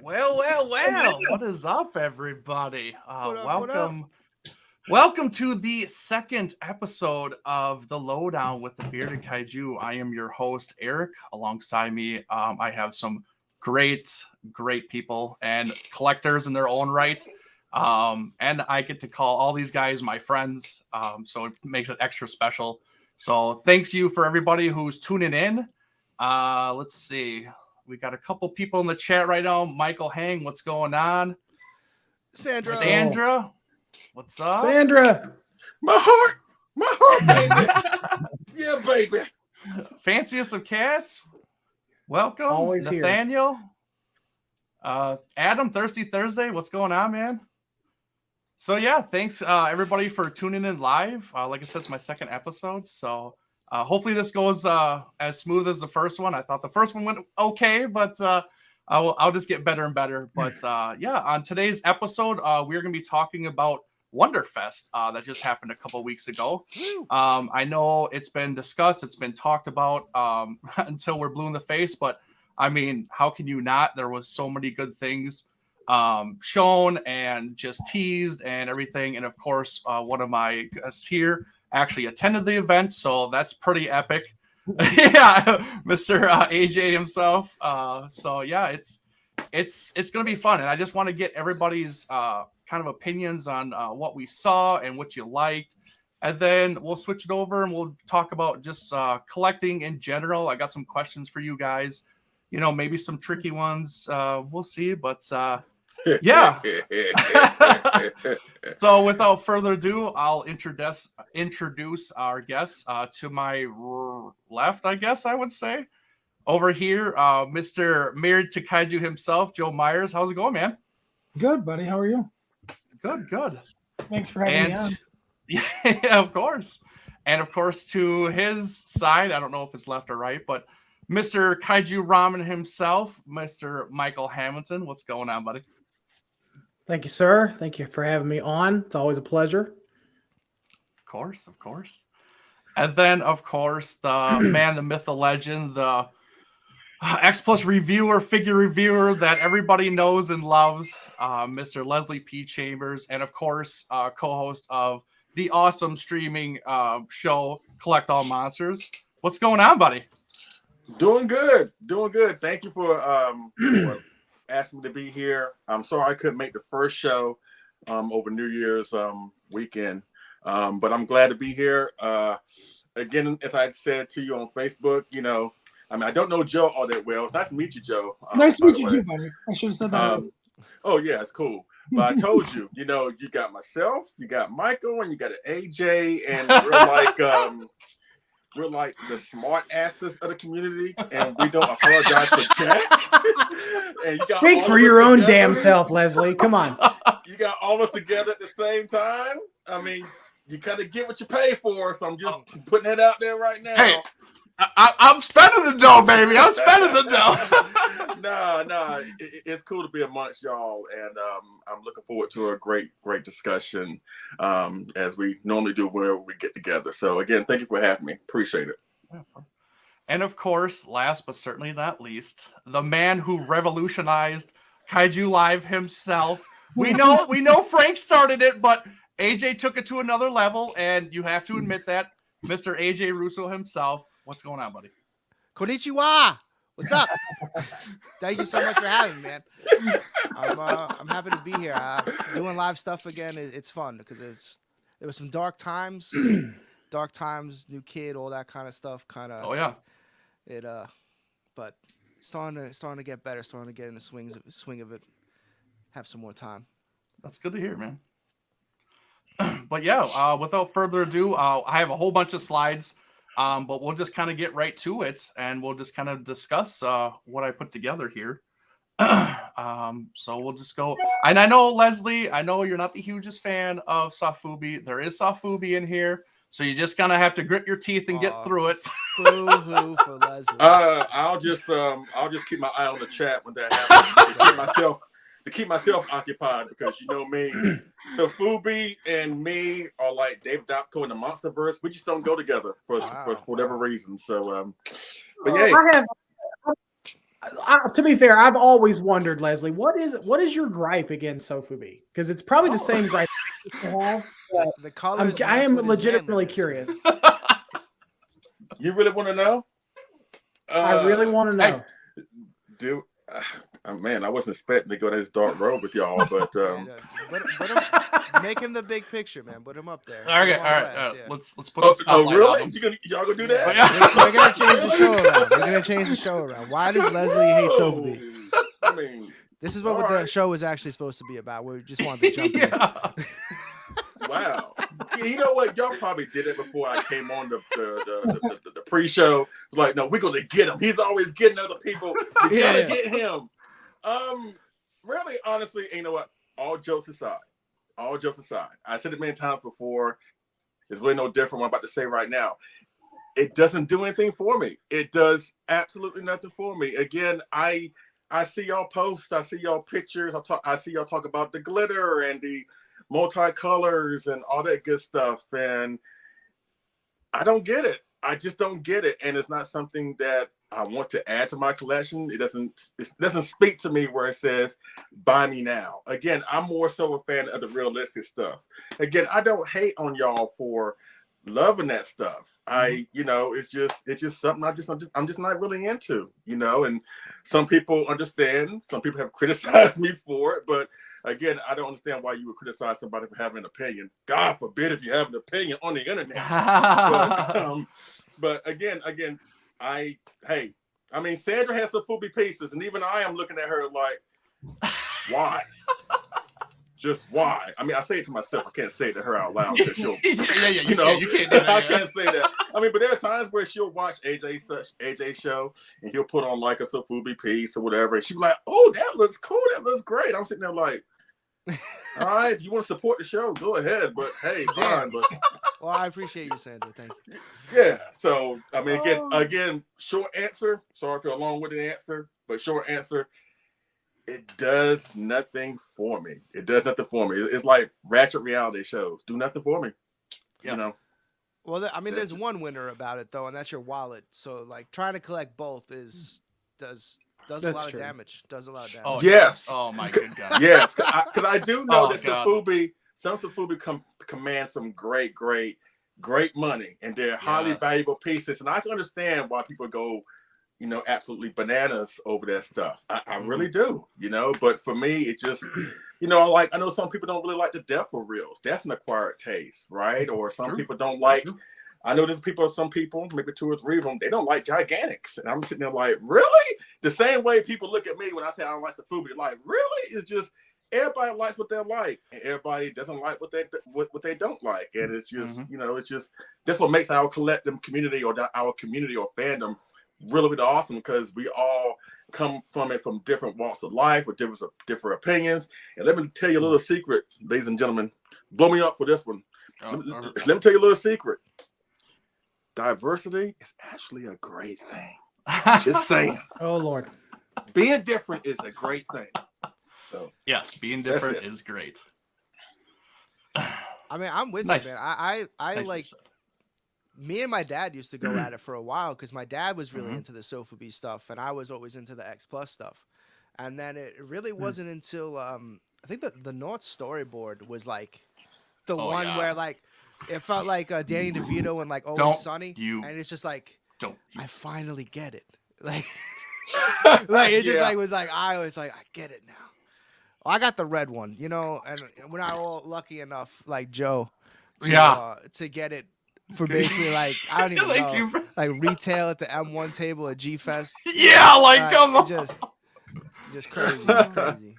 Well. What is up, everybody? What up? What up? Welcome to the second episode of the Lowdown with the Bearded Kaiju. I am your host, Eric. Alongside me, I have some great people and collectors in their own right. And I get to call all these guys my friends, so it makes it extra special. So thanks you for everybody who's tuning in. Let's see. We got a couple people in the chat right now. Michael Hang, what's going on? Sandra, what's up? Sandra, my heart, baby. Yeah, baby. Fanciest of cats, welcome. Always Nathaniel. Adam, Thirsty Thursday, what's going on, man? So yeah, thanks everybody for tuning in live. Like I said, it's my second episode, so hopefully this goes as smooth as the first one. I thought the first one went okay, but I'll just get better and better. But yeah, on today's episode, we're going to be talking about WonderFest that just happened a couple weeks ago. I know it's been discussed, it's been talked about until we're blue in the face, but I mean, how can you not? There was so many good things shown and just teased and everything. And of course, one of my guests here actually attended the event, so that's pretty epic. Yeah, Mr. AJ himself. So yeah, it's gonna be fun, and I just want to get everybody's kind of opinions on what we saw and what you liked, and then we'll switch it over and we'll talk about just collecting in general. I got some questions for you guys, maybe some tricky ones. We'll see, but yeah. So without further ado, I'll introduce our guests. To my left, I guess I would say. Over here, Mr. Married to Kaiju himself, Joe Myers. How's it going, man? Good, buddy. How are you? Good. Thanks for having me on. Yeah, of course. And of course, to his side, I don't know if it's left or right, but Mr. Kaiju Ramen himself, Mr. Michael Hamilton. What's going on, buddy? Thank you, sir. Thank you for having me on. It's always a pleasure. Of course. And then, of course, the man, the myth, the legend, the X Plus reviewer, figure reviewer that everybody knows and loves, Mr. Leslie P. Chambers, and of course, co-host of the awesome streaming show, Collect All Monsters. What's going on, buddy? Doing good. Thank you for asking me to be here. I'm sorry I couldn't make the first show over New Year's weekend, but I'm glad to be here. Again, as I said to you on Facebook, I don't know Joe all that well. It's nice to meet you, Joe. Nice to meet you too, buddy. I should have said that. Oh yeah, it's cool. But I told you, you got myself, you got Michael, and you got an AJ, and we're like the smart asses of the community, and we don't apologize for Jack. And Speak for your own damn self, Leslie. Come on. You got all of us together at the same time. I mean, you kind of get what you pay for, so I'm just putting it out there right now. Hey, I'm spending the dough, baby. I'm spending the dough. No, it's cool to be amongst y'all, and I'm looking forward to a great discussion as we normally do whenever we get together. So again, thank you for having me. Appreciate it. And of course, last but certainly not least, the man who revolutionized Kaiju Live himself. We know Frank started it, but AJ took it to another level, and you have to admit that. Mr. AJ Russo himself. What's going on, buddy? Konnichiwa. What's up? Thank you so much for having me, man. I'm happy to be here. Doing live stuff again. It's fun because there was some dark times, new kid, all that kind of stuff. Oh yeah. But starting to get better. Starting to get in the swing of it. Have some more time. That's good to hear, man. But yeah, without further ado, I have a whole bunch of slides. But we'll just kind of get right to it, and we'll just kind of discuss what I put together here. So we'll just go. And I know, Leslie, I know you're not the hugest fan of Sofubi. There is Sofubi in here, so you just kind of have to grit your teeth and get through it. Boo-hoo for Leslie. I'll just keep my eye on the chat when that happens to keep myself occupied, because you know me, Sofubi and me are like David Dopko in the Monsterverse. We just don't go together for whatever reason. So, but yeah. To be fair, I've always wondered, Leslie, what is your gripe against Sofubi? Because it's probably the same gripe you have. The colors. I am mess with his legitimately manliness, curious. man. You really want to know? I really want to know. Dude, man, I wasn't expecting to go down this dark road with y'all, but Put him, make him the big picture, man. Put him up there. All right, Put him on blast, all right. yeah. Let's put the spotlight really? on him. Y'all gonna do that? Yeah. We're gonna change the show around. We're gonna change the show around. Why does Leslie hate Sophie? I mean, This is what all the right. show was actually supposed to be about. We just wanted to jump in. Yeah. wow. You know what? Y'all probably did it before I came on the pre-show. Like, no, we're gonna get him. He's always getting other people. We gotta get him. Really, honestly, you know what? All jokes aside, I said it many times before. It's really no different what I'm about to say right now. It doesn't do anything for me. It does absolutely nothing for me. Again, I see y'all posts, I see y'all pictures, I see y'all talk about the glitter and the multicolors and all that good stuff, and I don't get it. I just don't get it, and it's not something that I want to add to my collection. It doesn't speak to me where it says buy me now. Again, I'm more so a fan of the realistic stuff. Again, I don't hate on y'all for loving that stuff. It's just something I'm just not really into, and some people understand, some people have criticized me for it, but again, I don't understand why you would criticize somebody for having an opinion. God forbid if you have an opinion on the internet. But again, Sandra has some Fubi pieces, and even I am looking at her like, why? Just why? I mean, I say it to myself. I can't say it to her out loud. Yeah, you can't do that. I can't say that. I mean, but there are times where she'll watch AJ show, and he'll put on like a Sofubi piece or whatever, and she'll be like, "Oh, that looks cool. That looks great." I'm sitting there like, "All right, if you want to support the show, go ahead. But hey, fine." But well, I appreciate you, Sandra. Thank you. Yeah. So I mean, again, short answer. Sorry for a long-winded answer, but short answer. It does nothing for me. It's like ratchet reality shows. Do nothing for me. Yeah. Well, I mean, there's one winner about it though, and that's your wallet. So, like, trying to collect both does a lot of damage. Does a lot of damage. Oh yes. Oh my good God. Yes, because I do know that God. some Sofubi command some great money, and they're highly valuable pieces. And I can understand why people go, absolutely bananas over that stuff. I really do, but for me, it just, I know some people don't really like the depth of reels. That's an acquired taste, right? Or some people don't like, I know some people, maybe 2 or 3 of them, they don't like gigantics. And I'm sitting there like, really? The same way people look at me when I say I don't like the Fubi, like, really? It's just, everybody likes what they like, and everybody doesn't like what they don't like. And it's just, it's just, that's what makes our collective community or our community or fandom really awesome, because we all come from it from different walks of life with different opinions. And let me tell you a little secret, ladies and gentlemen. Blow me up for this one. Let me tell you a little secret. Diversity is actually a great thing. Just saying. Oh Lord. Being different is a great thing. So yes, being different is great. I mean, I'm with you, man. I nice like. Me and my dad used to go at it for a while because my dad was really into the Sofubi stuff, and I was always into the X Plus stuff. And then it really wasn't until I think the North storyboard was like the one where like it felt like Danny DeVito and like Always Sunny, and it's just like I finally get it, like it just like was like I was like I get it now. Well, I got the red one, and we're not all lucky enough like Joe to get it. For basically like I don't even know, like retail at the M1 table at G Fest. Yeah, like come on, just crazy, crazy.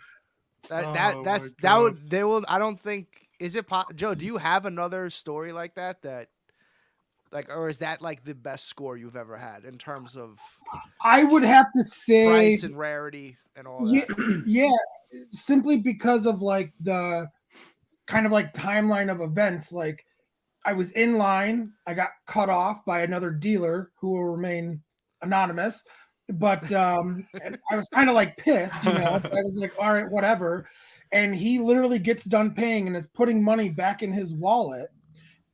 They will. I don't think Joe. Do you have another story like that like, or is that like the best score you've ever had in terms of? I would have to say price and rarity and all that. Yeah, simply because of like the kind of like timeline of events, like. I was in line. I got cut off by another dealer who will remain anonymous, but I was kind of like pissed, I was like, all right, whatever. And he literally gets done paying and is putting money back in his wallet.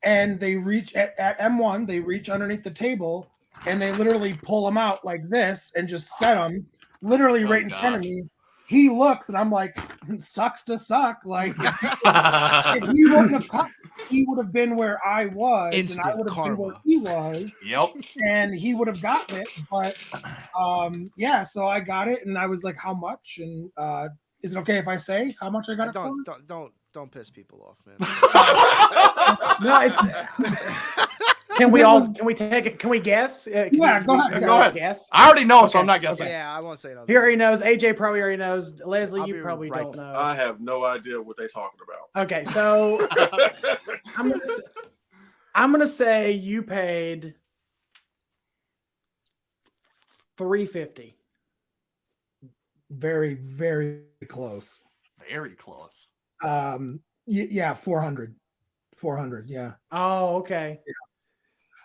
And they reach at M1, they reach underneath the table and they literally pull them out like this and just set them literally Oh, right in front of gosh. me. He looks, and I'm like, sucks to suck. Like, if he wouldn't have cut, he would have been where I was, and I Instant would have been where karma. he was, Yep. and he would have gotten it. But yeah, so I got it, and I was like, how much? And is it okay if I say how much I got it for? Don't piss people off, man. No, it's. Can we take it? Can we guess? Yeah, go ahead. Go ahead. Guess. I already know, so Okay, I'm not guessing. Yeah, I won't say nothing. He already knows. AJ probably already knows. Leslie, I'll you be probably right don't know. I have no idea what they're talking about. Okay, so I'm gonna say you paid $350. Very, very close. Very close. Yeah, 400. 400, yeah. Oh, okay.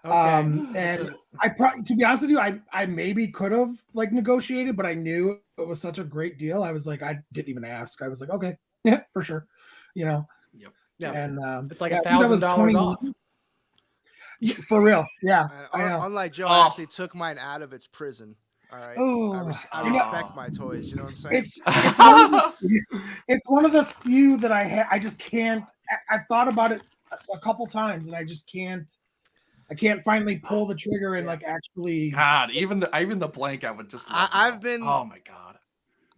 Okay. And I probably, to be honest with you, I maybe could have like negotiated, but I knew it was such a great deal. I was like, I didn't even ask. I was like, okay, yeah, for sure. You know. Yep. Yeah. And It's like yeah, I think that was $1,000 20 off. For real, yeah. I know. Unlike Joe, Oh. I actually took mine out of its prison. All right. Oh, I respect my toys. You know what I'm saying? It's one of the few that I just can't. I've thought about it a couple times, and I just can't. I can't finally pull the trigger and like actually. God, even the blank, I would just. I've been. Oh my God.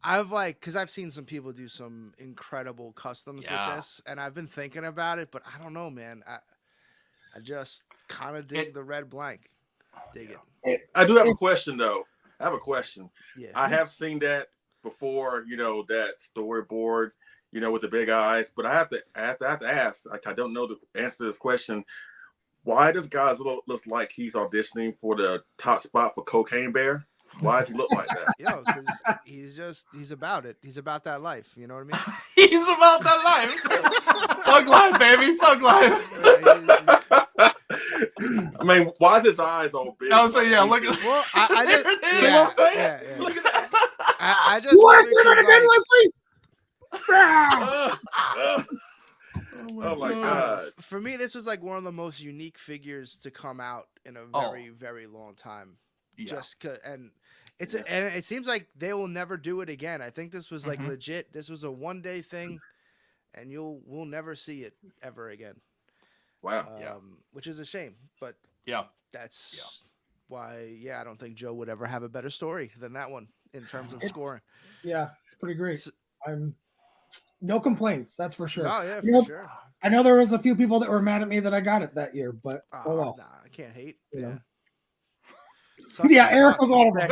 I've because I've seen some people do some incredible customs with this, and I've been thinking about it, but I don't know, man. I just kind of dig the red blank. Dig it. I do have a question though. I have a question. Yeah. I have seen that before, that storyboard, with the big eyes. But I have to ask. Like, I don't know the answer to this question. Why does guys look like he's auditioning for the top spot for Cocaine Bear? Why does he look like that? Yo, because he's about it. He's about that life. You know what I mean? He's about that life. Thug life, baby. Thug life. I mean, why is his eyes all big? I was saying, yeah, look at Well, I just See what I'm saying? yeah. Look at that. I just You love want to it say that 'cause, again, like, Leslie? Oh my God. for me, this was like one of the most unique figures to come out in a very, very long time. Yeah. Just 'cause, and and it seems like they will never do it again. I think this was like legit. This was a one-day thing, and we'll never see it ever again. Wow. Which is a shame, but Yeah. that's why. Yeah, I don't think Joe would ever have a better story than that one in terms of scoring. Yeah, it's pretty great. I'm no complaints. That's for sure. Oh yeah, You know, for sure. I know there was a few people that were mad at me that I got it that year, but oh well. Nah, I can't hate. You Yeah. know. Sucks Yeah, to Eric suck. was all of them.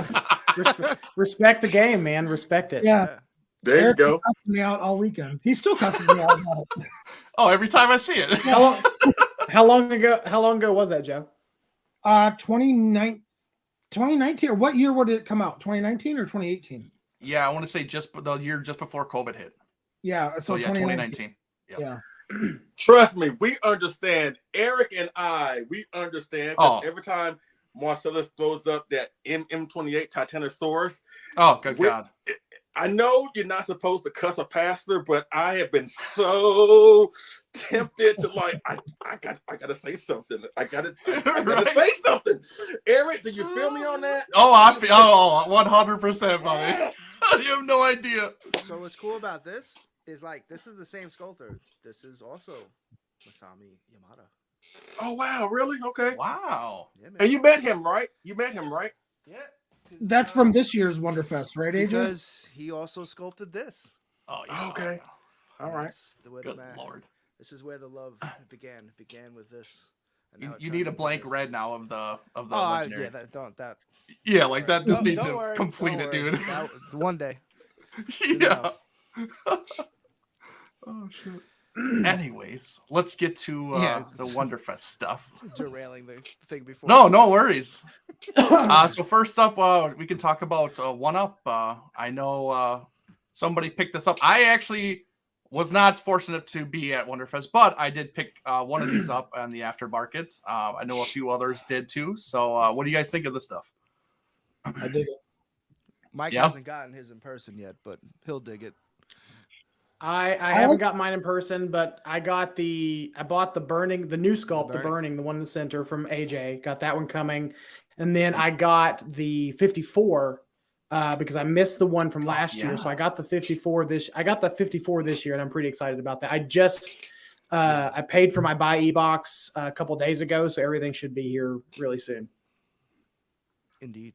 Respect the game, man. Respect it. Yeah. There you Eric go. cussed me out all weekend. He still cusses me out about it. Oh, every time I see it. How long ago was that, Joe? 2019 or what year would it come out? 2019 or 2018? Yeah, I want to say just the year just before COVID hit. Yeah, so yeah, 2019. Yep. Yeah. Trust me, we understand. Eric and we understand. 'Cause every time Marcellus throws up that MM28 Titanosaurus, Oh, good God. I know you're not supposed to cuss a pastor, but I have been so tempted to I gotta say something. I gotta say something. Eric, do you feel me on that? Oh, I feel 100%, buddy. You have no idea. So what's cool about this is this is the same sculptor. This is also Masami Yamada. Oh wow, really? Okay. Wow. Yeah, man. And you met him, right? Yeah. That's from this year's WonderFest, right, AJ? Because he also sculpted this. Oh, yeah. Okay. All right. That's the way Good the man. Lord. This is where the love began. It began with this. And now it You turned need a into blank this. red now of the Oh, legendary. yeah, that. Yeah, like that just Don't- needs don't to worry, complete don't it, worry. dude. One day. Yeah. Oh shit. Anyways, let's get to the WonderFest stuff. Derailing the thing before. No worries. So first up, we can talk about One Up. I know somebody picked this up. I actually was not fortunate to be at WonderFest, but I did pick one of these up on the aftermarket. I know a few others did too. So what do you guys think of this stuff? I dig it. Mike Yeah. hasn't gotten his in person yet, but he'll dig it. I haven't got mine in person, but I bought the new sculpt, the burning, the one in the center from AJ. Got that one coming. And then I got the 54 because I missed the one from last year. yeah. So I got the 54 this. I got the 54 this year, and I'm pretty excited about that. I just I paid for my buy e-box a couple days ago, so everything should be here really soon. Indeed.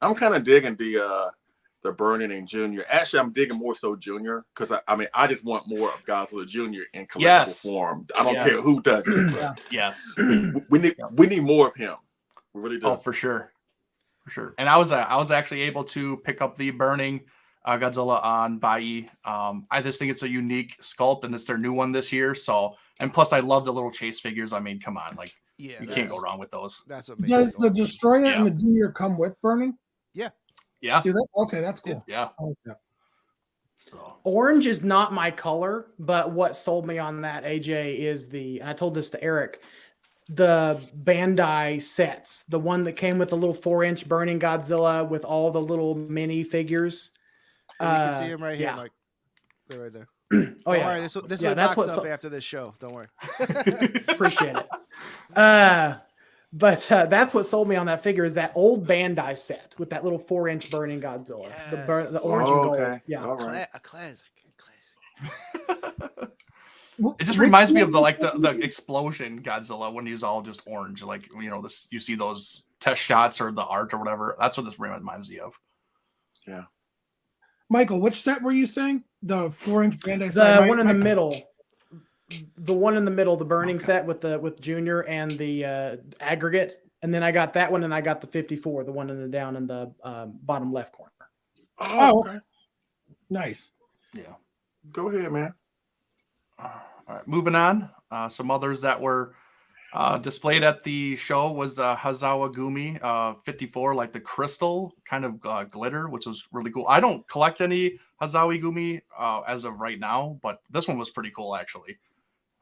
I'm kind of digging the Burning and Junior. Actually, I'm digging more so Junior because I just want more of Godzilla Junior in collectible form. I don't care who does it. But Yes. we need more of him. We really do. Oh, for sure. And I was actually able to pick up the Burning Godzilla on Bai. I just think it's a unique sculpt, and it's their new one this year. So, and plus, I love the little chase figures. I mean, come on, like you can't go wrong with those. That's what makes Does it the awesome. Destroyer and the Junior come with Burning? Yeah. Do that? Okay, that's cool. Yeah. Okay. So Orange is not my color, but what sold me on that, AJ, is and I told this to Eric, the Bandai sets, the one that came with the little 4-inch Burning Godzilla with all the little mini figures. You can see him right here, yeah. Mike. They're right there. Oh, Don't yeah. worry, this will be that's boxed what up after this show. Don't worry. Appreciate it. But that's what sold me on that figure is that old Bandai set with that little 4-inch Burning Godzilla, the orange and gold. Okay. Yeah, All right. A classic. it just reminds me of the explosion Godzilla when he's all just orange, like this. You see those test shots or the art or whatever. That's what this reminds me of. Yeah. Michael, which set were you saying? The 4-inch Bandai the set? one in the middle. The one in the middle, the Burning set with Junior and the aggregate, and then I got that one, and I got the 54, the one in the down in the bottom left corner. Oh, okay. Nice. Yeah. Go ahead, man. All right, moving on. Some others that were displayed at the show was Hazawa Gumi 54, like the crystal kind of glitter, which was really cool. I don't collect any Hazawa Gumi as of right now, but this one was pretty cool actually.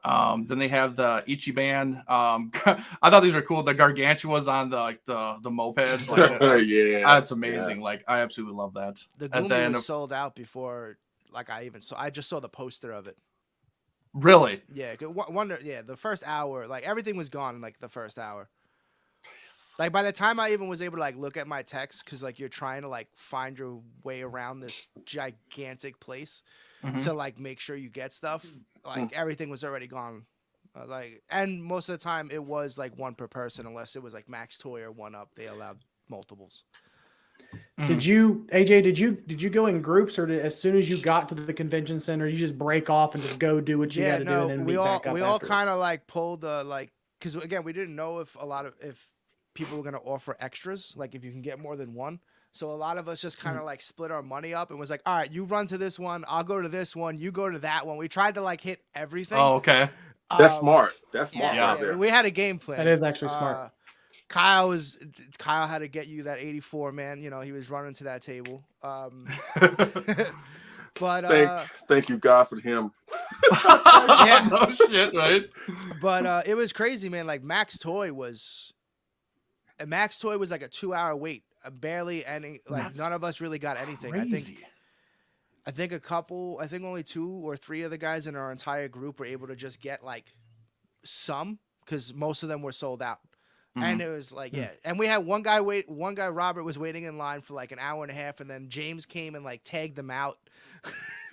Then they have the Ichiban. I thought these were cool. The Gargantuas on the mopeds. Like, yeah, that's amazing. Yeah. Like I absolutely love that. The Gumi was sold out before. Like I just saw the poster of it. Really? Yeah. The first hour, like everything was gone in like the first hour. Like by the time I even was able to like look at my text, because like you're trying to like find your way around this gigantic place to like make sure you get stuff. Like everything was already gone. And most of the time it was like one per person, unless it was like Max Toy or 1UP. They allowed multiples. Did you, AJ? Did you go in groups, or as soon as you got to the convention center, you just break off and just go do what you got to do, and then meet back up? We all kind of like pulled because again we didn't know if people were gonna offer extras, like if you can get more than one. So a lot of us just kind of like split our money up and was like, all right, you run to this one, I'll go to this one, you go to that one. We tried to like hit everything. Oh, okay. That's smart. That's smart. Yeah, right there. we had a game plan. That is actually smart. Kyle had to get you that 84, man. He was running to that table. But thank you God for him. yeah. No shit, right? But it was crazy, man. Like Max Toy was like a 2-hour wait. Barely any. Like That's none of us really got anything. Crazy. I think only 2 or 3 of the guys in our entire group were able to just get like some, because most of them were sold out. And it was like, and we had one guy, Robert, was waiting in line for like an hour and a half, and then James came and like tagged them out.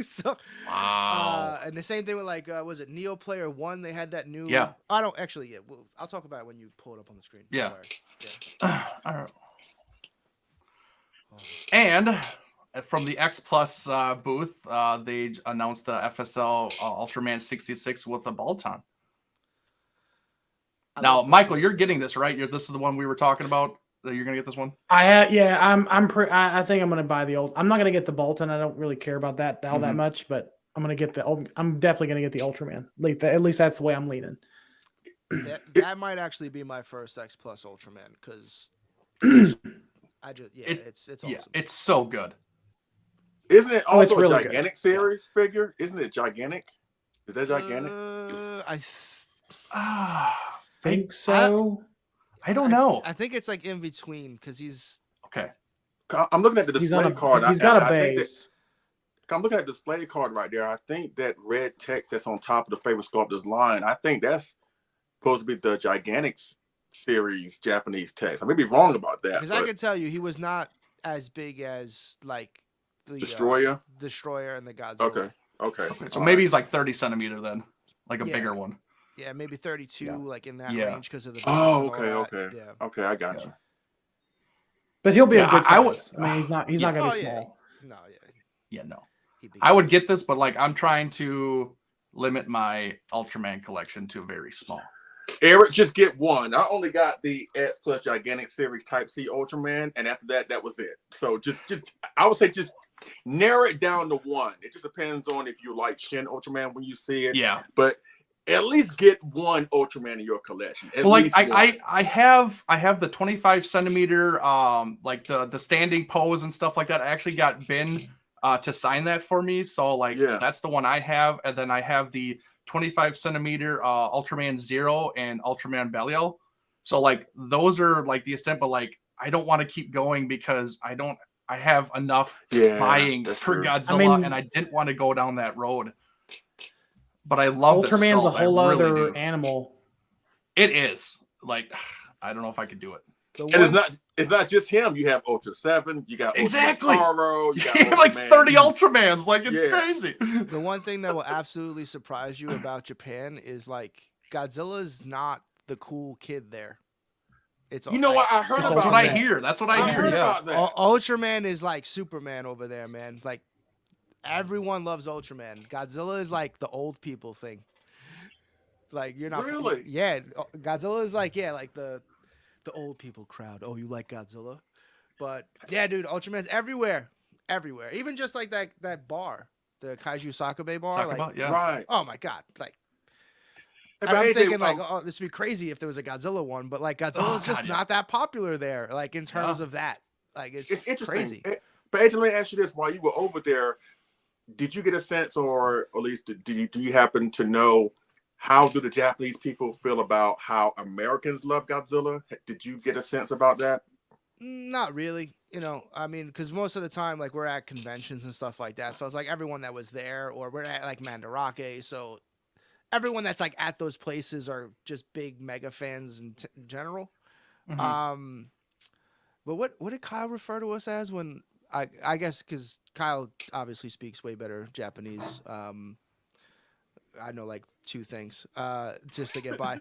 So, wow. and the same thing with like, was it Neo Player 1? They had that new. Yeah. I don't actually. Yeah, I'll talk about it when you pull it up on the screen. Yeah. Sorry. All right. And from the X Plus booth, they announced the FSL Ultraman 66 with a Bolton. Now, Michael, you're getting this, right? This is the one we were talking about. You're gonna get this one. I think I'm gonna buy the old. I'm not gonna get the Bolton. I don't really care about that all that much, but I'm gonna get I'm definitely gonna get the Ultraman. At least that's the way I'm leaning. That might actually be my first X Plus Ultraman, because it's awesome. Yeah, it's so good. Isn't it also it's really a gigantic series figure? Isn't it gigantic? Is that gigantic? I think so. I don't know. I think it's like in between, because he's okay. I'm looking at the display card. He's got a base. I'm looking at the display card right there. I think that red text that's on top of the favorite sculptor's line, I think that's supposed to be the gigantic series Japanese text. I may be wrong about that. Because I can tell you, he was not as big as like the Destroyer. Destroyer and the Godzilla. Okay. So maybe he's like 30 centimeter then, like a Yeah. bigger one. Yeah, maybe 32, Yeah. like in that Yeah. range because of the. Oh, beaks and all okay. that. Yeah. Okay, I got Yeah. you. But he'll be Yeah, a good I would- size. I mean, he's not Yeah. gonna be Oh, yeah. small. No, yeah. Yeah, no. He'd be I would get this, but like I'm trying to limit my Ultraman collection to very small. Eric, just get one. I only got the X Plus Gigantic Series Type C Ultraman, and after that, that was it. So just I would say just narrow it down to one. It just depends on if you like Shin Ultraman when you see it. Yeah. But at least get one Ultraman in your collection. At Well, like least one. I have the 25 centimeter like the standing pose and stuff like that. I actually got Ben to sign that for me. So like that's the one I have, and then I have the 25 centimeter Ultraman Zero and Ultraman Belial. So like those are like the extent, but like I don't want to keep going because I have enough buying for true. Godzilla, I mean, and I didn't want to go down that road. But I love the Ultraman's a sculpt. whole I really other do. animal. It is like I don't know if I could do it. And it's not just him. You have Ultra 7, you got Exactly. Ultra Taro, you got You have like Ultraman. 30 Ultramans. Like it's crazy. The one thing that will absolutely surprise you about Japan is like Godzilla's not the cool kid there. It's You know what? I heard That's about what that. I hear. That's what I hear. heard Yeah. about that. Ultraman is like Superman over there, man. Like everyone loves Ultraman. Godzilla is like the old people thing. Like you're not Really? Yeah, Godzilla is like like the old people crowd. Oh, you like Godzilla? But yeah, dude, Ultraman's everywhere. Everywhere. Even just like that bar, the Kaiju Sakabe bar. Talk like, about, yeah. Right. oh my god. Like Hey, and I'm AJ, thinking like, oh, this would be crazy if there was a Godzilla one, but like Godzilla's just God, yeah. not that popular there. Like in terms of that, like it's interesting. crazy. But AJ, let me ask you this: while you were over there, did you get a sense, or at least do you happen to know how do the Japanese people feel about how Americans love Godzilla? Did you get a sense about that? Not really. You know, I mean, because most of the time, like we're at conventions and stuff like that. So it's like everyone that was there, or we're at like Mandarake. So everyone that's like at those places are just big mega fans in general. Mhm. But what did Kyle refer to us as when I guess because Kyle obviously speaks way better Japanese. I know like 2 things just to get by.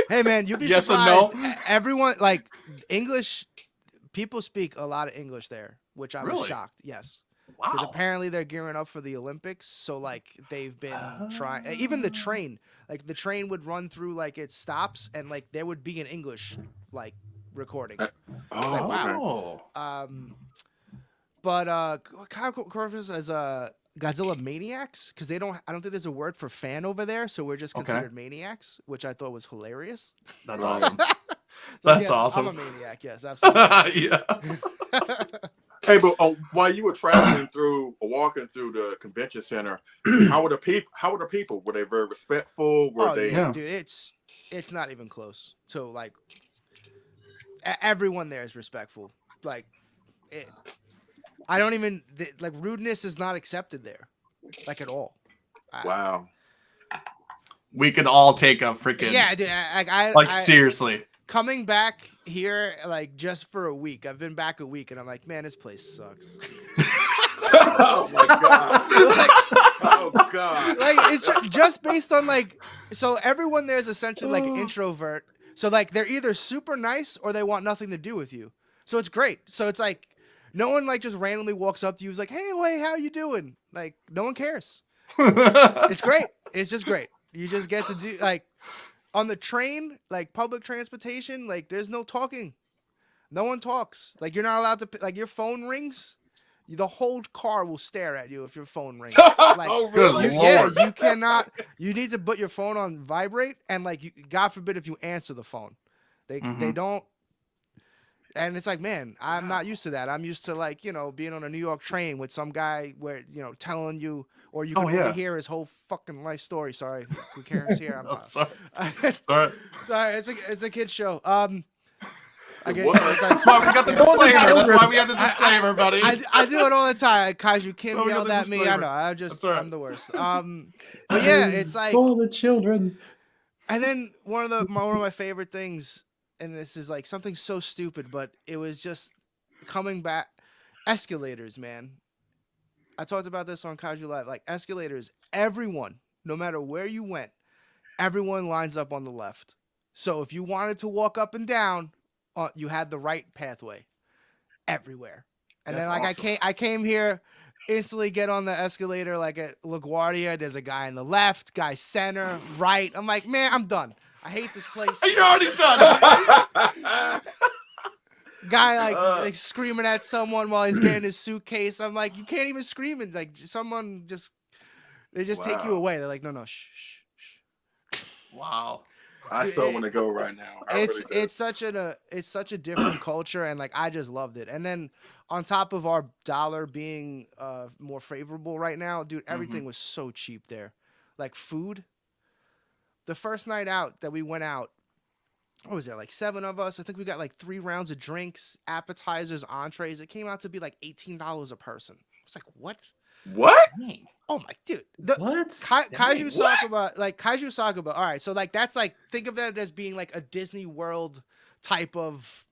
Hey man, you'll be Yes and surprised. no? Everyone like English people speak a lot of English there, which I was Really? shocked. Yes. Because Wow. apparently they're gearing up for the Olympics, so like they've been trying. Even the train, like the train would run through like it stops, and like there would be an English like recording. Oh, like, wow. Oh. But Kyle Corvus as Godzilla maniacs because they don't. I don't think there's a word for fan over there, so we're just Okay. considered maniacs, which I thought was hilarious. That's Right. awesome. So, That's yes, awesome. I'm a maniac. Yes, absolutely. Yeah. Hey, but while you were traveling through or walking through the convention center, how were the people? How were the people? Were they very respectful? Were they? Yeah, dude, it's not even close. So like, everyone there is respectful. Like, I don't even like rudeness is not accepted there, like at all. Wow. We could all take a freaking Yeah, dude. like seriously. Coming back here like just for a week. I've been back a week, and I'm like, man, this place sucks. Oh my god. Oh god. Like it's just based on like, so everyone there is essentially like an introvert. So like they're either super nice or they want nothing to do with you. So it's great. So it's like no one like just randomly walks up to you. Is like, hey, wait, how you doing? Like no one cares. It's great. It's just great. You just get to do like on the train, like public transportation, like there's no talking. No one talks. Like you're not allowed to like your phone rings. The whole car will stare at you if your phone rings. Like, Oh really? Good yeah, Lord. you cannot. You need to put your phone on vibrate, and like, God forbid if you answer the phone, they don't. And it's like, man, I'm not used to that. I'm used to like, you know, being on a New York train with some guy where, you know, telling you, or you can overhear his whole fucking life story. Sorry, who cares here? I'm Sorry. sorry. Sorry. It's a kid's show. I get, What? it's like, Well, we got the disclaimer. That's why we had the disclaimer, buddy. I do it all the time. Kaiju Kim So we got yelled the at me. I disclaimer. know. That's all right. I'm the worst. But yeah, it's like, for the children. and then one of my favorite things, and this is like something so stupid, but it was just coming back. Escalators, man. I talked about this on Kaiju Live. Like escalators, everyone, no matter where you went, everyone lines up on the left. So if you wanted to walk up and down, you had the right pathway everywhere. And That's then like awesome. I came here, instantly get on the escalator like at LaGuardia. There's a guy in the left, guy center, right. I'm like, man, I'm done. I hate this place. You're already done. Guy like screaming at someone while he's getting his suitcase. I'm like, you can't even scream, and like someone just they just take you Wow. away. They're like, no, shh, shh, shh. Wow. I so want to go right now. I really do. It's such a different culture, and like I just loved it. And then on top of our dollar being more favorable right now, dude, everything was so cheap there. Like food. The first night out that we went out, what was there, like 7 of us? I think we got like 3 rounds of drinks, appetizers, entrees. It came out to be like $18 a person. It's like, what? What? Dang. Oh my dude. What? Kaiju What? Sakaba, like Kaiju Sakaba. All right, so like that's like think of that as being like a Disney World type of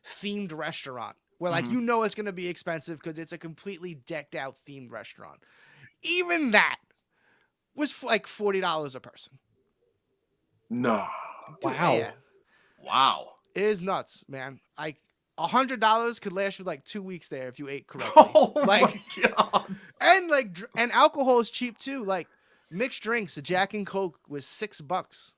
themed restaurant where like you know it's gonna be expensive because it's a completely decked out themed restaurant. Even that was like $40 a person. No. Dude, Wow. yeah. Wow. It is nuts, man. Like $100 could last you like 2 weeks there if you ate correctly. Oh Like, my god. and like, and alcohol is cheap too. Like mixed drinks, a Jack and Coke was $6.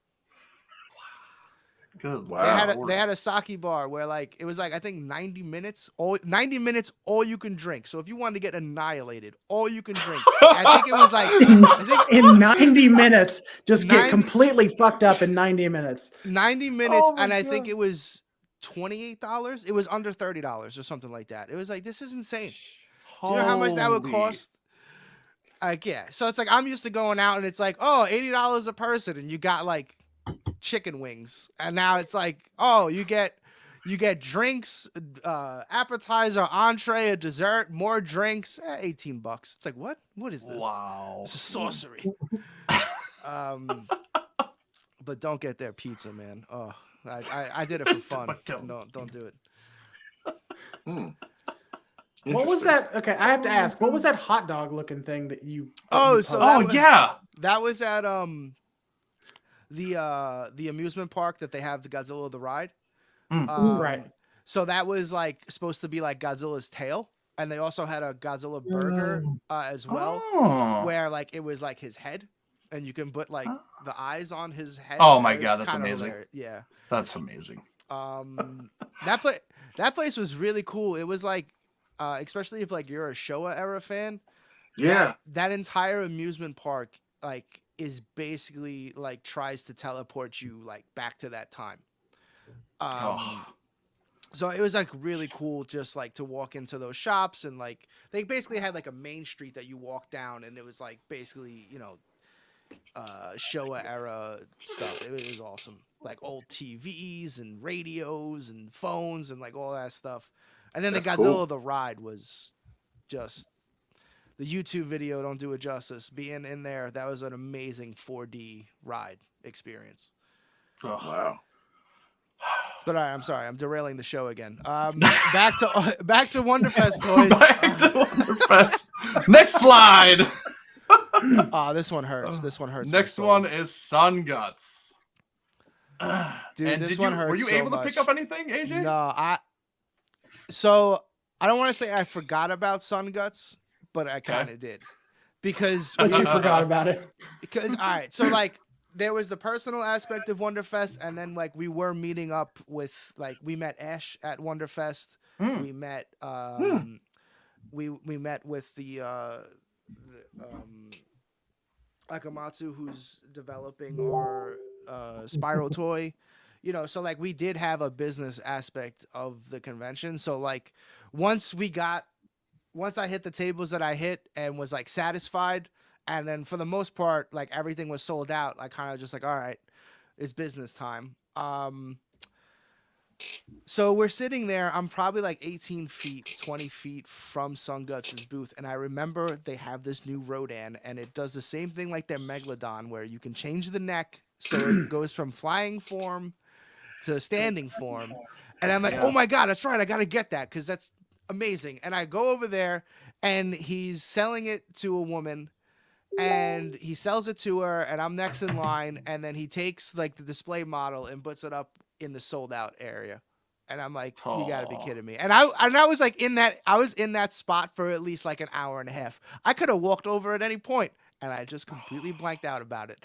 Good. Wow. They had a sake bar where like it was like I think 90 minutes all you can drink. So if you wanted to get annihilated, all you can drink. I think it was like In 90 minutes, just get 90 completely fucked up in 90 minutes. 90 minutes, Oh my and I think God. it was $28. It was under $30 or something like that. It was like this is insane. Do you know how much that would Holy- cost? Like yeah. So it's like I'm used to going out and it's like, oh, $80 a person, and you got like chicken wings, and now it's like, oh, you get drinks, appetizer, entree, a dessert, more drinks, $18. It's like what is this? Wow. This is sorcery. But don't get their pizza, man. Oh, I did it for fun. But don't. Don't do it. Hmm. What was Interesting. that? Okay, I have to ask. What was that hot dog looking thing that you? Oh, you so posted? Oh was- yeah. That was at the amusement park that they have the Godzilla the ride. Right. So that was like supposed to be like Godzilla's tail, and they also had a Godzilla burger as well, Oh. where like it was like his head, and you can put like the eyes on his head. Oh my It was God, that's kinda amazing. hilarious. Yeah. That's amazing. That place was really cool. It was like, especially if like you're a Showa era fan, Yeah. that entire amusement park like is basically like tries to teleport you like back to that time. Oh. So it was like really cool just like to walk into those shops, and like they basically had like a main street that you walk down, and it was like basically, you know, Showa era stuff. It was awesome. Like old TVs and radios and phones and like all that stuff. And then the That's Godzilla cool. the ride was just the YouTube video don't do it justice. Being in there, that was an amazing 4D ride experience. Oh. Wow. But all right, I'm sorry, I'm derailing the show again. Back to WonderFest toys. Back to WonderFest. Next slide. Oh, this one hurts. This one hurts. my Next soul. one is Sun Guts. Dude, And this one hurts. Were you so able to much. pick up anything, AJ? No, So I don't want to say I forgot about Sun Guts, but I kind of did, because But you forgot about it. all right, so like there was the personal aspect of WonderFest, and then like we were meeting up with like we met Ash at WonderFest. Hmm. We met we met with the Akamatsu, who's developing our spiral toy. You know, so like we did have a business aspect of the convention. So like once I hit the tables that I hit and was like satisfied, and then for the most part, like everything was sold out, I kind of just like, all right, it's business time. So we're sitting there. I'm probably like 18 feet, 20 feet from Sunguts' booth. And I remember they have this new Rodan, and it does the same thing like their Megalodon, where you can change the neck. So it goes from flying form to standing form. And I'm like, Yeah. oh my God, that's right. I got to get that because that's amazing. And I go over there and he's selling it to a woman and he sells it to her and I'm next in line. And then he takes like the display model and puts it up in the sold out area. And I'm like, you got to be Aw. kidding me. And I was like I was in that spot for at least like an hour and a half. I could have walked over at any point and I just completely blanked out about it.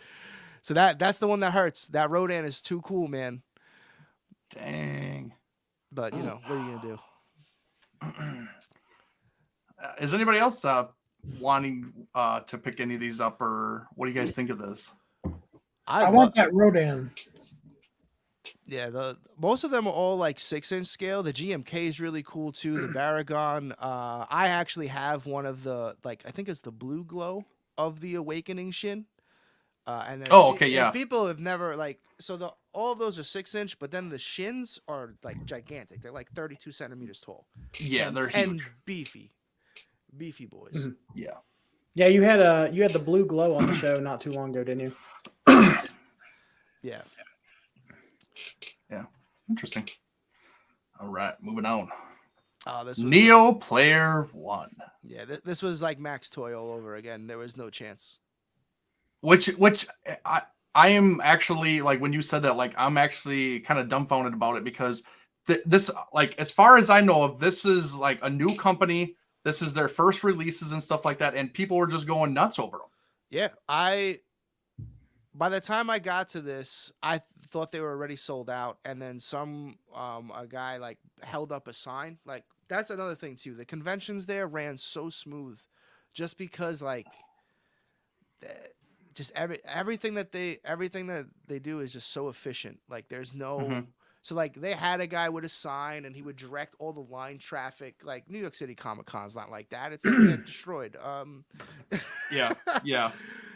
So that's the one that hurts. That Rodan is too cool, man. Dang. But you know, what are you going to do? Is anybody else wanting to pick any of these up, or what do you guys think of this? I want that Rodan. Yeah, most of them are all like 6-inch scale. The GMK is really cool too. The Baragon. I actually have one of the like I think it's the Blue Glow of the Awakening Shin. And then and people have never like all of those are 6-inch, but then the shins are like gigantic. They're like 32 centimeters tall. Yeah, they're huge and beefy boys. Mm-hmm. Yeah, you had the Blue Glow on the show not too long ago, didn't you? Yeah. Yeah, interesting. All right, moving on. Oh, this was Neo Player One. Yeah, this was like Max Toy all over again. There was no chance. Which I am actually like when you said that, like I'm actually kind of dumbfounded about it because this like as far as I know of, this is like a new company. This is their first releases and stuff like that, and people were just going nuts over them. Yeah, by the time I got to this, I thought they were already sold out, and then a guy like held up a sign. Like that's another thing too. The conventions there ran so smooth, just because like, just everything that they do is just so efficient. Like there's no. So like they had a guy with a sign and he would direct all the line traffic. Like New York City Comic Con's not like that. It's gonna get destroyed. Yeah.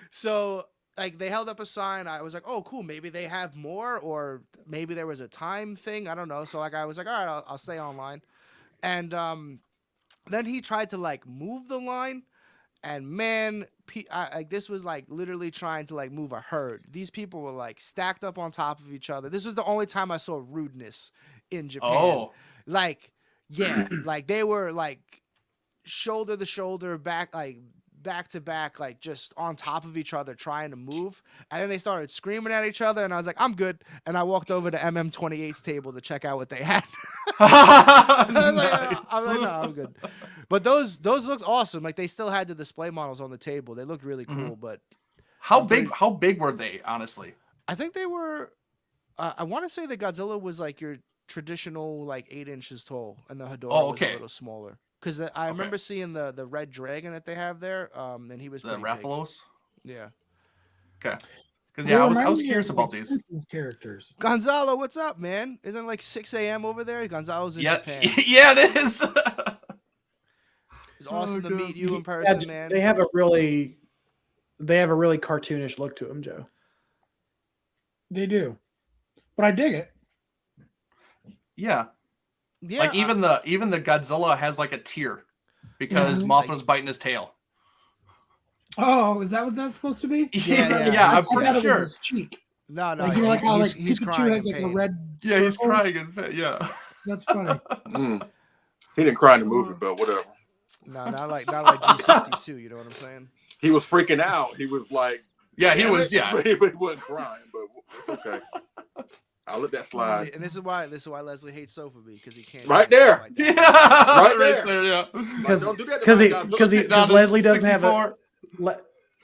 So like they held up a sign. I was like, oh cool, maybe they have more, or maybe there was a time thing. I don't know. So like I was like, all right, I'll stay online. And then he tried to like move the line, and man, like this was like literally trying to like move a herd. These people were like stacked up on top of each other. This was the only time I saw rudeness in Japan. Oh, Like, yeah, like they were like shoulder to shoulder, back to back, like just on top of each other trying to move. And then they started screaming at each other, and I was like, I'm good. And I walked over to MM28's table to check out what they had. I was like, no, I'm good. But those looked awesome. Like they still had the display models on the table. They looked really cool. But how big were they, honestly? I think they were. I want to say the Godzilla was like your traditional like 8 inches tall, and the Hedorah was a little smaller. Because I remember seeing the red dragon that they have there, and he was the pretty Rathalos. Big. Yeah. Okay. Because I was curious about these Simpsons characters. Gonzalo, what's up, man? Isn't it like 6 a.m. over there? Gonzalo's in Japan. Yeah, it is. It's awesome to meet you in person, man. They have a really cartoonish look to them, Joe. They do, but I dig it. Yeah. Yeah. Like even the Godzilla has like a tear because Mothra's biting his tail. Oh, is that what that's supposed to be? Yeah, I'm pretty sure. His cheek. No, Like, you know, like how like he's Pikachu crying has in like a pain. red. Yeah, he's circle? crying in yeah. That's funny. He didn't cry in the movie, but whatever. No, not like G62. You know what I'm saying? He was freaking out. He was like, Yeah, he was. but he wasn't crying. But it's okay. I'll let that slide. And this is why Leslie hates Sophie, because he can't. Right there. Like Yeah, that. Right there. Yeah. Like, don't do that to my guys. Because Leslie doesn't have 64.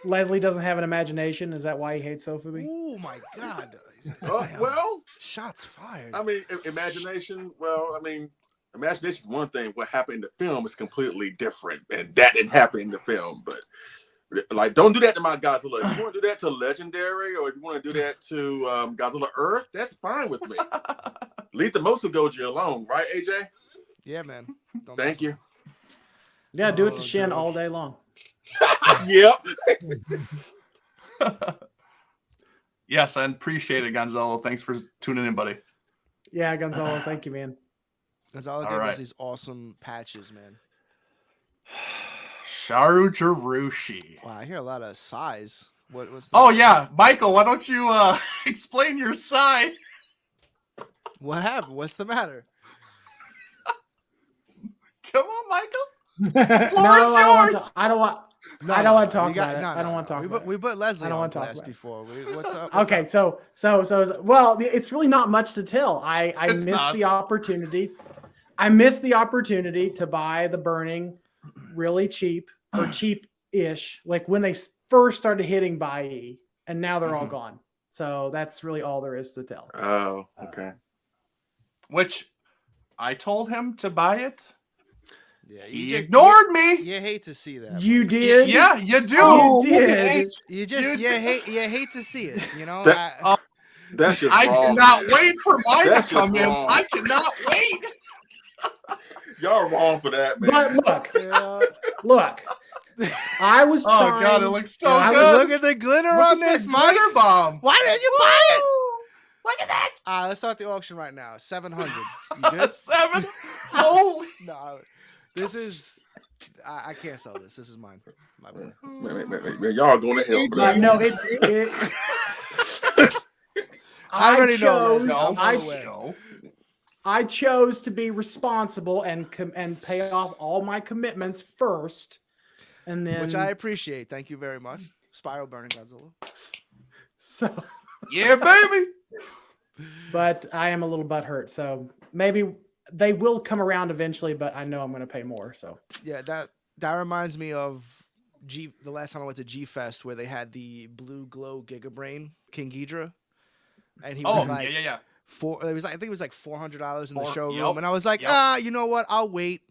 Leslie doesn't have an imagination. Is that why he hates Sophie? Oh my God. Well, shots fired. I mean, imagination. Well, I mean, imagination is one thing. What happened in the film is completely different, and that didn't happen in the film. But like, don't do that to my Godzilla. If you want to do that to Legendary, or if you want to do that to Godzilla Earth, that's fine with me. Leave the Mosu Goji alone, right, AJ? Yeah, man. Don't Thank you. Yeah, do it to Shin all day long. Yep. Yes, I appreciate it, Gonzalo. Thanks for tuning in, buddy. Yeah, Gonzalo, thank you, man. Gonzalo gave us these awesome patches, man. Sharu Jirushi. Wow, I hear a lot of sighs. What's Oh yeah, Michael, why don't you explain your sigh? What happened? What's the matter? Come on, Michael. No, Floor is yours. I don't want. No, I don't want to you talk got- about it. no, I don't no, want to no. talk about it. We put Leslie I don't on wanna talk blast about it. before. What's up? What's Okay, up? well, it's really not much to tell. I It's missed not. the opportunity. I missed the opportunity to buy the Burning really cheap or cheap-ish, like when they first started hitting buy E, and now they're all Mhm. gone. So that's really all there is to tell. Oh, okay. Which I told him to buy it. Yeah, He ignored me. You hate to see that. You Mike. did? Yeah, you do. Oh, You look at did. H. You just You hate to see it. You know. That- Oh, That's just I wrong. cannot man. wait for mine to That's just come in. wrong. I cannot wait. Y'all wrong for that, man. But look, Yeah. look. I was Oh trying. god, it looks so I was good. Look at the glitter Look on at this, the Mike. glitter bomb. Why didn't you buy it? Look at that. Let's start the auction right now. 700. You good? 7. Holy. No, this is. I can't sell this. This is mine. My boy. Man, y'all going to hell for that. No, it's it. I already know, chose, Leslie. I'm I, well aware. No. I chose to be responsible and pay off all my commitments first, and then Which I appreciate. Thank you very much. Spiral Burning Godzilla. so. Yeah, baby. But I am a little butthurt, so maybe they will come around eventually. But I know I'm going to pay more. So Yeah, that reminds me of the last time I went to G Fest where they had the blue glow Gigabrain King Ghidra, and he was Oh, like yeah. it was like, I think it was like $400 in the Four- showroom, yep, and I was like, yep. you know what? I'll wait.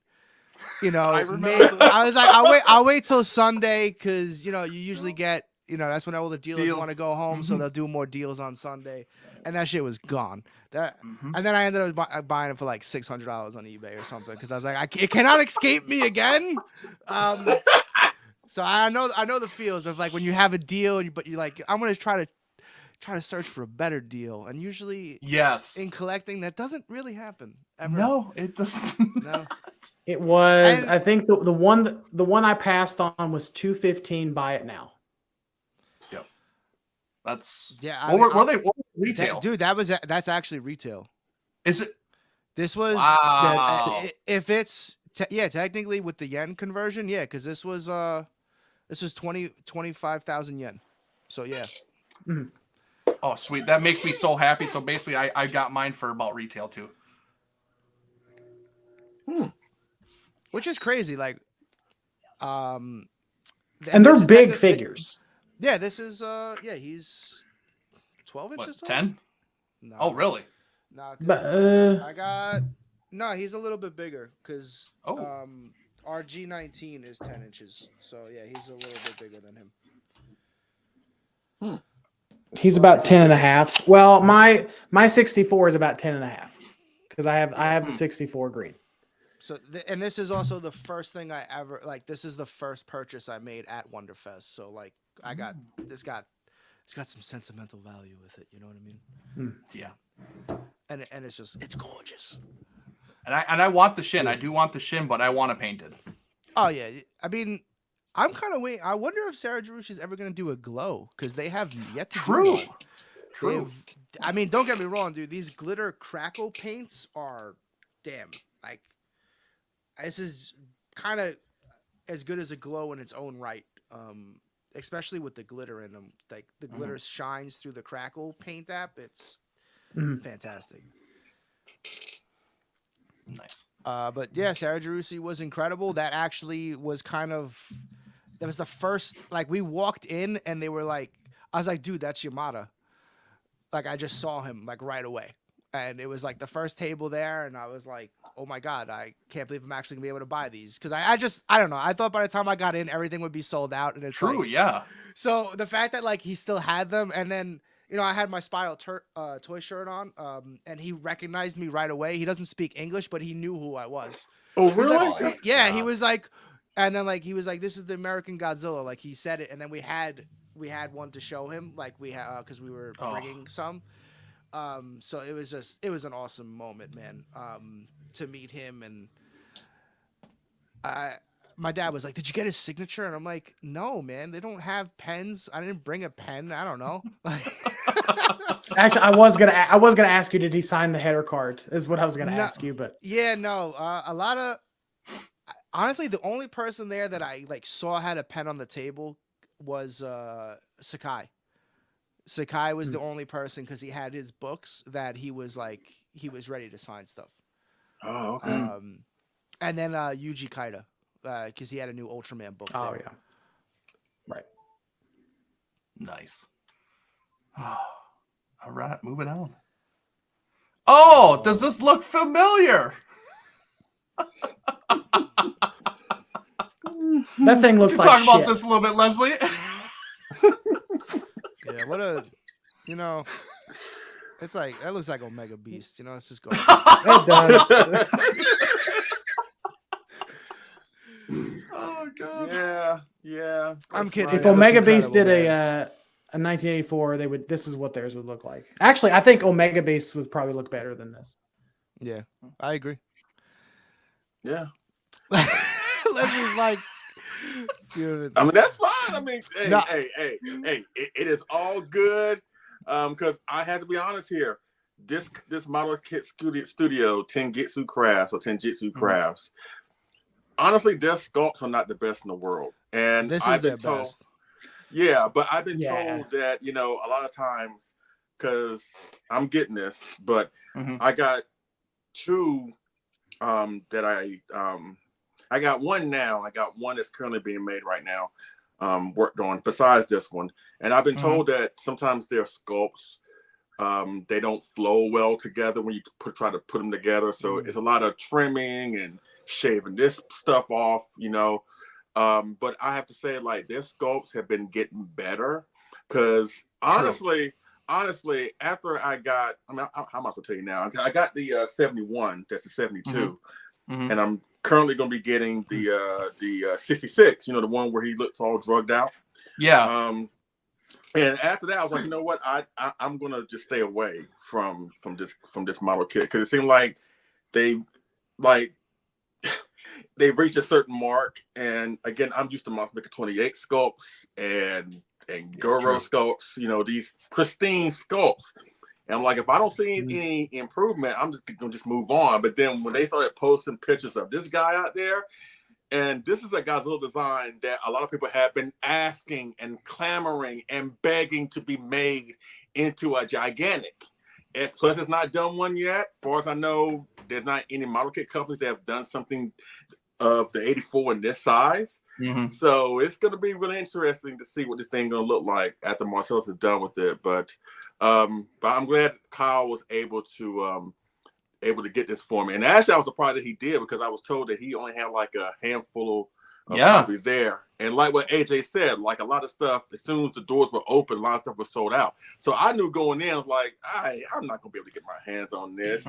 You know, I remember maybe- that. I was like, I'll wait till Sunday because you usually get that's when all the dealers Deals. want to go home, so Mhm. they'll do more deals on Sunday, and that shit was gone. That. Mhm. And then I ended up buying it for like $600 on eBay or something because I was like, it cannot escape me again. So I know the feels of like when you have a deal, but you're like, I'm gonna try to search for a better deal, and usually Yes. in collecting that doesn't really happen ever. No, it doesn't. No. it was. And- I think the one I passed on was $215. Buy it now. That's Yeah. what were they? What was retail? Dude, that's actually retail. Is it? This was Wow. if it's technically with the yen conversion, yeah, because this was 25,000 yen. So yeah. Oh, sweet. That makes me so happy. So basically, I got mine for about retail too. Which is crazy, like, And this they're is big technically- figures. Yeah, this is he's 12 What? inches tall? 10? No. Oh, really? No, 'cause But I got he's a little bit bigger because Oh. our G19 is 10 inches. So yeah, he's a little bit bigger than him. he's about 10 and a half. Well, my 64 is about 10 and a half because I have the 64 green. So and this is also the first thing I ever this is the first purchase I made at WonderFest. So like I got it's got some sentimental value with it, you know what I mean? Yeah. And it's gorgeous. And I want the shin. I do want the shin, but I want to paint it. Oh yeah, I mean, I'm kind of waiting. I wonder if Sarah Jarushi's ever gonna do a glow because they have yet to. Do True. one. True. I mean, don't get me wrong, dude. These glitter crackle paints are, damn, like, this is kind of as good as a glow in its own right. Especially with the glitter in them. Like the glitter shines through the crackle paint app. It's fantastic. Nice. But yeah, Sarah Jarusi was incredible. That actually was that was the first, like, we walked in and they were like, I was like, dude, that's Yamada. Like, I just saw him like right away. And it was like the first table there. And I was like, oh my God, I can't believe I'm actually gonna be able to buy these. Cause I don't know. I thought by the time I got in, everything would be sold out. And it's True. like, Yeah. so the fact that like he still had them, and then I had my Spiral toy shirt on, and he recognized me right away. He doesn't speak English, but he knew who I was. Oh, He's really? like, yeah, he was like, and then like he was like, this is the American Godzilla. Like he said it, and then we had one to show him, like we had because we were bringing some. So it was an awesome moment, man. To meet him, and my dad was like, did you get his signature? And I'm like, no, man, they don't have pens. I didn't bring a pen. I don't know. Actually, I was gonna ask you, did he sign the header card? Is what I was gonna No. ask you, but Yeah, no. A lot of honestly, the only person there that I like saw had a pen on the table was Sakai. Sakai was the only person because he had his books that he was ready to sign stuff. Oh, okay. And then Yuji Kaida because he had a new Ultraman book. oh there. yeah, right. Nice. All right, moving on. Oh, does this look familiar? That thing looks Let's like talk about shit. this a little bit, Leslie. Yeah, what a it's like that looks like Omega Beast. It's just going. It does. Oh god. Yeah. I'm that's kidding. right. If That looks Omega Beast incredible, did a 1984, they would. This is what theirs would look like. Actually, I think Omega Beast would probably look better than this. Yeah, I agree. Yeah. Leslie's like, dude, I mean, that's fine. I mean, hey, No. hey, it is all good. Because I had to be honest here. This model kit studio, Tenjitsu Crafts or Tenjitsu Crafts. Honestly, their sculpts are not the best in the world, and this I've is their been told. best. Yeah, but I've been Yeah. told that a lot of times because I'm getting this, but I got two that I got one now. I got one that's currently being made right now, worked on besides this one. And I've been told that sometimes their sculpts, they don't flow well together when you try to put them together. So it's a lot of trimming and shaving this stuff off, but I have to say, like, their sculpts have been getting better because honestly, after I got, how am I supposed to tell you now? I got the 71, that's the 72, and I'm currently going to be getting the 66, the one where he looks all drugged out. Yeah. And after that, I was like, you know what? I'm going to just stay away from this model kit because it seemed like they've reached a certain mark. And again, I'm used to Monster Maker 28 sculpts and Goro sculpts, these pristine sculpts. And I'm like, if I don't see any improvement, I'm just going to just move on. But then when they started posting pictures of this guy out there, and this is a Godzilla design that a lot of people have been asking and clamoring and begging to be made into a gigantic. Plus, it's not done one yet. As far as I know, there's not any model kit companies that have done something of the 84 in this size. So it's going to be really interesting to see what this thing going to look like after Marcellus is done with it. But I'm glad Kyle was able to get this for me. And actually, I was surprised that he did because I was told that he only had like a handful of copies there. And like what AJ said, like a lot of stuff, as soon as the doors were open, a lot of stuff was sold out. So I knew going in, I was like, I'm not going to be able to get my hands on this,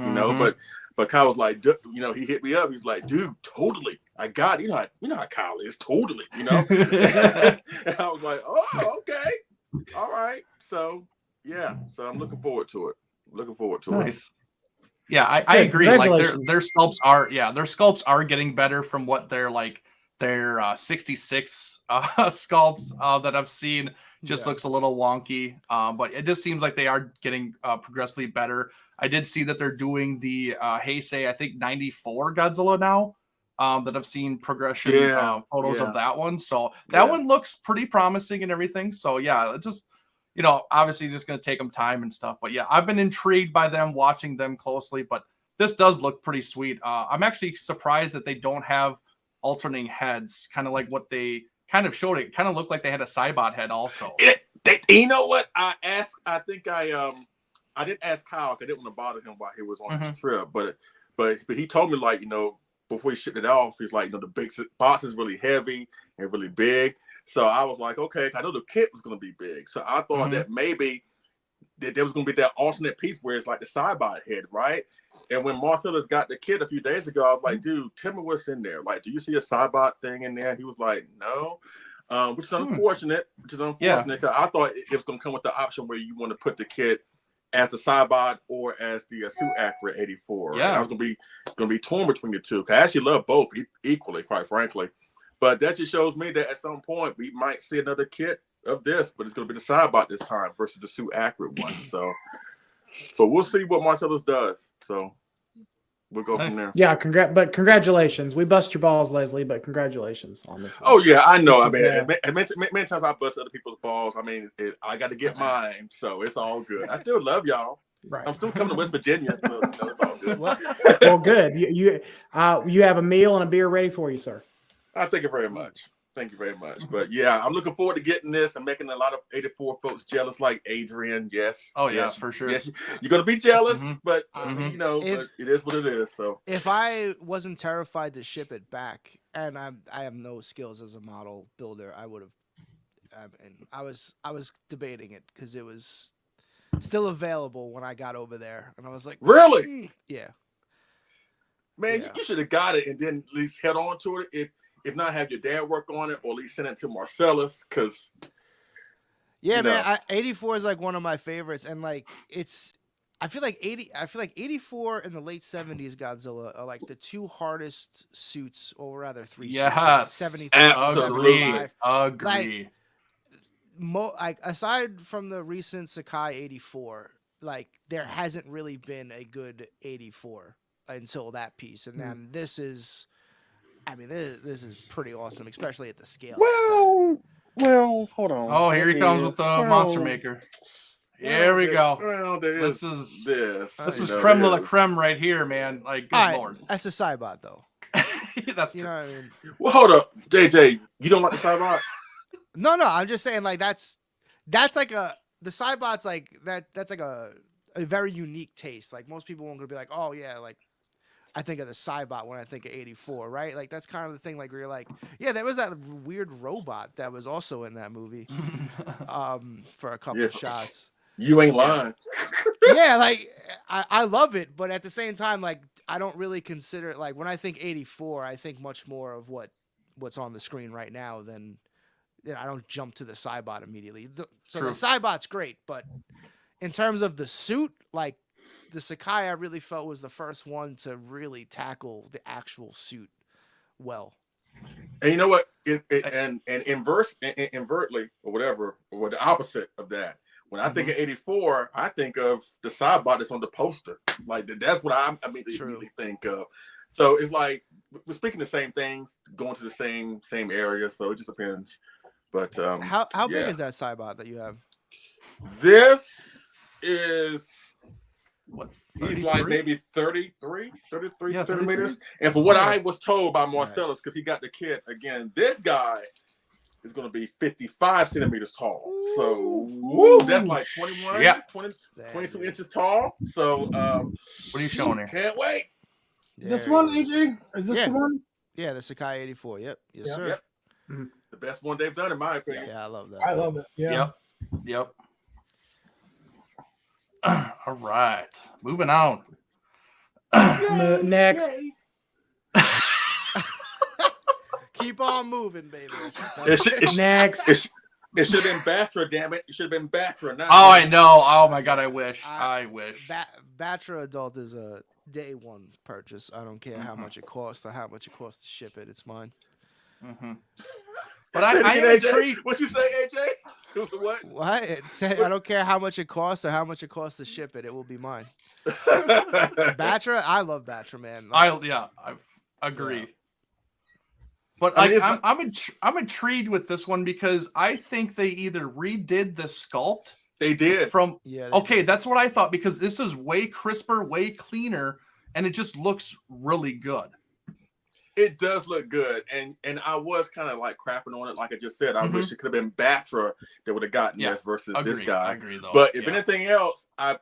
But Kyle was like, he hit me up. He's like, dude, totally. I got it. You know how Kyle is, totally, And I was like, oh, okay. All right. So, yeah. So I'm looking forward to it. Nice. Yeah, I agree. Like their sculpts are getting better from what their 66 sculpts that I've seen. Just looks a little wonky, but it just seems like they are getting progressively better. I did see that they're doing the Heisei, I think 94 Godzilla now, that I've seen progression photos of that one. So that one looks pretty promising and everything. So yeah, it just, obviously just going to take them time and stuff. But yeah, I've been intrigued by them, watching them closely. But this does look pretty sweet. I'm actually surprised that they don't have alternating heads, kind of like what they kind of showed. It kind of looked like they had a Cybot head also. You know what? I didn't ask Kyle because I didn't want to bother him while he was on his trip. But he told me, like, before he shipped it off, he's like, the big box is really heavy and really big. So I was like, okay, I know the kit was going to be big. So I thought that maybe that there was going to be that alternate piece where it's like the Cybot head, right? And when Marcellus got the kit a few days ago, I was like, dude, tell me what's in there. Like, do you see a Cybot thing in there? He was like, no. Which is unfortunate. Because I thought it was going to come with the option where you want to put the kit as the Cybot or as the Suit Accurate 84. Yeah, I was going to be torn between the two. Cause I actually love both equally, quite frankly. But that just shows me that at some point we might see another kit of this, but it's going to be the Cybot this time versus the suit accurate one. So we'll see what Marcellus does. So we'll go from there. Yeah, congratulations. We bust your balls, Leslie, but congratulations on this one. Oh yeah, I know. This Many times I bust other people's balls. I mean, I got to get mine, so it's all good. I still love y'all. Right. I'm still coming to West Virginia, so it's all good. Well, good. You have a meal and a beer ready for you, sir. Thank you very much. Thank you very much. But yeah, I'm looking forward to getting this and making a lot of 84 folks jealous, like Adrian. Yes. Oh yeah, yes, for sure. Yes, you're gonna be jealous, but Mhm. you know, but it is what it is. So If I wasn't terrified to ship it back, and I have no skills as a model builder, I would have. I was debating it because it was still available when I got over there, and I was like, really, yeah, man, Yeah. you should have got it and then at least head on to it. If not, have your dad work on it, or at least send it to Marcellus, because yeah, you man. know. 84 is like one of my favorites, and like I feel like 84 and the late 70s Godzilla are like the two hardest suits, or rather three suits. Yes. 73, Absolutely. 75. Agree. Like aside from the recent Sakai 84, like there hasn't really been a good 84 until that piece, and then this is, I mean, this is pretty awesome, especially at the scale. Well, hold on. Oh, here he comes with the Monster Maker. Here we go. Well, This is this. This you is know, creme de la this. creme right here, man. Like, good All right, lord. that's a Cybot though. That's You true. know what I mean? Well, hold up, JJ. You don't like the Cybot? No, I'm just saying like that's like the Cybot's like that's like a very unique taste. Like most people won't gonna be like, oh yeah, like I think of the Cybot when I think of 84, right? Like that's kind of the thing. Like where you're like, yeah, there was that weird robot that was also in that movie, for a couple of shots. You ain't lying. Yeah, like I love it, but at the same time, like I don't really consider, like when I think 84, I think much more of what's on the screen right now than, you know, I don't jump to the Cybot immediately. So True. the Cybot's great, but in terms of the suit, like the Sakai, I really felt was the first one to really tackle the actual suit well. And you know what? And invertly or whatever, or the opposite of that. When I think of 84, I think of the Cybot that's on the poster. Like that's what I immediately think of. So it's like we're speaking the same things, going to the same area. So it just depends. But How big is that Cybot that you have? This is What? he's like maybe 33 Yeah, centimeters. And for what I was told by Marcellus, because he got the kit again, this guy is going to be 55 centimeters tall. So that's like 21, Yeah. 22 inches tall. So What are you showing here? can't wait. This There one, it is. AJ? Is this the one? Yeah, the Sakai 84. Yep. Yes, Yep. sir. Yep. The best one they've done, in my opinion. Yeah, I love that. I love it. Yeah. Yep. All right. Moving on. Next. Keep on moving, baby. Next. It should have been Batra, damn it. It should have been Batra. Not Oh, I know. Oh my god, I wish. I wish. Batra Adult is a day one purchase. I don't care how much it costs or how much it costs to ship it. It's mine. But I am intrigued. What you say, AJ? What? What? It said, I don't care how much it costs or how much it costs to ship it. It will be mine. Batra, I love Batra, man. I agree. Yeah. But I mean, like, I'm intrigued with this one because I think they either redid the sculpt They did. from. Yeah. Okay, that's what I thought because this is way crisper, way cleaner, and it just looks really good. It does look good, and I was kind of like crapping on it, like I just said. I wish it could have been Batra that would have gotten this versus this guy. I agree, though. But if anything else, I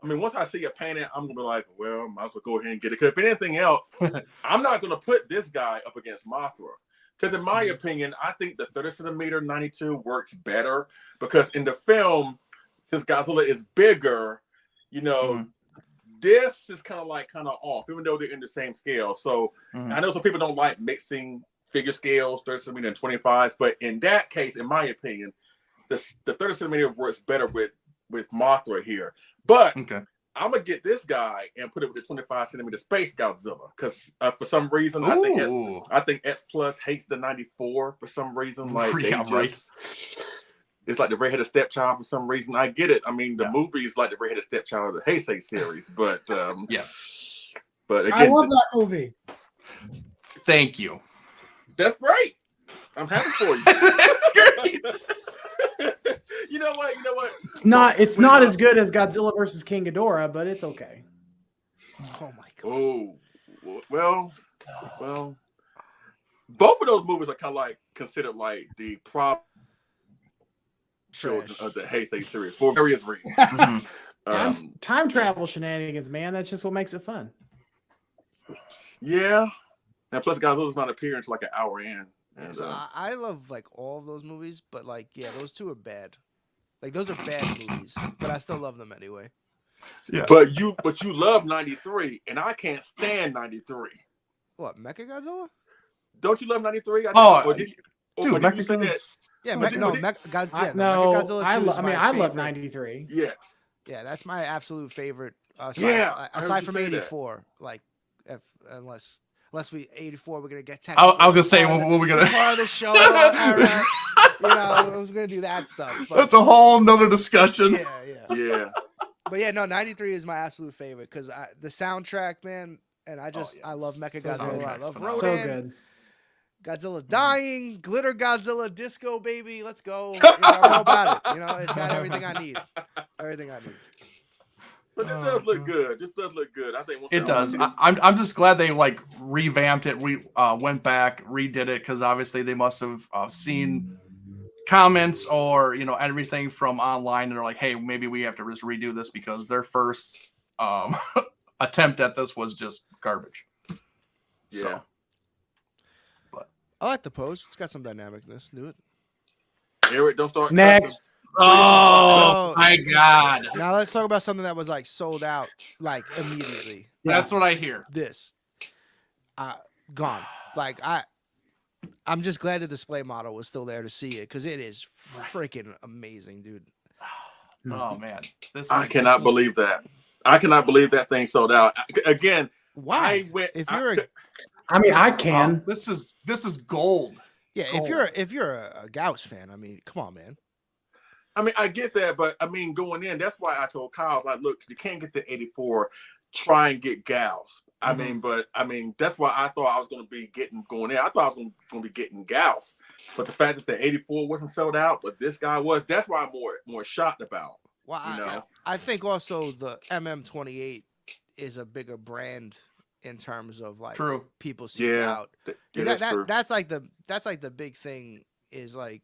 mean, once I see it painted, I'm gonna be like, well, might as well go ahead and get it. Because if anything else, I'm not gonna put this guy up against Mothra. Because in my opinion, I think the 30 centimeter 92 works better because in the film, since Godzilla is bigger, you know. This is kind of off, even though they're in the same scale. So I know some people don't like mixing figure scales, 30 centimeter and 25s, but in that case, in my opinion, the 30 centimeter works better with Mothra here. But I'm gonna get this guy and put it with the 25 centimeter Space Godzilla because for some reason I think X Plus hates the 94 for some reason. Like it's like the redheaded stepchild for some reason. I get it. I mean, the Yeah. movie is like the redheaded stepchild of the Heisei series, but Yeah. But I again, love that movie. Thank you. that's great. I'm happy for you. That's great. You know what? It's not as good as Godzilla versus King Ghidorah, but it's okay. Oh my god. Oh, well, both of those movies are kind of like considered like the prop children Trash. of the Heisei series for various reasons. Mhm. Time travel shenanigans, man. That's just what makes it fun. Yeah, and plus Godzilla's not appearing until like an hour in. And, So I love like all of those movies, but like yeah, those two are bad. Like those are bad movies, but I still love them anyway. Yeah. but you love 93, and I can't stand 93. What, Mechagodzilla? Don't you love 93? Oh, did you Dude, say that? Mechagodzilla. Yeah, But no, did- Mechagodzilla 2 is my I love favorite. 93. Yeah, Yeah, that's my absolute favorite. Yeah, I heard aside you from say that. 84, like unless we 84, we're gonna get I technical. was gonna say, Part of what the- we gonna? part of the show era. You know, I was gonna do that stuff. But That's a whole nother discussion. yeah. yeah. But yeah, no, 93 is my absolute favorite because the soundtrack, man, and I yeah. love Mechagodzilla. I Soundtrack's love phenomenal. So Rodan, good. Godzilla dying, glitter Godzilla, disco baby. Let's go. You know, I'm all about it. You know, it's got everything I need. Everything I need. But this does look good. This does look good. I think once It they- does. I'm just glad they like revamped it. We went back, redid it because obviously they must have seen comments or everything from online, and they're like, hey, maybe we have to just redo this because their first attempt at this was just garbage. Yeah. So I like the pose. It's got some dynamicness. Do it. Eric, don't start Next. oh Oh. my god, Now let's talk about something that was like sold out like immediately. that's what I hear. This, gone. Like I'm just glad the display model was still there to see it because it is freaking amazing, dude. Oh man, I cannot believe that. I cannot believe that thing sold out. Again, Why? I went. If you're I mean, I can. This is gold. yeah, if you're a Gauss fan, I mean, come on, man. I mean, I get that, but I mean, going in, that's why I told Kyle, like, look, if you can't get the 84, try and get Gauss. I mean, that's why I thought I was going to be going in. I thought I was going to be getting Gauss, but the fact that the 84 wasn't sold out, but this guy was, that's why I'm more shocked about. Well, You know? I think also the MM28 is a bigger brand in terms of like True. people seeking Yeah, out. Yeah, that's true. That's like the big thing is like,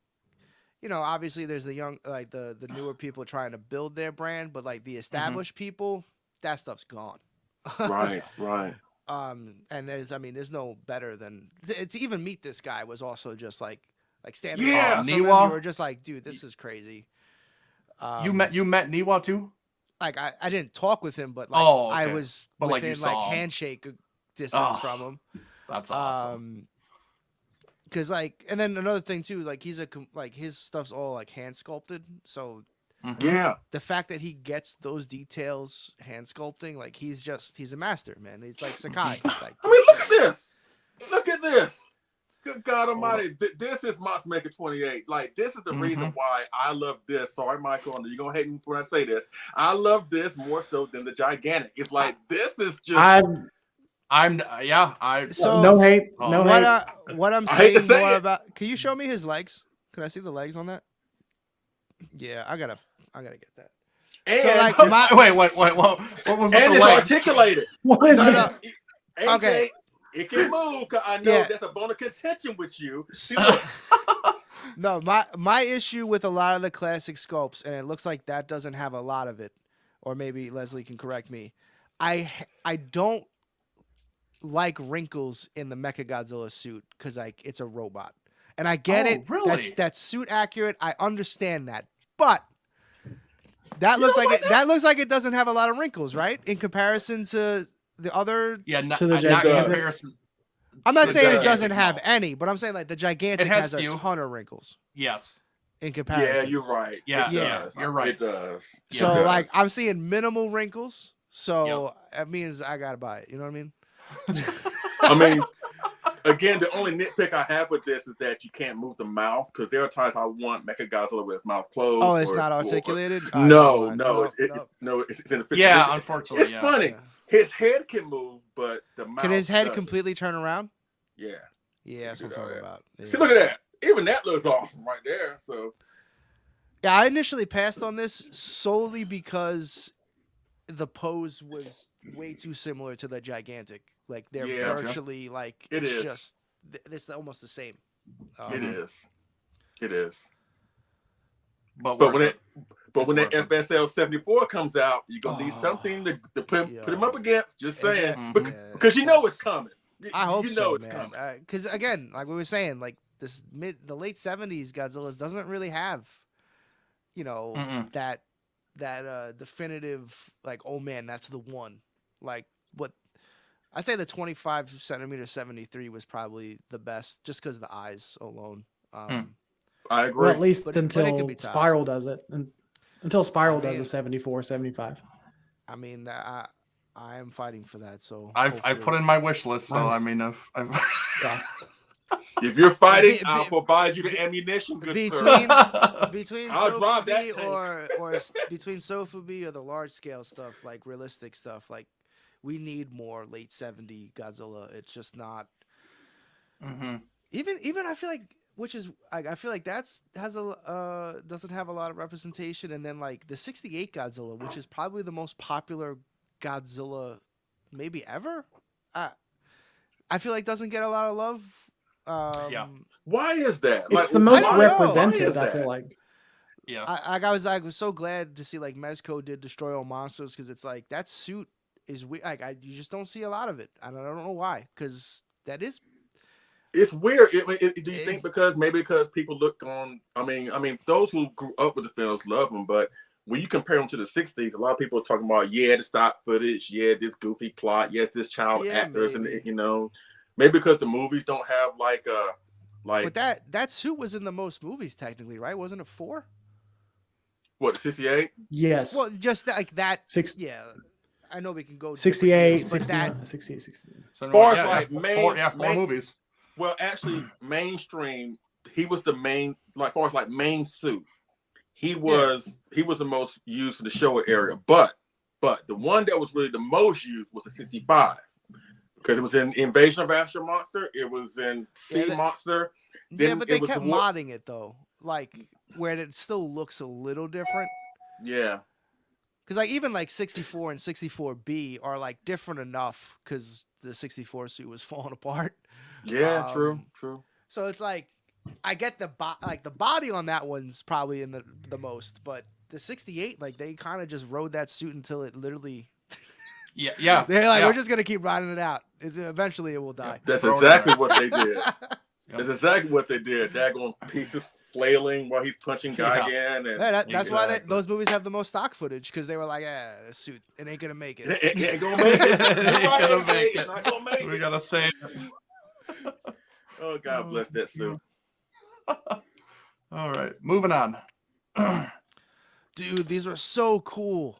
obviously there's the young like the newer people trying to build their brand, but like the established people, that stuff's gone. Right. And there's no better than to even meet this guy was also just like standing Yeah. across from him, Niwa? you were just like, dude, this is crazy. You met Niwa too? Like I didn't talk with him, but like Oh, I okay. was But, like, you within like saw him. handshake distance Oh, from him. That's awesome. Because like, and then another thing too, like like his stuff's all like hand sculpted, so Yeah. the fact that he gets those details hand sculpting, like he's a master, man. It's like Sakai. Like, I mean, look at this. Look at this. Good God Almighty! This is Monster Maker 28. Like, this is the reason why I love this. Sorry, Michael, you're gonna hate me when I say this. I love this more so than the Gigantic. It's like this is just. So No hate. Oh. No what hate. what I'm I hate to saying say more it. about. Can you show me his legs? Can I see the legs on that? Yeah, I gotta get that. and, So, like, wait, what was and the it's legs? articulated. What is No, it? no. AJ, Okay. it can move. 'Cause I know Yeah. there's a bone of contention with you. No, my issue with a lot of the classic sculpts, and it looks like that doesn't have a lot of it, or maybe Leslie can correct me. I don't like wrinkles in the Mechagodzilla suit because like it's a robot, and I get Oh, it. really? That's suit accurate. I understand that, but that looks like it doesn't have a lot of wrinkles, right? In comparison to the other. Yeah, not, To the not Gigantic. comparison. I'm not The saying it Gigantic, doesn't have no. any, but I'm saying like the Gigantic has has a few. ton of wrinkles Yes. in comparison. Yeah, you're right. Yeah, It yeah, does. you're right. It does. Yeah, So It does. like I'm seeing minimal wrinkles. So that means I gotta buy it. You know what I mean? I mean, Again, the only nitpick I have with this is that you can't move the mouth because there are times I want Mechagodzilla with his mouth closed. Oh, it's not articulated. All right, No, never mind. no, it's Nope. it's in the Yeah, it's- unfortunately, it's yeah. funny. Yeah. His head can move, but the mouth. Can his head doesn't. completely turn around? Yeah. Yeah, that's what I'm do talking that. about. See, Yeah. look at that. Even that looks awesome right there. So Yeah, I initially passed on this solely because the pose was way too similar to the gigantic. Like they're Yeah. virtually like It it's is. just this is almost the same. it is. It is. But But worth when It's that worth it. FSL 74 comes out, you're gonna need Oh. something to put Yeah. him up against. Just And saying, that- Mhm. because you know that's- it's coming. I hope you so, know it's man. coming. Because again, like we were saying, like the late '70s Godzilla doesn't really have, Mm-mm. that definitive like, oh man, that's the one. Like what I say, the 25 centimeter 73 was probably the best, just because of the eyes alone. I agree. Well, at least But it until can be topped. Spiral does it. And until Spiral I does mean- a 74, 75. I mean, I am fighting for that. So I've hopefully- put in my wish list, so I've- I mean, I've Yeah. If you're fighting, Be- I'll be- provide you the ammunition, good between sir. between I'll drive that Sofubi tank. or between Sofubi or the large scale stuff, like realistic stuff, like we need more late 70 Godzilla. It's just not Mhm. even I feel like, which is I feel like doesn't have a lot of representation. And then like the 68 Godzilla, which is probably the most popular Godzilla maybe ever, I feel like doesn't get a lot of love. Yeah. Why is that? It's the most why- why represented, is I that? feel like. Yeah. I was so glad to see like Mezco did Destroy All Monsters, because it's like that suit is weird. Like you just don't see a lot of it. I don't know why, because that is It's weird. Do you It's- think because people look on? I mean, those who grew up with the films love them, but when you compare them to the '60s, a lot of people are talking about the stock footage, this goofy plot, this child Yeah, actors, maybe. and maybe because the movies don't have like but that suit was in the most movies technically, right? Wasn't it 4? what 68? Yes. Well, just like that. Six- Yeah, I know we can go different 68, years, but 69, 68, 69. So Far as yeah, like yeah, main- four movies. Well, actually, mainstream. He was the main, like far as like main suit. He was the most used for the show area, but the one that was really the most used was the 65 because it was in Invasion of Astro Monster. It was in Sea Monster. yeah, Then but it they was kept the war- modding it though, like where it still looks a little different. Yeah, Because like even like 64 and 64B are like different enough, because the 64 suit was falling apart. yeah, Um, true. So it's like I get the body on that one's probably in the most, but the 68, like they kind of just rode that suit until it literally. Yeah. They're like, yeah. we're just gonna keep riding it out. Eventually it will die. That's Throw it exactly in what they did. Yep. That's exactly what they did. Daggone pieces flailing while he's punching Yeah. Gigan, and Yeah, that's why Exactly. those movies have the most stock footage, because they were like, the suit, it ain't gonna make it. it ain't gonna make it. Ain't gonna Right, make it's it. not gonna make We it. gotta say. Oh, God bless that suit. All right, moving on. Dude, these were so cool.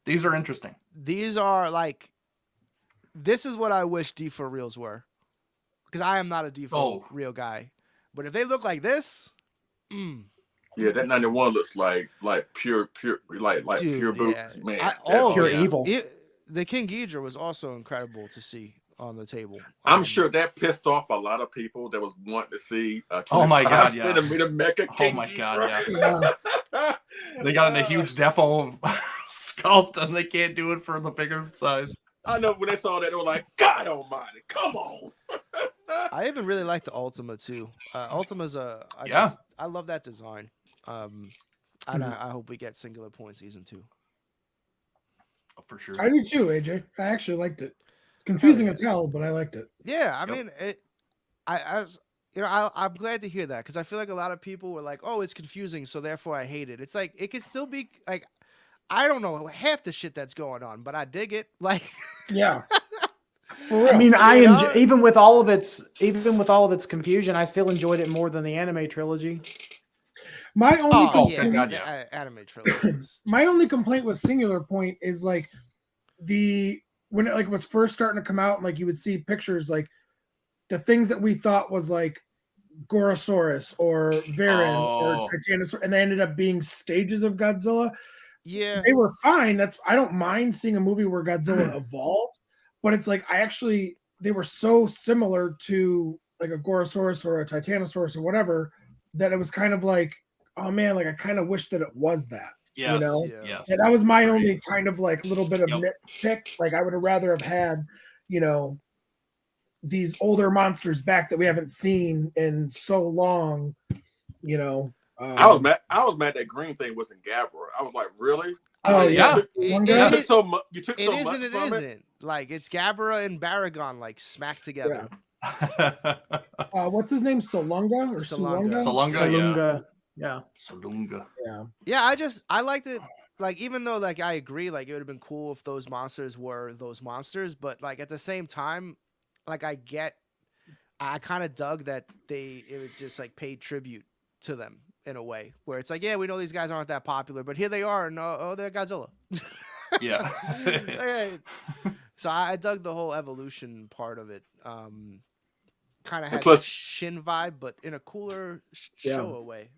These are interesting. These are like, this is what I wish D4 reels were, because I am not a D4 reel guy. But if they look like this, Yeah, that 91 looks like pure like Dude, pure boot, yeah. man. Pure yeah. evil. the King Ghidorah was also incredible to see on the table. I'm sure that pissed off a lot of people that was wanting to see a 25 Oh my God, yeah. centimeter mecha Oh King my God, Ghidorah. Yeah. They got in a huge defo sculpt, and they can't do it for the bigger size. I know when they saw that, they were like, God almighty, come on. I even really like the Ultima too. Ultima's Yeah. I love that design. And I hope we get Singular Point season 2. Oh, for sure. I do too, AJ. I actually liked it. Confusing as hell, but I liked it. Yeah, I Yep. mean, I'm glad to hear that, because I feel like a lot of people were like, "Oh, it's confusing, so therefore I hate it." It's like it could still be like, I don't know half the shit that's going on, but I dig it. Like, Yeah. For real. I mean, I You know? enjoy, even with all of its confusion, I still enjoyed it more than the anime trilogy. my only oh complaint, yeah, God, the yeah. anime trilogy. my only complaint with Singular Point is like when it like was first starting to come out, and like you would see pictures like the things that we thought was like Gorosaurus or Varan or Oh. Titanosaurus, and they ended up being stages of Godzilla. Yeah. They were fine. I don't mind seeing a movie where Godzilla evolves, but it's like they were so similar to like a Gorosaurus or a Titanosaurus or whatever that it was kind of like, oh man, like I kind of wish that it was that. Yes. You know? Yeah. Yes. And that was my Agreed. only kind of like little bit of nitpick. Like I would have rather have had, you know, these older monsters back that we haven't seen in so long, you know. I was mad that green thing wasn't Gabra. I was like, really? Oh yeah. You yeah. took so much. You took It so isn't. much It from it. isn't. Like it's Gabra and Baragon like smacked together. What's his name? Solunga or Salunga. Sulunga? Yeah. Salunga. Salunga. Yeah. Yeah, I liked it. Like even though like I agree, like it would have been cool if those monsters were those monsters, but like at the same time, like I kind of dug that it would just like pay tribute to them in a way where it's like, yeah, we know these guys aren't that popular, but here they are, and they're Godzilla. Yeah. So I dug the whole evolution part of it. Kind of had plus- that Shin vibe, but in a cooler Yeah. show away.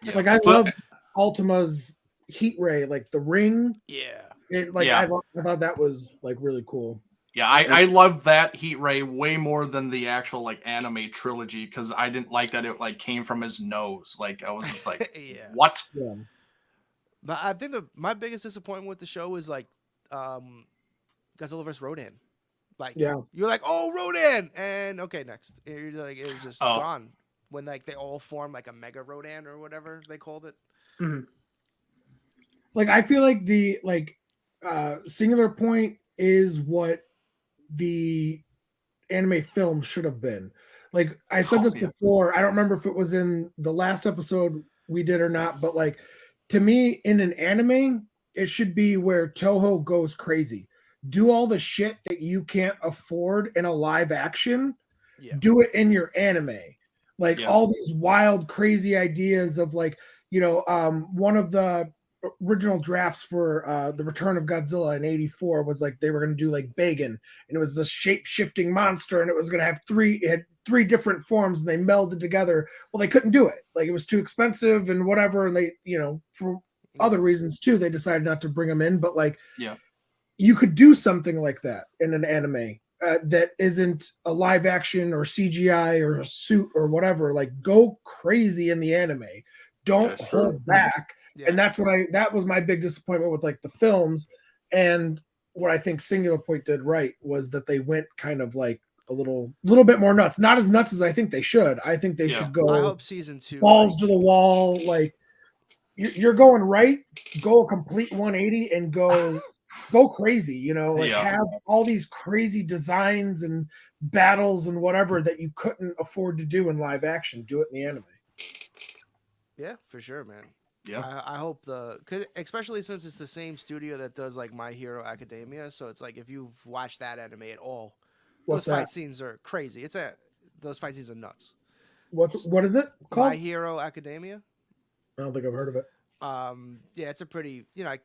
Yeah. Like I love Ultima's heat ray, like the ring. Yeah. Yeah. I thought that was like really cool. Yeah, I love that heat ray way more than the actual like anime trilogy because I didn't like that it like came from his nose. Like I was just like, Yeah. what? Yeah. But I think my biggest disappointment with the show is like Godzilla vs. Rodan. Like Yeah. you're like, oh, Rodan, and okay, next. You're like, it was just gone when like they all formed like a mega Rodan or whatever they called it. Mhm. Like I feel like the Singular Point is what the anime film should have been. Like I said this before, I don't remember if it was in the last episode we did or not, but like to me in an anime, it should be where Toho goes crazy. Do all the shit that you can't afford in a live action. Yeah. Do it in your anime. Like all these wild, crazy ideas of like, you know, one of the original drafts for the Return of Godzilla in '84 was like they were going to do like Bagan, and it was the shape-shifting monster, and it was going to have three different forms, and they melded together. Well, they couldn't do it. Like it was too expensive and whatever, and they, you know, for other reasons too, they decided not to bring them in. But like, you could do something like that in an anime that isn't a live action or CGI or a suit or whatever. Like go crazy in the anime. Don't hold back. Yeah. And that was my big disappointment with like the films. And what I think Singular Point did right was that they went kind of like a little bit more nuts. Not as nuts as I think they should. I think they should go I hope season 2 balls to the wall. Like you're going right, go a complete 180 and go crazy, you know, like have all these crazy designs and battles and whatever that you couldn't afford to do in live action. Do it in the anime. Yeah, for sure, man. Yeah. I hope cause especially since it's the same studio that does like My Hero Academia, so it's like if you've watched that anime at all, What's those that? fight scenes are crazy. Those fight scenes are nuts. What is it called? My Hero Academia. I don't think I've heard of it. Yeah, it's a pretty, you know, like,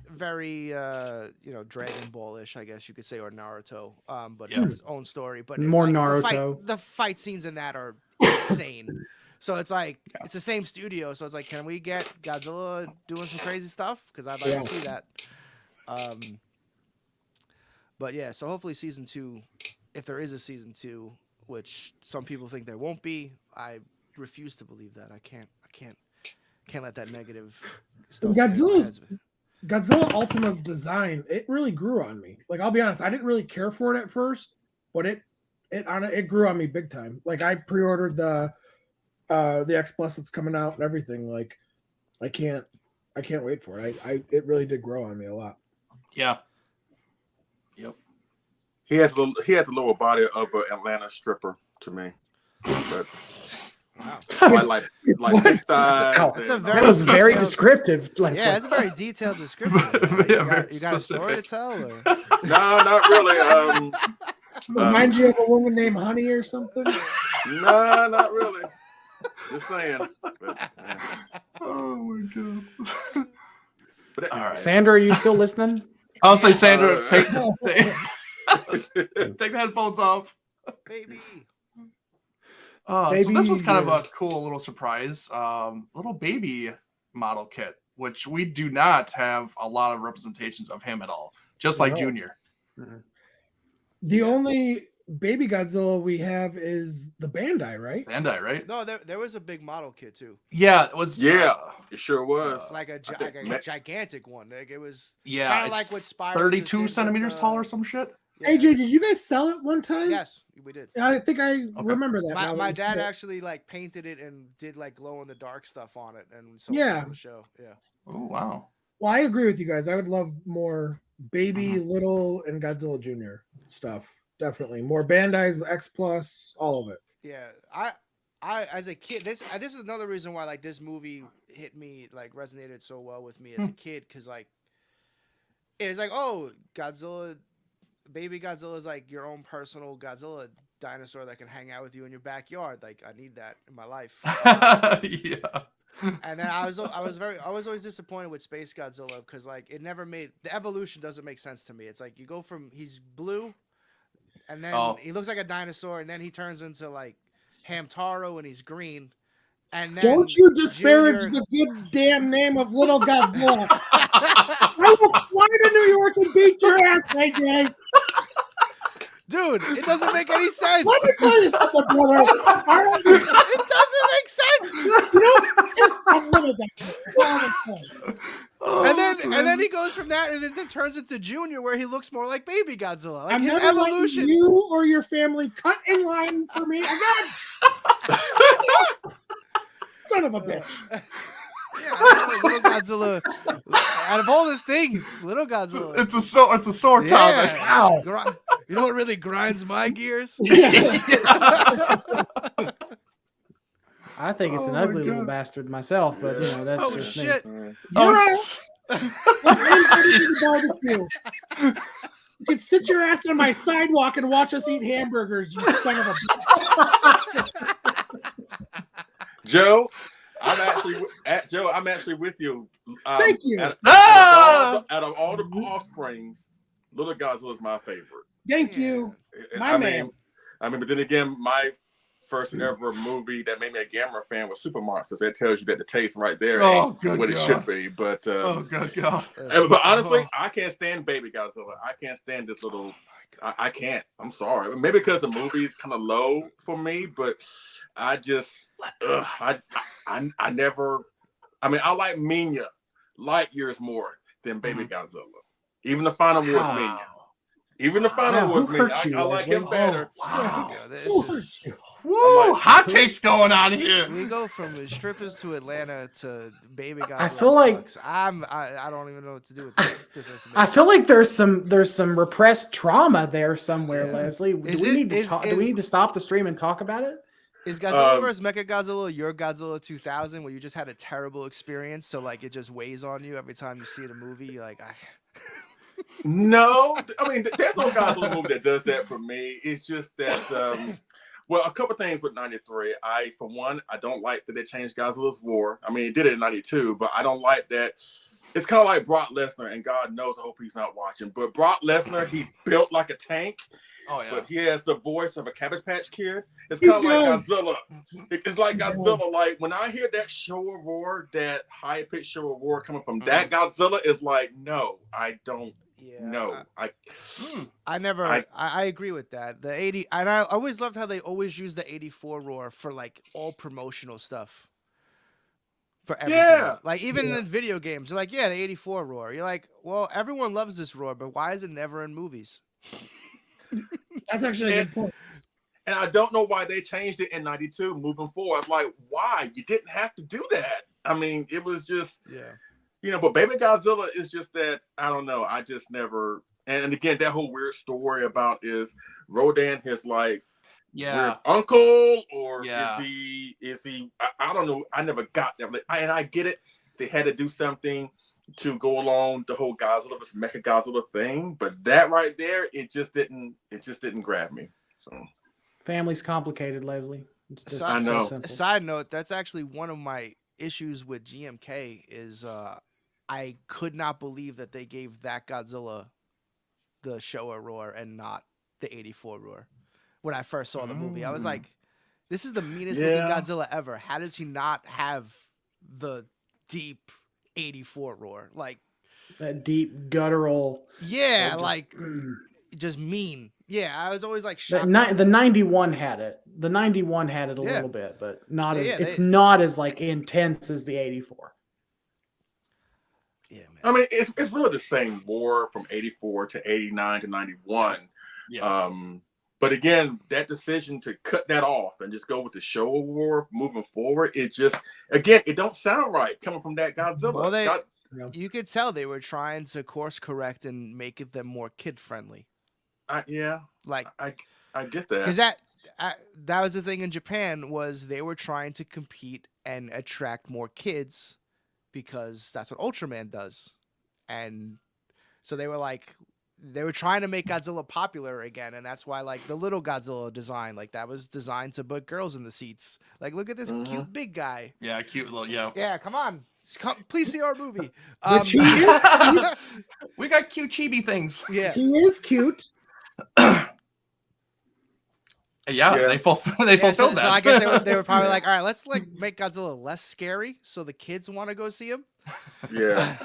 very you know, Dragon Ball-ish, I guess you could say, or Naruto, but it's its own story. But it's More like Naruto. the fight scenes in that are insane. So it's like it's the same studio. So it's like, can we get Godzilla doing some crazy stuff? Because I'd like to see that. But yeah, so hopefully season 2, if there is a season 2, which some people think there won't be, I refuse to believe that. I can't let that negative stuff. Godzilla Ultima's design, it really grew on me. Like I'll be honest, I didn't really care for it at first, but it grew on me big time. Like I pre-ordered the X Plus that's coming out and everything. Like I can't wait for it. It really did grow on me a lot. Yeah. Yep. He has the lower body of an Atlanta stripper to me. But like big thighs. That was very descriptive. Yeah, it's a very detailed description. You got a story to tell? Or? No, not really. Remind you of a woman named Honey or something? No, not really. Just saying. But, Oh my god. But All right. Sandra, are you still listening? I'll say, Sandra, Uh, take the headphones off. Baby. So this was kind of Baby. a cool little surprise. Little baby model kit, which we do not have a lot of representations of him at all. Just like No. Junior. The only baby Godzilla we have is the Bandai, right? Bandai, right? No, there was a big model kit too, Yeah, it was. Yeah, it sure was. like a I think Ma- gigantic one. Like it was Yeah, kinda it's like what Spyro just 32 did with, centimeters tall or some shit. yes. AJ, did you guys sell it one time? Yes, we did. I think I remember that. now My that you dad said it. actually like painted it and did like glow in the dark stuff on it and sold it Yeah. on the show. Yeah. Oh wow. Well, I agree with you guys. I would love more baby, little, and Godzilla Junior stuff. Definitely more Bandai's, X Plus, all of it. Yeah, I as a kid, this is another reason why like this movie hit me, like resonated so well with me as a kid, because like it's like, oh, Godzilla, baby Godzilla is like your own personal Godzilla dinosaur that can hang out with you in your backyard. Like I need that in my life. Yeah. And then I was always disappointed with Space Godzilla because like it never made the evolution doesn't make sense to me. It's like you go from he's blue, and then he looks like a dinosaur, and then he turns into like Hamtaro, and he's green. And then Don't you disparage Junior- the good damn name of Little Godzilla. I will fly to New York and beat your ass, AJ. Dude, it doesn't make any sense. Let me tell you something, brother. All right? It doesn't make sense. You know, it's a Little Godzilla. That's all I'm saying. And then he goes from that and then turns into Junior, where he looks more like baby Godzilla. Like I'm his never evolution. letting you or your family cut in line for me again. Son of a bitch. Yeah, I know, Little Godzilla. Out of all the things, Little Godzilla. It's a sore topic. Yeah. You know what really grinds my gears? I think it's an Oh my ugly little God. bastard myself, but you know that's Oh just shit! me. You're out. Let's invite you to barbecue. You can sit your ass on my sidewalk and watch us eat hamburgers, you son of a bitch. Joe, I'm actually with you. Thank you. Out of all the offsprings, Little Godzilla is my favorite. Thank you. My I man. mean, but then again, my first ever movie that made me a Gamera fan was Super Monsters. That tells you that the taste right there Oh, ain't good what it God. should be. But Oh good God. but honestly, I can't stand Baby Godzilla. I can't stand this little. I can't. I'm sorry. Maybe because the movie's kind of low for me, but I just I never. I mean, I like Minya light years more than Baby Godzilla. Even the final Wars Minya. Even the final Wow, Wars who hurt Minya. you, I like him Leslie? better. Wow. Yeah, this is- Woo! like- Hot takes going on here. we go from strippers to Atlanta to baby Godzilla. I feel like- sucks. I don't even know what to do with this information. I feel like there's some repressed trauma there somewhere, Yeah. Leslie. Do Is we it- need to is- talk? Do is- we need to stop the stream and talk about it? Is Godzilla vs. Mechagodzilla your Godzilla 2000, where you just had a terrible experience, so like it just weighs on you every time you see the movie? You're like, No, I mean, there's no Godzilla movie that does that for me. It's just that, well, a couple things with 93. For one, I don't like that they changed Godzilla's War. I mean, it did it in 92, but I don't like that. It's kind of like Brock Lesnar, and God knows, I hope he's not watching. But Brock Lesnar, he's built like a tank, Oh yeah. but he has the voice of a Cabbage Patch Kid. It's kind of like does. Godzilla. It's like Godzilla. Like when I hear that Showa roar, that high pitched Showa roar coming from that Godzilla, is like, no, I don't. yeah, No, I agree with that. The 80, and I always loved how they always use the 84 roar for like all promotional stuff. For everything. Yeah. Like even in video games, you're like, yeah, the 84 roar. You're like, well, everyone loves this roar, but why is it never in movies? That's actually a good point. And I don't know why they changed it in 92 moving forward. I'm like, why? You didn't have to do that. I mean, it was just, Yeah. but Baby Godzilla is just that, I don't know. I just never, and again, that whole weird story about is Rodan his like weird uncle, or Yeah. is he, I don't know. I never got that. And I get it. They had to do something to go along the whole Godzilla vs. Mechagodzilla thing. But that right there, it just didn't grab me. So. Family's complicated, Leslie. It's just I know. so A simple. side note, that's actually one of my issues with GMK is I could not believe that they gave that Godzilla the Showa roar and not the 84 roar. When I first saw the movie, I was like, this is the meanest looking Godzilla ever. How does he not have the deep 84 roar? Like That deep guttural. yeah, just- like just mean. Yeah, I was always like The, shocked. the 91 had it. The 91 had it a Yeah. little bit, but not as Yeah, it's they- not as like intense as the 84. Yeah, man. I mean, it's really the same war from 84 to 89 to 91. Yeah. But again, that decision to cut that off and just go with the Showa war moving forward, it just, again, it don't sound right coming from that Godzilla. Well, you could tell they were trying to course correct and make it them more kid friendly. Like I get that. because that was the thing in Japan was they were trying to compete and attract more kids because that's what Ultraman does, and so they were trying to make Godzilla popular again, and that's why like the little Godzilla design, like that was designed to put girls in the seats. Like, look at this cute big guy. Yeah, cute little Yeah, come on, please see our movie. Which he is, We got cute chibi things. yeah, he is cute. Yeah, Yeah. they fulfilled that. so I guess they were probably like, all right, let's like make Godzilla less scary so the kids want to go see him. Yeah.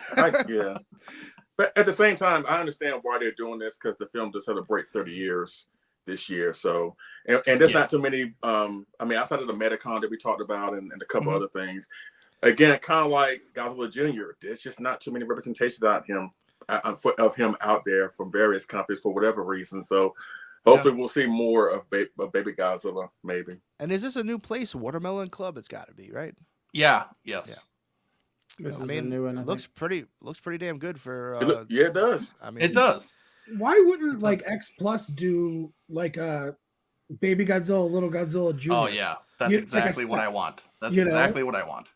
But at the same time, I understand why they're doing this because the film just celebrate 30 years this year. So, and there's not too many, I mean, outside of the Metacon that we talked about and a couple other things, again, kind of like Godzilla Jr., there's just not too many representations of him out there from various companies for whatever reason. So hopefully we'll see more of Baby Godzilla, maybe. And is this a new place? Watermelon Club? It's got to be, right? Yeah. Yes. Yeah. This I is mean, a new one. I it looks think. pretty damn good for. It does. I mean, It does. Why wouldn't like X Plus do like a Baby Godzilla, Little Godzilla Jr.? Oh yeah, that's You- like a exactly what set, I want. That's you know? exactly what I want.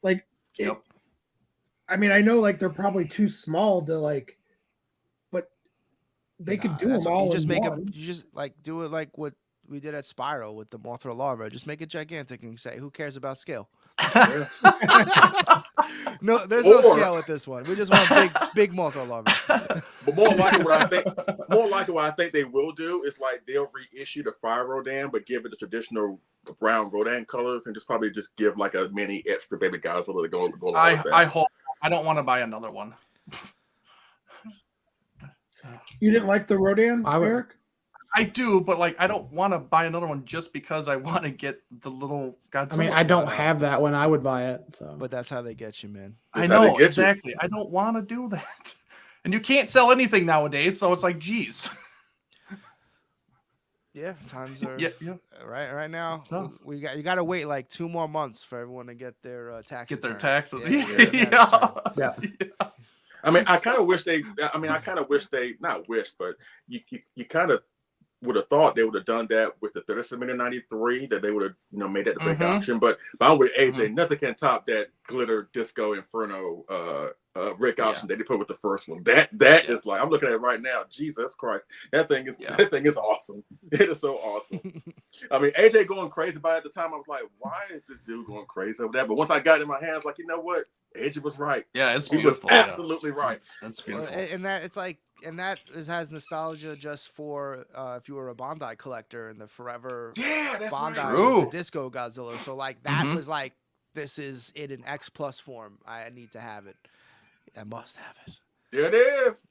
Like, Yep. I mean, I know like they're probably too small to like, but they could do that's them what- all You just in make one. you just like do it like what we did at Spyro with the Mothra larva. Just make it gigantic and say, who cares about scale? No, there's no Or- scale with this one. We just want big Mothra larva. But more likely what I think they will do is like they'll reissue the Fire Rodan, but give it the traditional brown Rodan colors and just probably just give like a mini extra Baby Godzilla to go along with that. I hope. I don't want to buy another one. You didn't like the Rodan, I would- Eric? I do, but like I don't want to buy another one just because I want to get the little Godzilla. I mean, I don't have that one. I would buy it. So. But that's how they get you, man. I That's how they know get you. exactly. I don't want to do that, and you can't sell anything nowadays. So it's like, geez. Yeah, times are Yeah. right now. Tough. You got to wait like 2 more months for everyone to get their tax. Get their return. taxes. Yeah, Yeah. get their tax return. Yeah. I mean, I kind of wish they not wish, but you kind of would have thought they would have done that with the 37 93, that they would have made that the big option. But I'm with AJ, nothing can top that glitter disco inferno Rick option that they put with the first one. That is like, I'm looking at it right now. Jesus Christ, that thing is awesome. It is so awesome. I mean, AJ going crazy about it at the time. I was like, why is this dude going crazy over that? But once I got it in my hands, like, you know what? AJ was right. Yeah, it's He was beautiful. absolutely right. That's Well, beautiful. and that it's like, and that has nostalgia just for if you were a Bandai collector and the Forever Yeah, that's Bandai right. True. was the Disco Godzilla. So like that was like, this is in an X Plus form. I need to have it. I must have it. There it is.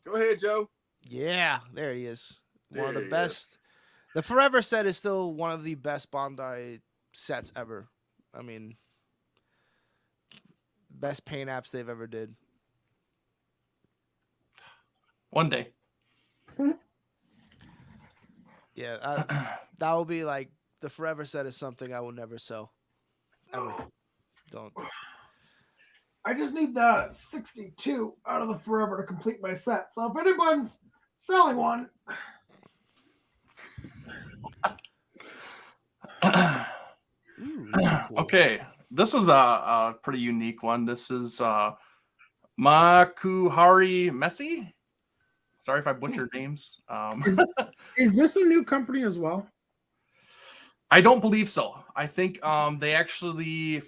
Go ahead, Joe. Yeah, there he is. One of There the he best. The Forever set is still one of the best Bandai sets ever. I mean, best paint apps they've ever did. One day. Yeah, that will be like the Forever set is something I will never sell. Ever. Don't. I just need the 62 out of the Forever to complete my set. So if anyone's selling one, Ooh, these are cool. Okay, this is a pretty unique one. This is Makuhari Messi. Sorry if I butchered names. is this a new company as well? I don't believe so. I think they actually,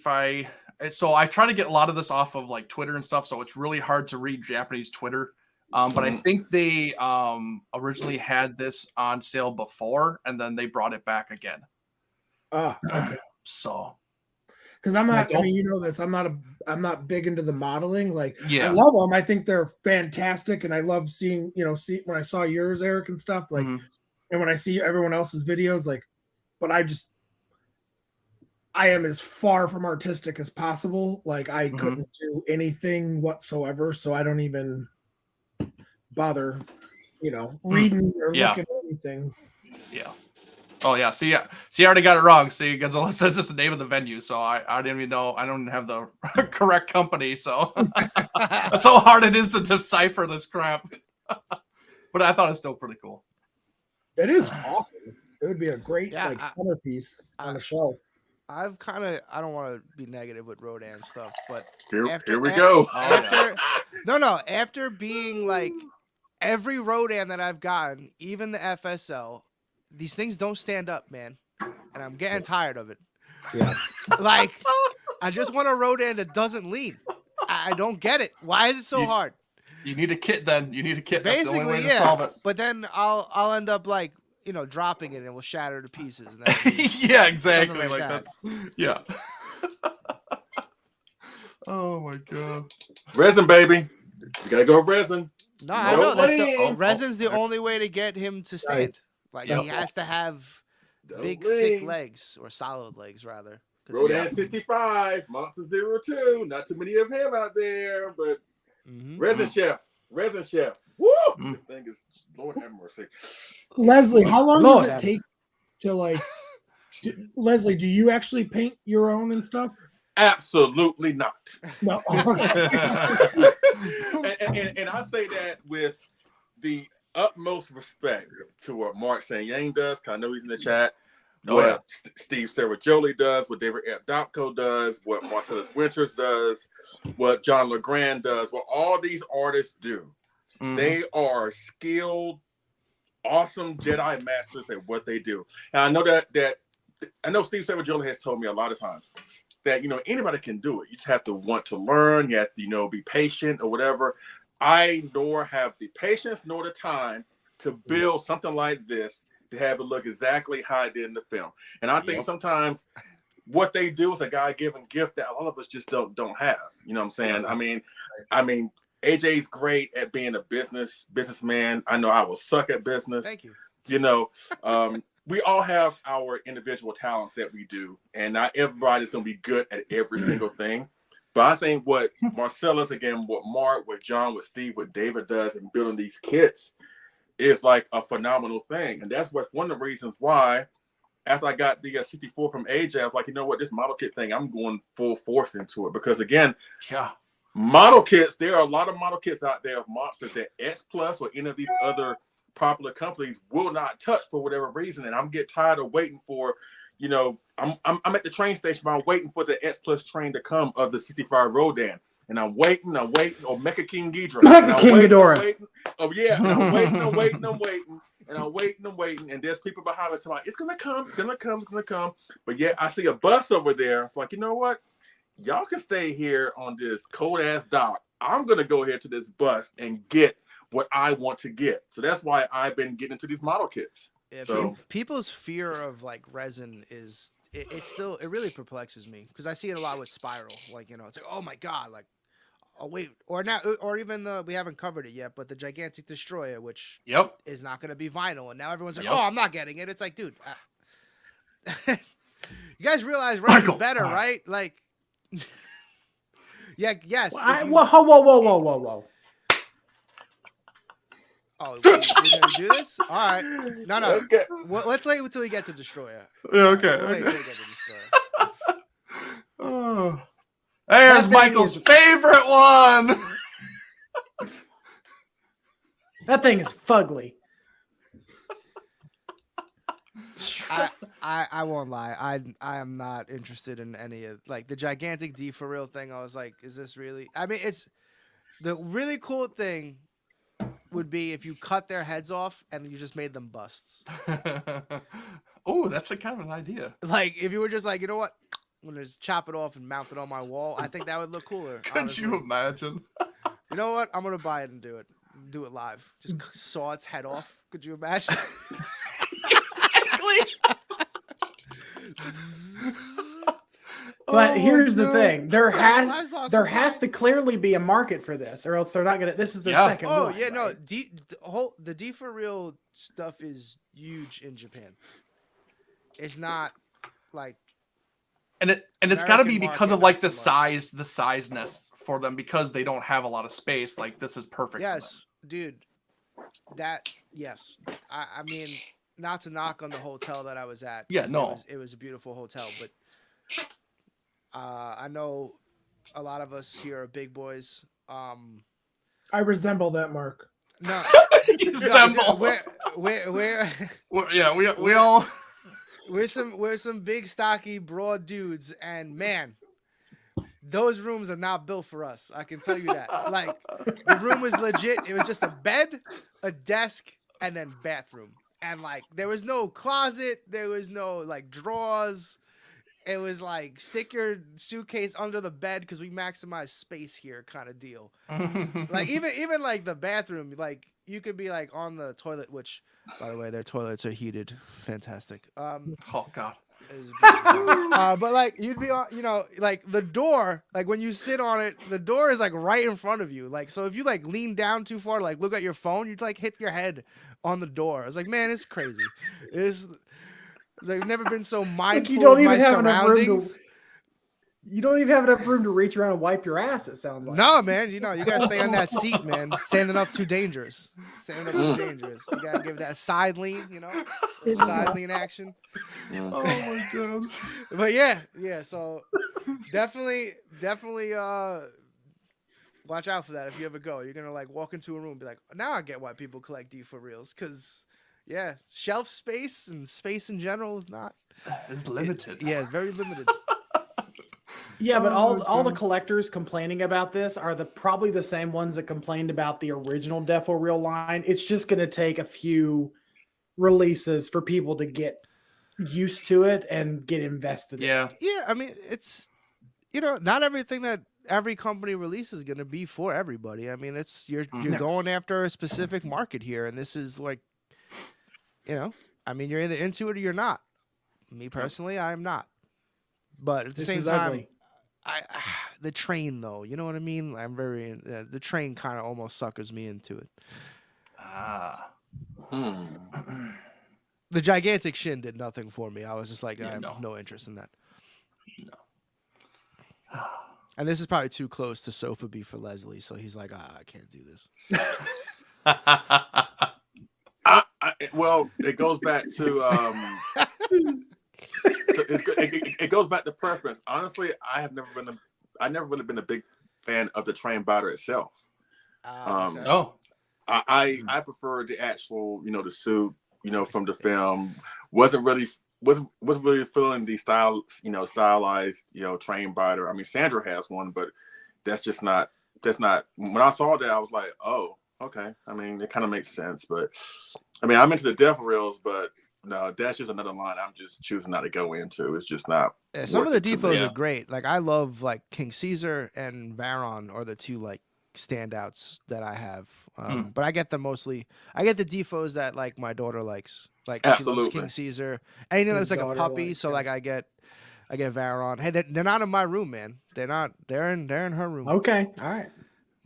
so I try to get a lot of this off of like Twitter and stuff, so it's really hard to read Japanese Twitter But I think they originally had this on sale before, and then they brought it back again. Okay. So, Because I'm I not. I don't- mean, you know this. I'm not big into the modeling. Like, I yeah. love them. I think they're fantastic, and I love seeing. See when I saw yours, Eric, and stuff. Like, Mhm. and when I see everyone else's videos, like, but I am as far from artistic as possible. Like, I Mhm. couldn't do anything whatsoever, so I don't even bother, reading or Yeah. looking at anything. Yeah. Oh yeah. See, yeah. See, I already got it wrong. See, Gonzalo says it's the name of the venue, so I didn't even know. I don't have the correct company, so that's how hard it is to decipher this crap. But I thought it's still pretty cool. It is awesome. It would be a great Yeah, centerpiece on the shelf. I don't want to be negative with Rodan stuff, but Here we go. after being like every Rodan that I've gotten, even the FSL, these things don't stand up, man, and I'm getting tired of it. Yeah. Like, I just want a Rodan that doesn't lean. I don't get it. Why is it so hard? You need a kit then. You need a kit. That's the only way Basically, to yeah. solve it. But then I'll end up like, dropping it and it will shatter to pieces. And that would be Yeah, exactly. something Like like that's yeah. Oh my god. Resin, baby. You gotta go resin. No, I know that's lean. resin's the only way to get him to stand. Like, Yep. he has to have Don't big, lean. thick legs, or solid legs rather. 'Cause Rodan 65, Monster 02. Not too many of him out there, but Resin Chef. Woo! Mm. This thing is, Lord have mercy. Leslie, how long Lord, does it take to Leslie, do you actually paint your own and stuff? Absolutely not. No. And I say that with the utmost respect to what Mark St. Yang does, because I know he's in the chat. Oh, What yeah. Steve Serajoli does, what David Abdopko does, what Marcellus Winters does, what John LeGrand does, what all these artists do. Mhm. They are skilled, awesome Jedi masters at what they do. And I know that I know Steve Serajoli has told me a lot of times that anybody can do it. You just have to want to learn. You have to be patient or whatever. I nor have the patience nor the time to build something like this to have it look exactly how I did in the film. And I think sometimes what they do is a God-given gift that a lot of us just don't have. You know what I'm saying? I mean, AJ's great at being a businessman. I know I will suck at business. Thank you. We all have our individual talents that we do, and not everybody's going to be good at every single thing. But I think what Marcellus, again, what Mark, what John, what Steve, what David does in building these kits is like a phenomenal thing. And that's one of the reasons why, after I got the 64 from AJ, I was like, you know what, this model kit thing, I'm going full force into it. Because again, Yeah. model kits, there are a lot of model kits out there of monsters that S Plus or any of these other popular companies will not touch for whatever reason. And I'm getting tired of waiting for, I'm at the train station, but I'm waiting for the S Plus train to come of the 65 Rodan. And I'm waiting, or Mecha King Ghidorah. Mecha King Ghidorah. Oh yeah, and I'm waiting. And there's people behind me like, it's gonna come. But yet I see a bus over there. It's like, you know what? Y'all can stay here on this cold ass dock. I'm gonna go here to this bus and get what I want to get. So that's why I've been getting into these model kits. Yeah, So people's fear of like resin is it really perplexes me because I see it a lot with Spiral. Like, it's like, oh my god, like, oh wait, or even we haven't covered it yet, but the Gigantic Destroyer, which is not going to be vinyl, and now everyone's like, oh, I'm not getting it. It's like, dude, you guys realize resin's better, right? Like, yeah, yes. Whoa. Oh, you're gonna do this? All right. No. Okay. Well, let's wait until we get to Destroyer. Yeah, okay. Wait until we get to Destroyer. Oh. There's That thing Michael's is- favorite one. That thing is fugly. I won't lie. I am not interested in any of like the Gigantic D for real thing. I was like, is this really? I mean, it's the really cool thing would be if you cut their heads off and you just made them busts. Oh, that's a kind of an idea. Like if you were just like, you know what, I'm gonna just chop it off and mount it on my wall. I think that would look cooler. Could honestly. you imagine? You know what? I'm gonna buy it and do it. do it live. Just saw its head off. Could you imagine? Exactly. But Oh, here's the God. thing: there Live sauce is has to clearly be a market for this, or else they're not gonna. This is their Yeah. second Oh one. yeah, no. right? The D for real stuff is huge in Japan. It's not like And it's got to be American because market, of like not the so much. sizeness for them, because they don't have a lot of space. Like this is perfect. yes, dude. Yes. I mean, not to knock on the hotel that I was at. Yeah, 'cause no. it was a beautiful hotel, but I know a lot of us here are big boys. I resemble that, Mark. No, You no, assemble. we're Yeah, we all. we're some big stocky broad dudes, and man, those rooms are not built for us. I can tell you that. Like the room was legit. It was just a bed, a desk, and then bathroom. And like there was no closet, there was no like drawers. It was like stick your suitcase under the bed because we maximize space here kind of deal. Like even like the bathroom, like you could be like on the toilet, which by the way, their toilets are heated. Fantastic. Oh God. It was beautiful. But like you'd be on, like the door, like when you sit on it, the door is like right in front of you. Like so, if you like lean down too far, like look at your phone, you'd like hit your head on the door. I was like, man, it's crazy. It's like I've never been so mindful you don't of my even have enough room surroundings. to. You don't even have enough room to reach around and wipe your ass. It sounds like. No, man, you gotta stay on that seat, man. Standing up too dangerous. Standing up too dangerous. You gotta give that side lean, side lean action. Oh my God. But yeah. So definitely watch out for that if you ever go. You're gonna like walk into a room and be like, now I get why people collect D for reals, because shelf space and space in general is not. It's limited. Yeah, it's very limited. Yeah, but Oh, all the God. collectors complaining about this are probably the same ones that complained about the original Defo Real line. It's just going to take a few releases for people to get used to it and get invested. Yeah. Yeah, I mean it's not everything that every company releases is going to be for everybody. I mean, you're going after a specific market here, and this is like, I mean, you're either into it or you're not. Me personally, I am not. But at the This same is time, ugly. the train though, you know what I mean? I'm very the train kind of almost suckers me into it. Ah. The gigantic shin did nothing for me. I was just like, Yeah, I have no. no interest in that. No. And this is probably too close to Sophie for Leslie, so he's like, I can't do this. Well, it goes back to it goes back to preference. Honestly, I've never really been a big fan of the train biter itself. Okay. Oh. I prefer the actual, the suit, from the film. Wasn't really feeling the style, stylized, train biter. I mean, Sandra has one, but that's not. When I saw that, I was like, oh, okay. I mean, it kind of makes sense, but I mean, I'm into the Devil Reels, but no, that's just another line I'm just choosing not to go into. It's just not. Yeah, some of the worth it to defos me. are great. Like I love like King Caesar and Varon are the two like standouts that I have. But I get them mostly. I get the defos that like my daughter likes. Like she loves Absolutely. King Caesar. Anything His that's like a daughter puppy. likes So like I get Varon. Hey, they're not in my room, man. They're not. They're in her room. Okay. All right.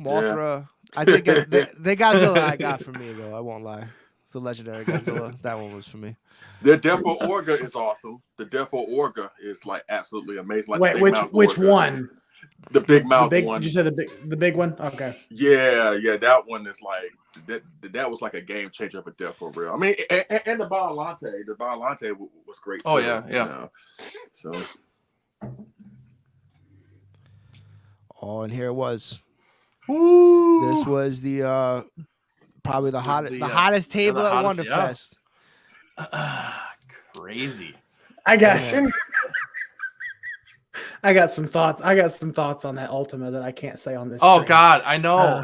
Mothra. I think the Godzilla I got for me though. I won't lie. The legendary Godzilla. That one was for me. The Defo Orga is awesome. The Defo Orga is like absolutely amazing. Like Wait, the big mouth which orga. one? The big mouth one. Did you say the big one? Okay. Yeah, that one is like that was like a game changer for Defo Real. I mean, and the Biollante was great too. Oh, yeah. So. Oh, and here it was. Ooh. This was the probably the This was hottest the, the hottest table the at hottest, yeah. WonderFest. Crazy. I got Yeah. I got some thoughts. I got some thoughts on that Ultima that I can't say on this. Oh stream. God, I know.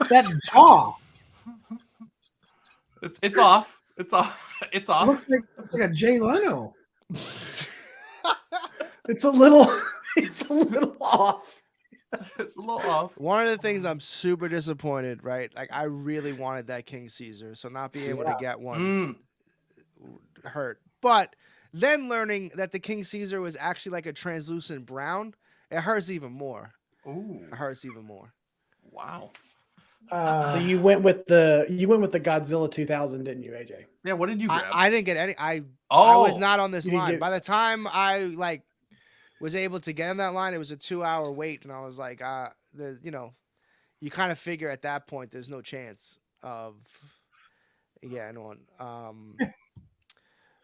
That jaw It's off. It's off. It's off. looks like a Jay Leno. It's a little. It's a little off. a little off. One of the things I'm super disappointed, right? Like I really wanted that King Caesar, so not being able to get one hurt. But then learning that the King Caesar was actually like a translucent brown, it hurts even more. Ooh, It hurts even more. wow. So you went with the Godzilla 2000, didn't you, AJ? Yeah, what did you grab? I didn't get any. I oh, was not on this You didn't line. get- By the time I like was able to get on that line, it was a 2-hour wait, and I was like, there's, you kind of figure at that point there's no chance of getting one.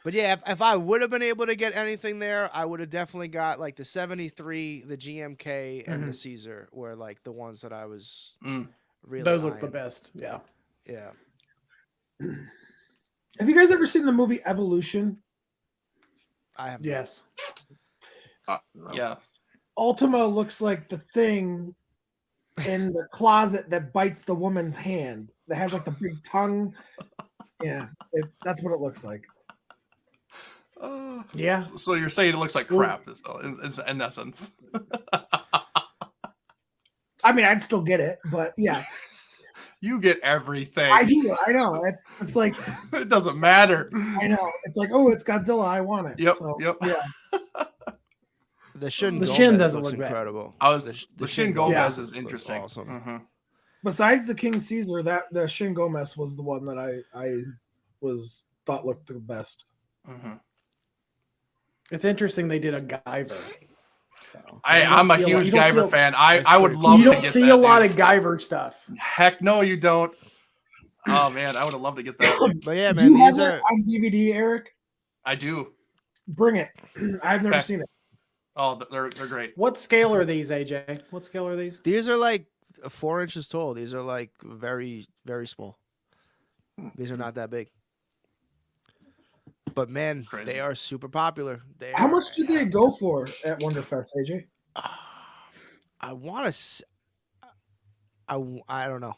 But yeah, if I would have been able to get anything there, I would have definitely got like the 73, the GMK, and the Caesar were like the ones that I was really. Those look the eyeing. best. Yeah. Yeah. Have you guys ever seen the movie Evolution? I have. Yes. yeah. Ultima looks like the thing in the closet that bites the woman's hand. That has like the big tongue. Yeah, that's what it looks like. Yeah. So you're saying it looks like crap, in essence. I mean, I'd still get it, but yeah, You get everything. I do. I know. It's like It doesn't matter. I know. It's like, oh, it's Godzilla. I want it. Yep. So, Yep. Yeah. The Shin The Gomez Shin doesn't looks look bad. incredible. The Shin Gomez is looks interesting. Awesome. Mm-hmm. Besides the King Caesar, the Shin Gomez was the one that I thought looked the best. Mm-hmm. It's interesting they did a Guyver. So, I'm a huge Guyver fan. I would love You to don't get see that, a lot dude. of Guyver stuff. Heck no, you don't. Oh man, I would have loved to get that. But yeah, Do man, you have these it are. on DVD, Eric? I do. Bring it. I've never Okay. seen it. Oh, they're great. What scale are these, AJ? What scale are these? These are like 4 inches tall. These are like very, very small. These are not that big. But man, Crazy. they are super popular. How much did they go for at WonderFest, AJ? I want to. I don't know.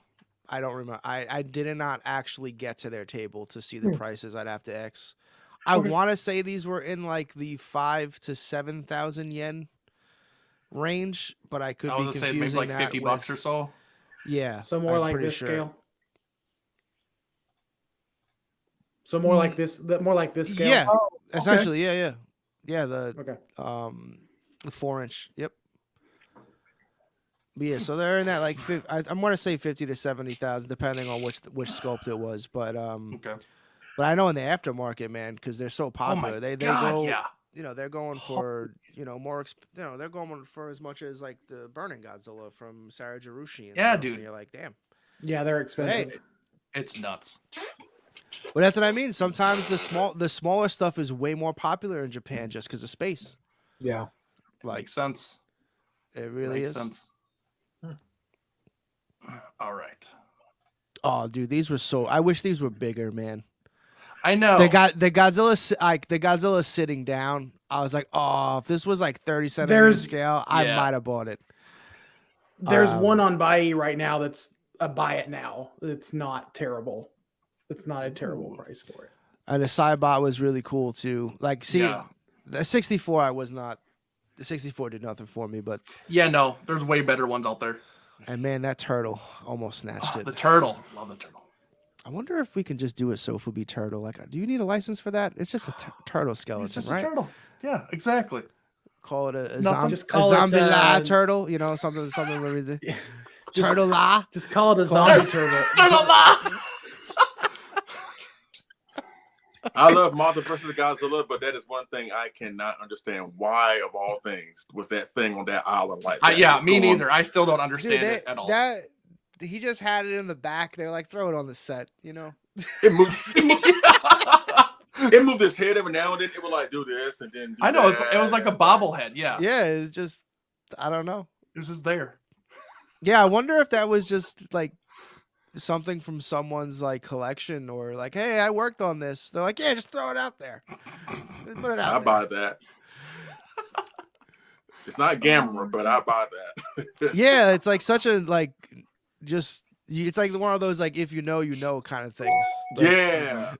I don't remember. I did not actually get to their table to see the prices. I'd have to X. I Okay. want to say these were in like the 5,000 to 7,000 yen range, but I could I be was gonna say confusing maybe like that $50 with- or so. Yeah. So more I'm like pretty this sure. scale. So more like this. More like this scale. Yeah. Oh, Essentially, yeah. The Okay. the 4 inch. Yep. But yeah, so they're in that like I want to say 50 to 70,000, depending on which sculpt it was. But Okay. but I know in the aftermarket, man, because they're so Oh popular, my they God, go. yeah. They're going for more. They're going for as much as like the Burning Godzilla from Sarah Jarushi. And Yeah, stuff, dude. And you're like, damn. Yeah, they're expensive. Hey. It's nuts. But that's what I mean. Sometimes the smaller stuff is way more popular in Japan just because of space. yeah. Like Makes sense. it really Makes is. sense. All right. Oh, dude, these were so. I wish these were bigger, man. I know. They got the Godzilla sitting down. I was like, oh, if this was like 30 centimeter There's- scale, I Yeah. might have bought it. There's one on Buy right now that's a buy it now. It's not terrible. It's not a terrible price for it. And the Cybot was really cool too. Like, see, Yeah. the 64, I was not. The 64 did nothing for me, but Yeah, no. There's way better ones out there. and man, that turtle almost snatched Oh, it. the turtle. Love the turtle. I wonder if we can just do a Sofubi turtle. Like, do you need a license for that? It's just a turtle skeleton, It's just right? a turtle. Yeah, exactly. Call it a Nothing. zombie, Just call it, zombie la uh, turtle. Something. Where is it? Just- Turtle la. Just call it a zombie turtle. I love Mothra versus Godzilla, but that is one thing I cannot understand. Why, of all things, was that thing on that island like that? Yeah, What's me going on? neither. I still don't understand Dude, it at all. That he just had it in the back. They're like, throw it on the set. It moved. It moved its head every now and then. It would like do this and then. Do I know. It that. was like a bobblehead. Yeah. Yeah, it's just. I don't know. It was just there. Yeah, I wonder if that was just like something from someone's like collection or like, hey, I worked on this. They're like, yeah, just throw it out there. Just put it out I there. buy that. It's not Gamera, but I buy that. Yeah, it's like such a like just it's like one of those like if you know kind of things. Like, Yeah.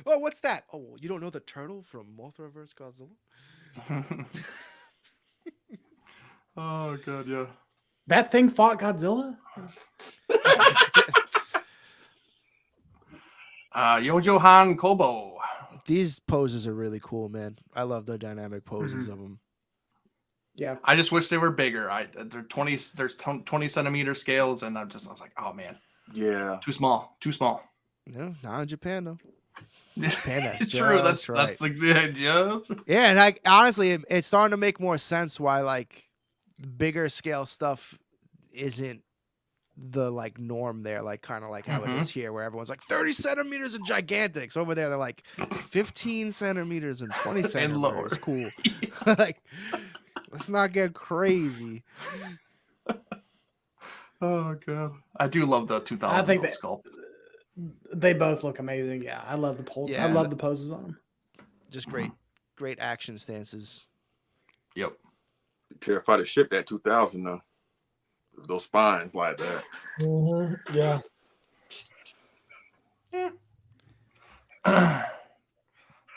oh, what's that? Oh, you don't know the turtle from Mothra vs. Godzilla? Oh god, yeah. That thing fought Godzilla? Yojohan Kobo. These poses are really cool, man. I love the dynamic poses of them. Yeah. I just wish they were bigger. They're 20. There's 20 centimeter scales, and I was like, oh man, Yeah. too small. No, not in Japan though. Japan, that's True. just right. That's exactly just. Yeah, and like honestly, it's starting to make more sense why like bigger scale stuff isn't the like norm there, like kind of like how it is here, where everyone's like 30 centimeters and gigantic. So over there, they're like 15 centimeters and 20 centimeters. lower. Cool. Like, let's not get crazy. Oh god, I do love the 2000 I think that sculpt. they both look amazing. Yeah, I love the poses. Yeah. I love the poses on them. Just great action stances. Yep. Terrified to ship that 2000 though. Those spines like that. Yeah.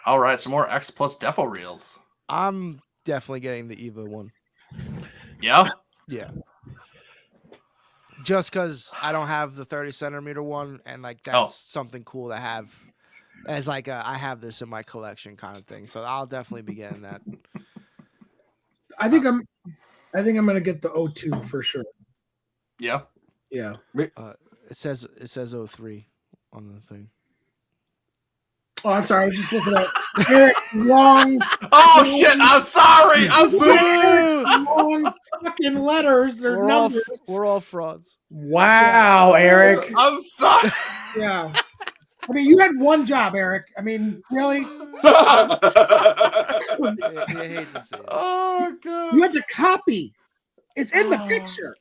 All right, some more X Plus Defo reels. I'm definitely getting the Eva one. Yeah. Yeah. Just because I don't have the 30 centimeter one, and like that's something cool to have as like I have this in my collection kind of thing. So I'll definitely be getting that. I think I'm gonna get the O2 for sure. Yeah. Yeah. It says 03 on the thing. Oh, I'm sorry. I was just looking at Eric, long. Oh shit! I'm sorry. I'm sorry. Long fucking letters or numbers. We're all frauds. Wow, Eric. I'm sorry. Yeah. I mean, you had one job, Eric. I mean, really? You hate to see it. Oh god. You had to copy. It's in the picture.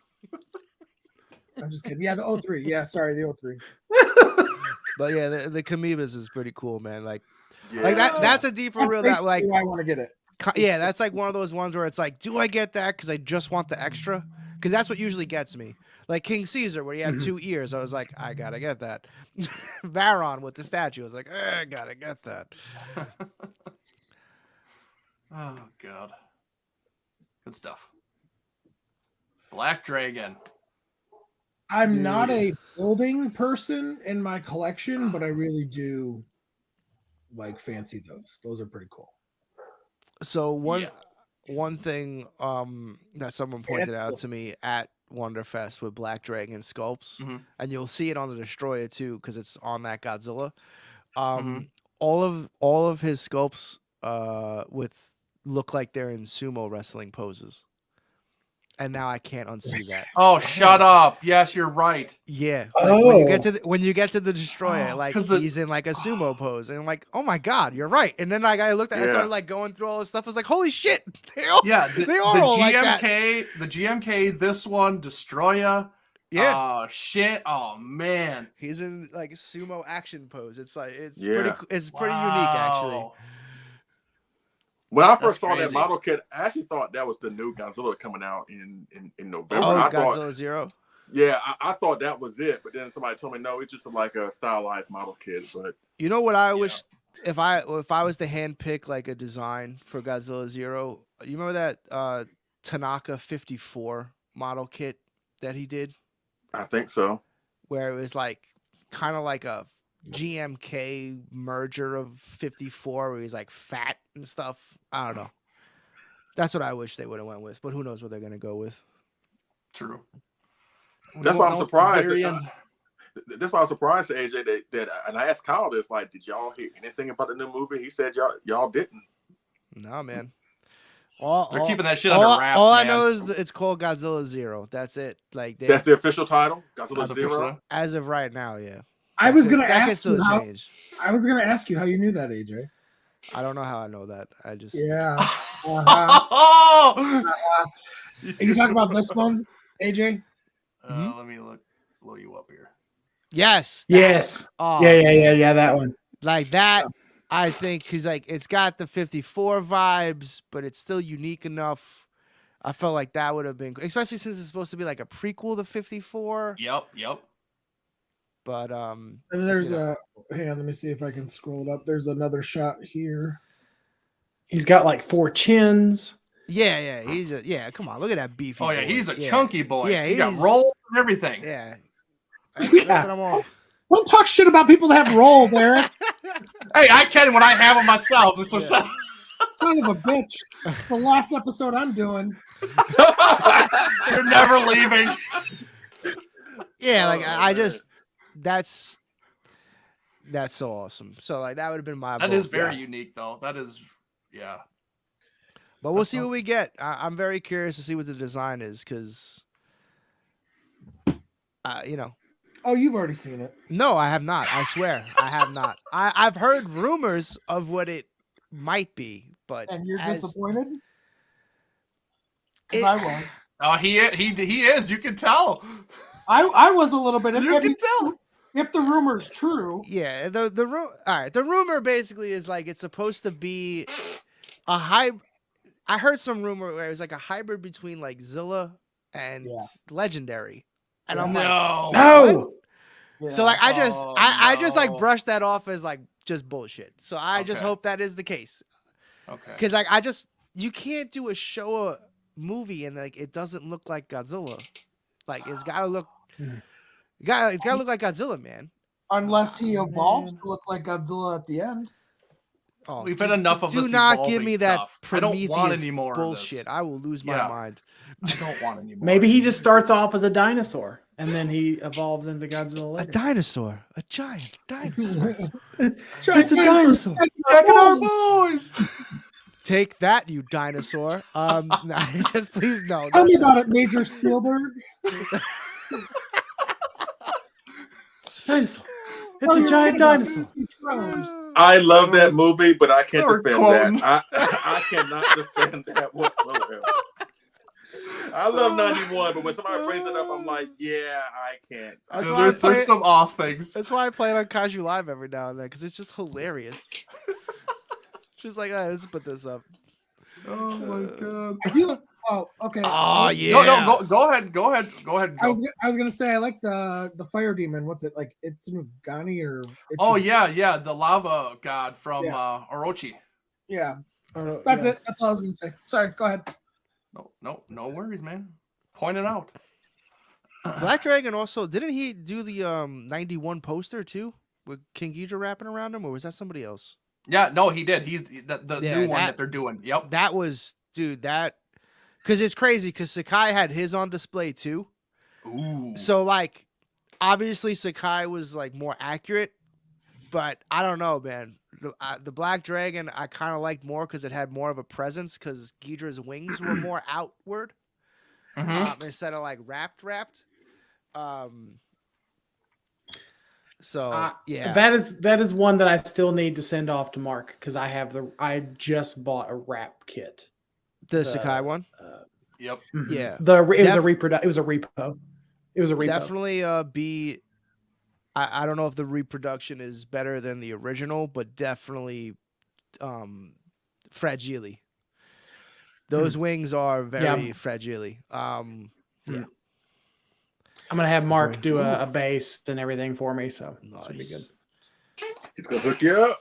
I'm just kidding. Yeah, the O3. Yeah, sorry, the O3. But yeah, the Kamibas is pretty cool, man. Like, Yeah. like that's a D for real. That like, I want to get it. yeah, that's like one of those ones where it's like, do I get that because I just want the extra? Because that's what usually gets me. Like King Caesar, where he had 2 ears, I was like, I gotta get that. Varon with the statue, I was like, I gotta get that. Oh god. Good stuff. Black Dragon. I'm not a building person in my collection, but I really do like fancy those. Those are pretty cool. So one thing that someone pointed out to me at WonderFest with Black Dragon sculpts, and you'll see it on the Destroyer too, because it's on that Godzilla. All of his sculpts look like they're in sumo wrestling poses. And now I can't unsee that. Oh, shut up. Yes, you're right. Yeah. Like when you get to the Destroyer, like he's in like a sumo pose. And I'm like, oh my God, you're right. And then like I looked at it, I started like going through all this stuff. I was like, holy shit. They are all like that. The GMK, this one, Destroyer. Yeah. Oh shit. Oh man. He's in like a sumo action pose. It's like it's pretty unique actually. When I first saw that model kit, I actually thought that was the new Godzilla coming out in November. Oh, Godzilla Zero? Yeah, I thought that was it, but then somebody told me no, it's just like a stylized model kit. But you know what I wish if I was to hand pick like a design for Godzilla Zero, you remember that Tanaka 54 model kit that he did? I think so. Where it was like kind of like a GMK merger of 54 where he's like fat and stuff. I don't know. That's what I wish they would have went with, but who knows what they're gonna go with. True. That's why I'm surprised. That's why I'm surprised to AJ that and I asked Kyle this, like, did y'all hear anything about the new movie? He said y'all didn't. No, man. They're keeping that shit under wraps. All man. I know is it's called Godzilla Zero. That's it. Like that's the official title, Godzilla Zero. As of right now, yeah. I was gonna ask you how you knew that, AJ. I don't know how I know that. I just Are you talking about this one, AJ? Let me blow you up here. Yes. Yes. Oh, yeah. That one. Like that. I think because like it's got the 54 vibes, but it's still unique enough. I felt like that would have been, especially since it's supposed to be like a prequel to 54. Yep. But and there's hang on, let me see if I can scroll it up. There's another shot here. He's got like 4 chins. Yeah, he's come on, look at that beefy. Oh yeah, boy. he's a chunky boy. Yeah, he got he's- rolls and everything. Yeah. Yeah. That's what I'm all. Don't talk shit about people that have rolls, Eric. Hey, I can when I have them myself. It's just, Son of a bitch. The last episode I'm doing. you're never leaving. Yeah, like I just that's so awesome. So like that would have been my. That vote, is very yeah. unique, though. That is, yeah. But we'll That's see all- what we get. I'm very curious to see what the design is because, you know. Oh, you've already seen it. No, I have not. I swear, I have not. I've heard rumors of what it might be, but And you're as- disappointed? Because It- I was. Oh, he is. You can tell. I was a little bit. You can tell. If the rumor's true, Yeah, the all right. The rumor basically is like it's supposed to be a hybrid. I heard some rumor where it was like a hybrid between like Zilla and Yeah. Legendary, and Yeah. I'm like, No. No. yeah. so like I just like no. brushed that off as like just bullshit. So I just Okay. hope that is the case Okay. because like you can't do a show a movie and like it doesn't look like Godzilla. Like it's gotta look. It's gotta look like Godzilla, man. unless he evolves Man. to look like Godzilla at the end. Oh, We've had enough of do this not give evolving me that stuff. I don't want Prometheus any more bullshit. of this. I will lose my Yeah. mind. I don't want any more. Maybe he just starts off as a dinosaur and then he evolves into Godzilla A later. dinosaur, a giant dinosaur. It's a dinosaur. Check our boys. Take that, you dinosaur. Nah, just please no. Tell no, me no. about it, Major Spielberg. Dinosaur. It's Tell a me giant about dinosaur. Fancy Thrones. I love that movie, but I can't We're defend quoting. that. I cannot defend that whatsoever. I love 91, but when somebody brings it up, I'm like, yeah, I can't. That's why I There's play- some off things. That's why I play it on Kaiju Live every now and then because it's just hilarious. She's like, let's put this up. Oh my god. I feel like, oh, okay. Oh yeah. No, go ahead. Go ahead. I was gonna say I like the fire demon. What's it like? It's Nugani or? Oh yeah, the lava god from Yeah. Orochi. yeah. Oh, That's yeah. it. That's all I was gonna say. Sorry. Go ahead. No worries, man. Point it out. Black Dragon also didn't he do the 91 poster too with King Ghidorah wrapping around him, or was that somebody else? Yeah, no, he did. He's the Yeah, new one that- that they're doing. Yep. That was dude that because it's crazy because Sakai had his on display too. Ooh. So like obviously Sakai was like more accurate, but I don't know, man. The Black Dragon I kind of liked more because it had more of a presence because Ghidorah's wings were more outward Mhm. instead of like wrapped. So yeah, That is one that I still need to send off to Mark because I just bought a wrap kit. the the- Sakai one. Yep. Yeah, It was a repo. It was a repo. It was a repo. definitely I don't know if the reproduction is better than the original, but definitely fragile. Those wings are very fragile. I'm gonna have Mark Very- do a base and everything for me, so this will be Nice. good. He's gonna hook you up.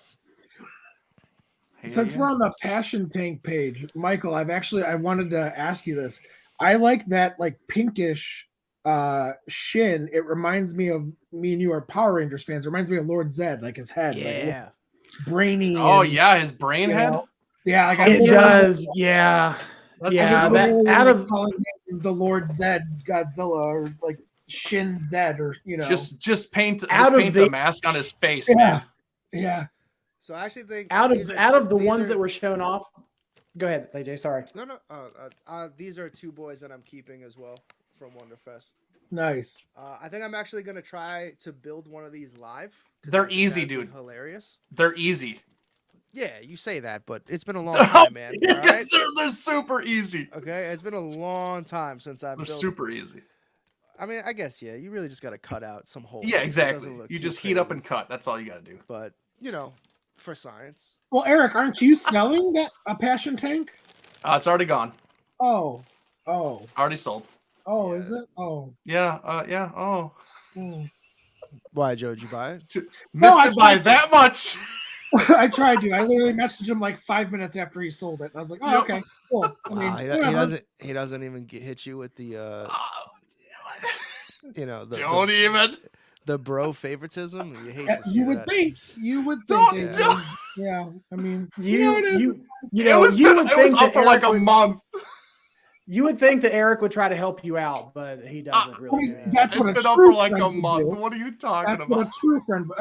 Since we're on the Passion Tank page, Michael, I wanted to ask you this. I like that like pinkish shin. It reminds me of me and you are Power Rangers fans. It reminds me of Lord Zed, like his head. Like, it looks Yeah, brainy. Oh and, yeah, his brain you head. know, yeah, like It literally- does, yeah. That's Yeah, I was that literally, out like, of calling him the Lord Zed Godzilla or like Shin Zed or Just paint Out of the the- mask on his face, yeah, man. yeah. so I actually think out these of are- the these ones are- that were shown off. Go ahead, AJ. Sorry. No, these are two boys that I'm keeping as well from WonderFest. Nice. I think I'm actually gonna try to build one of these live. 'cause They're I think easy, that'd be dude. Hilarious. They're easy. Yeah, you say that, but it's been a long time, man. All right. Yes, they're super easy. Okay, it's been a long time since I've They're built. super easy. I mean, I guess yeah. You really just gotta cut out some holes. Yeah, It exactly. doesn't look You too just heat up crazy, and cut. That's all you got to do. But you know, for science. Well, Eric, aren't you selling a Passion Tank? It's already gone. Oh, Already sold. Yeah. is it? Oh. Yeah. Yeah. Oh, Hmm. Why, Joe? Did you buy it? missed I it by tried- that much. I tried to. I literally messaged him like 5 minutes after he sold it. And I was like, oh, Yep. okay, cool. I mean, Wow, he whatever. doesn't even hit you with the Don't even. the bro favoritism. You hate to see You would that. think. You would think. Don't. Yeah. don't. Yeah. I mean, You it is. you It know was, you been, would it was think up that for like Eric a month. you would think that Eric would try to help you out, but he doesn't I really. mean, Yeah. that's It's what a been up true for like friend a would month. do. What are you talking That's what about? a true friend.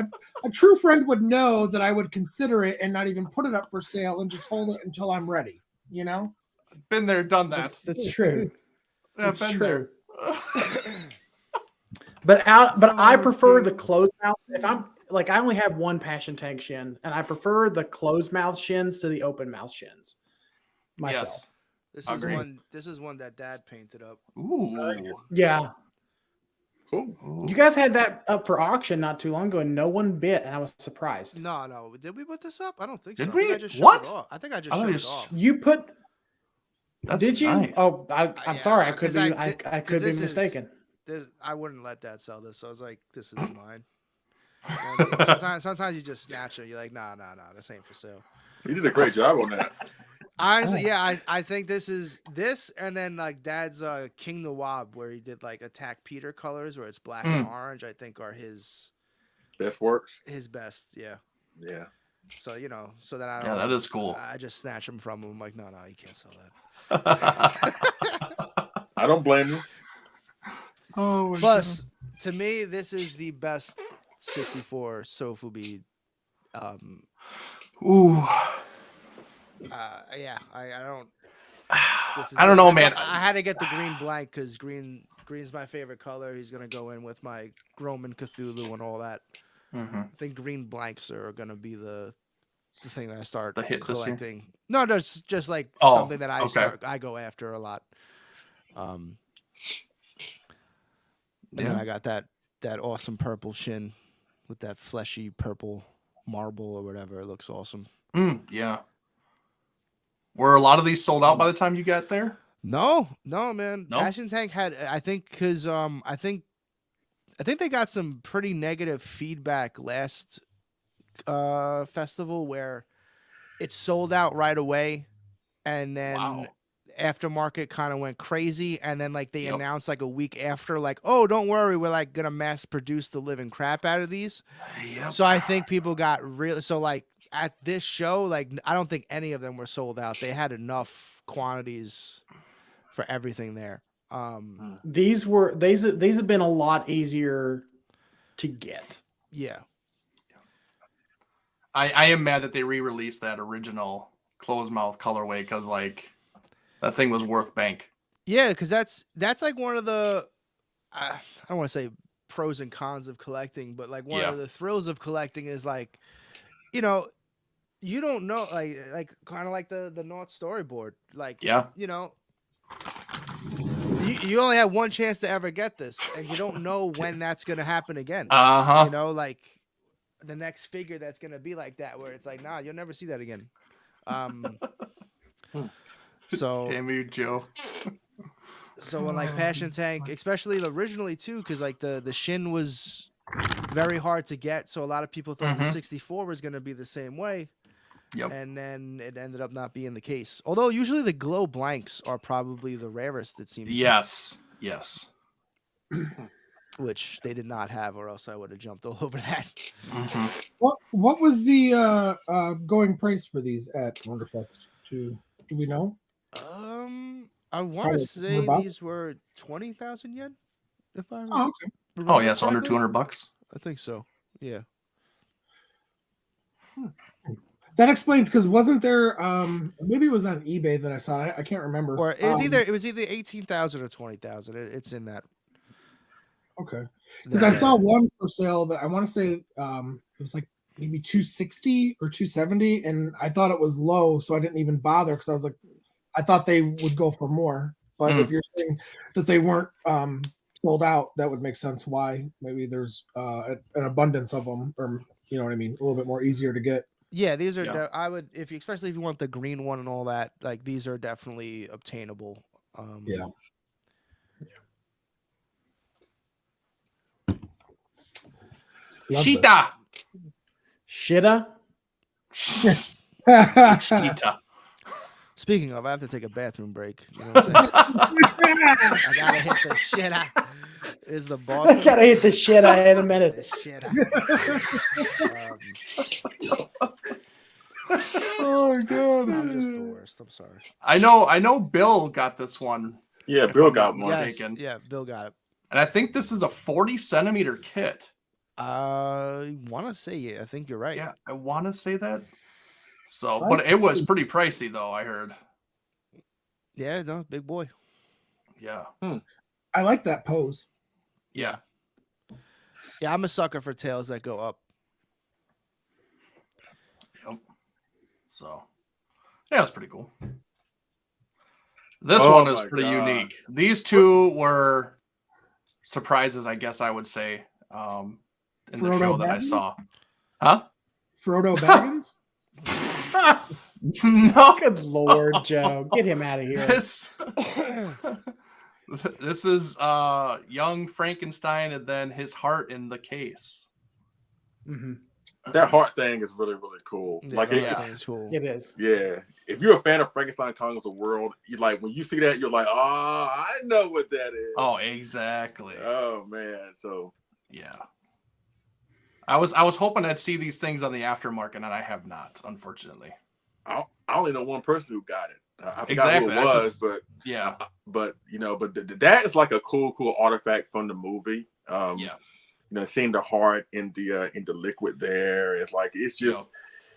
A true friend would know that I would consider it and not even put it up for sale and just hold it until I'm ready. You know. Been there, done that. That's true. Yeah, That's been true. there. But I Oh, prefer dude. the closed mouth. If I'm like, I only have one passion tank shin, and I prefer the closed mouth shins to the open mouth shins. Myself. Yes. This Agreed. is one that Dad painted up. Ooh. Yeah. Cool. You guys had that up for auction not too long ago, and no one bid, and I was surprised. No. Did we put this up? I don't think Did so. I think we? I just showed What? it off. I think I just I thought showed you it s- off. You put? That's did you? nice. Oh, I'm Yeah, sorry. I could 'cause be. I I did- could 'cause be this is- mistaken. I wouldn't let Dad sell this. So I was like, this is mine. Sometimes you just snatch it. You're like, nah, this ain't for sale. You did a great job on that. Honestly, yeah, I think this is this, and then like Dad's King Nawab, where he did like Attack Peter colors, where it's black and orange. I think are his Best works. best. Yeah. Yeah. So so that I don't. Yeah, that is cool. I just snatch them from him. I'm like, no, you can't sell that. I don't blame you. Oh, my Plus, to me, this is the best 64 Sofubi. Ooh. Yeah, I don't. This is I don't know, that's man. why I had to get the green blank because green's my favorite color. He's gonna go in with my Roman Cthulhu and all that. Mhm. I think green blanks are gonna be the thing that I start The hit this year? collecting. No, just like Oh, something that okay. I go after a lot. And then Yeah. I got that awesome purple shin with that fleshy purple marble or whatever. It looks awesome. Yeah. Were a lot of these sold out by the time you got there? No, man. No? Passion Tank had I think because I think they got some pretty negative feedback last festival where it sold out right away, and then Wow. aftermarket kind of went crazy, and then like they Yep. announced like a week after, like, oh, don't worry, we're like gonna mass produce the living crap out of these. Yep. So I think people got really like at this show, like I don't think any of them were sold out. They had enough quantities for everything there. These have been a lot easier to get. Yeah. I am mad that they re-released that original closed mouth colorway because like that thing was worth bank. Yeah, because that's like one of the I don't want to say pros and cons of collecting, but like one of the thrills of collecting is like, you don't know like kind of like the North storyboard. Like Yeah. You only have one chance to ever get this, and you don't know when that's gonna happen again. Uh-huh. Like the next figure that's gonna be like that, where it's like, nah, you'll never see that again. So Damn you, Joe. So when like Passion Tank, especially originally too, because like the shin was very hard to get, so a lot of people thought the 64 was gonna be the same way. Yep. And then it ended up not being the case. Although usually the glow blanks are probably the rarest, it seems. Yes. Which they did not have, or else I would have jumped all over that. What was the going price for these at WonderFest? Do we know? I want Probably to say about- these were 20,000 yen. If I Oh, okay. Oh yeah, so under correctly. $200. I think so. Yeah. That explains because wasn't there maybe it was on eBay that I saw it. I can't remember. Or it was either 18,000 or 20,000. It's in that. Okay. Because I saw one for sale that I want to say it was like maybe 260 or 270, and I thought it was low, so I didn't even bother because I was like, I thought they would go for more. But if you're saying that they weren't sold out, that would make sense why maybe there's an abundance of them, or you know what I mean, a little bit more easier to get. Yeah, these are. Yeah. I would, especially if you want the green one and all that, like these are definitely obtainable. Yeah. Love Sheeta. Shitta. Cheetah. Speaking of, I have to take a bathroom break. You know what I'm saying? I gotta hit the shit out. Is the boss? I gotta hit the shit out in a minute. The shit out. Oh my god. I'm just the worst. I'm sorry. I know Bill got this one. Yeah, if Bill I'm got not one. mistaken. Yeah, Bill got it. And I think this is a 40-centimeter kit. I want to say it. I think you're right. Yeah, I want to say that. So, Right. but it was pretty pricey though, I heard. Yeah, no, big boy. Yeah. I like that pose. Yeah. Yeah, I'm a sucker for tails that go up. Yep. So, yeah, it's pretty cool. This Oh one is my pretty God. unique. These two were surprises, I guess I would say, in the Frodo show that I Baggins? saw. Huh? Frodo Baggins. No. Good Lord, Joe. Get him out of here. This is young Frankenstein and then his heart in the case. Mhm. That heart thing is really, really cool. Yeah, Like, that yeah. thing's cool. It is. yeah. If you're a fan of Frankenstein Conquers the World, you like when you see that, you're like, oh, I know what that is. Oh, exactly. Oh man. So Yeah. I was hoping I'd see these things on the aftermarket, and I have not, unfortunately. I only know one person who got it. I forgot Exactly, who it I was, just- Yeah. but you know, but that is like a cool artifact from the movie. Yeah. You know, seeing the heart in the liquid there, it's just Yep.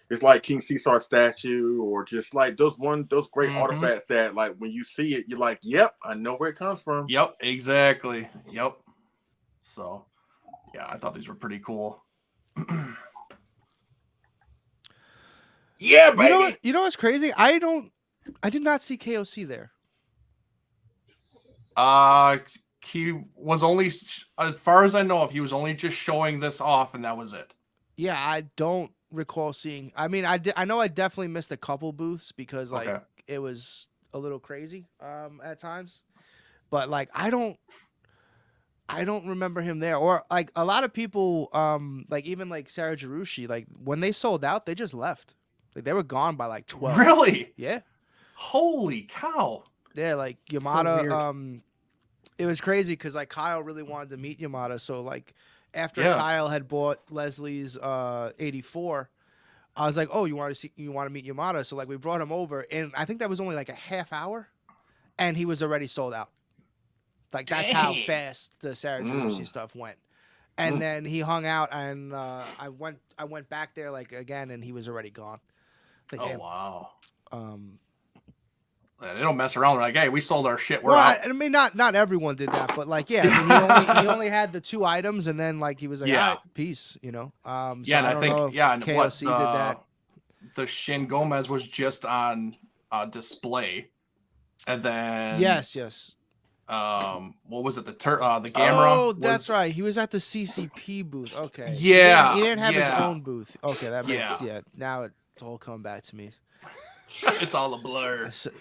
it's like King Caesar's statue, or just like those great Mhm. artifacts that like when you see it, you're like, yep, I know where it comes from. Yep, exactly. Yep. So, yeah, I thought these were pretty cool. Yeah, You baby. know, you know what's crazy? I did not see KOC there. He was only, as far as I know, he was only just showing this off, and that was it. Yeah, I don't recall seeing. I mean, I know I definitely missed a couple booths because like Okay. it was a little crazy at times. But like I don't remember him there, or like a lot of people like even like Sarah Jarushi, like when they sold out, they just left. Like they were gone by like 12. Really? Yeah. Holy cow! Yeah, like So Yamada. weird. It was crazy because like Kyle really wanted to meet Yamada. So like after Yeah. Kyle had bought Leslie's 84, I was like, oh, you want to meet Yamada? So like we brought him over, and I think that was only like a half hour, and he was already sold out. Like that's how Dang. fast the Sarah Jarushi stuff went. And then he hung out, and I went back there like again, and he was already gone. Like, Oh damn. wow! Um, They don't mess around. They're like, hey, we sold our shit. We're well, out. I mean, not everyone did that, but like, yeah, I mean, he only had the 2 items, and then like he was like, Yeah. all right, peace, you know. So Yeah, and I don't think know if and what KOC did that. the Shin Gomez was just on display, and then Yes. what was it? The Gamera. Oh, that's was- right. He was at the CCP booth. Okay. Yeah, He didn't have his yeah. own booth. Okay, that makes Yeah. Now it's all coming back to me. It's all a blur. So-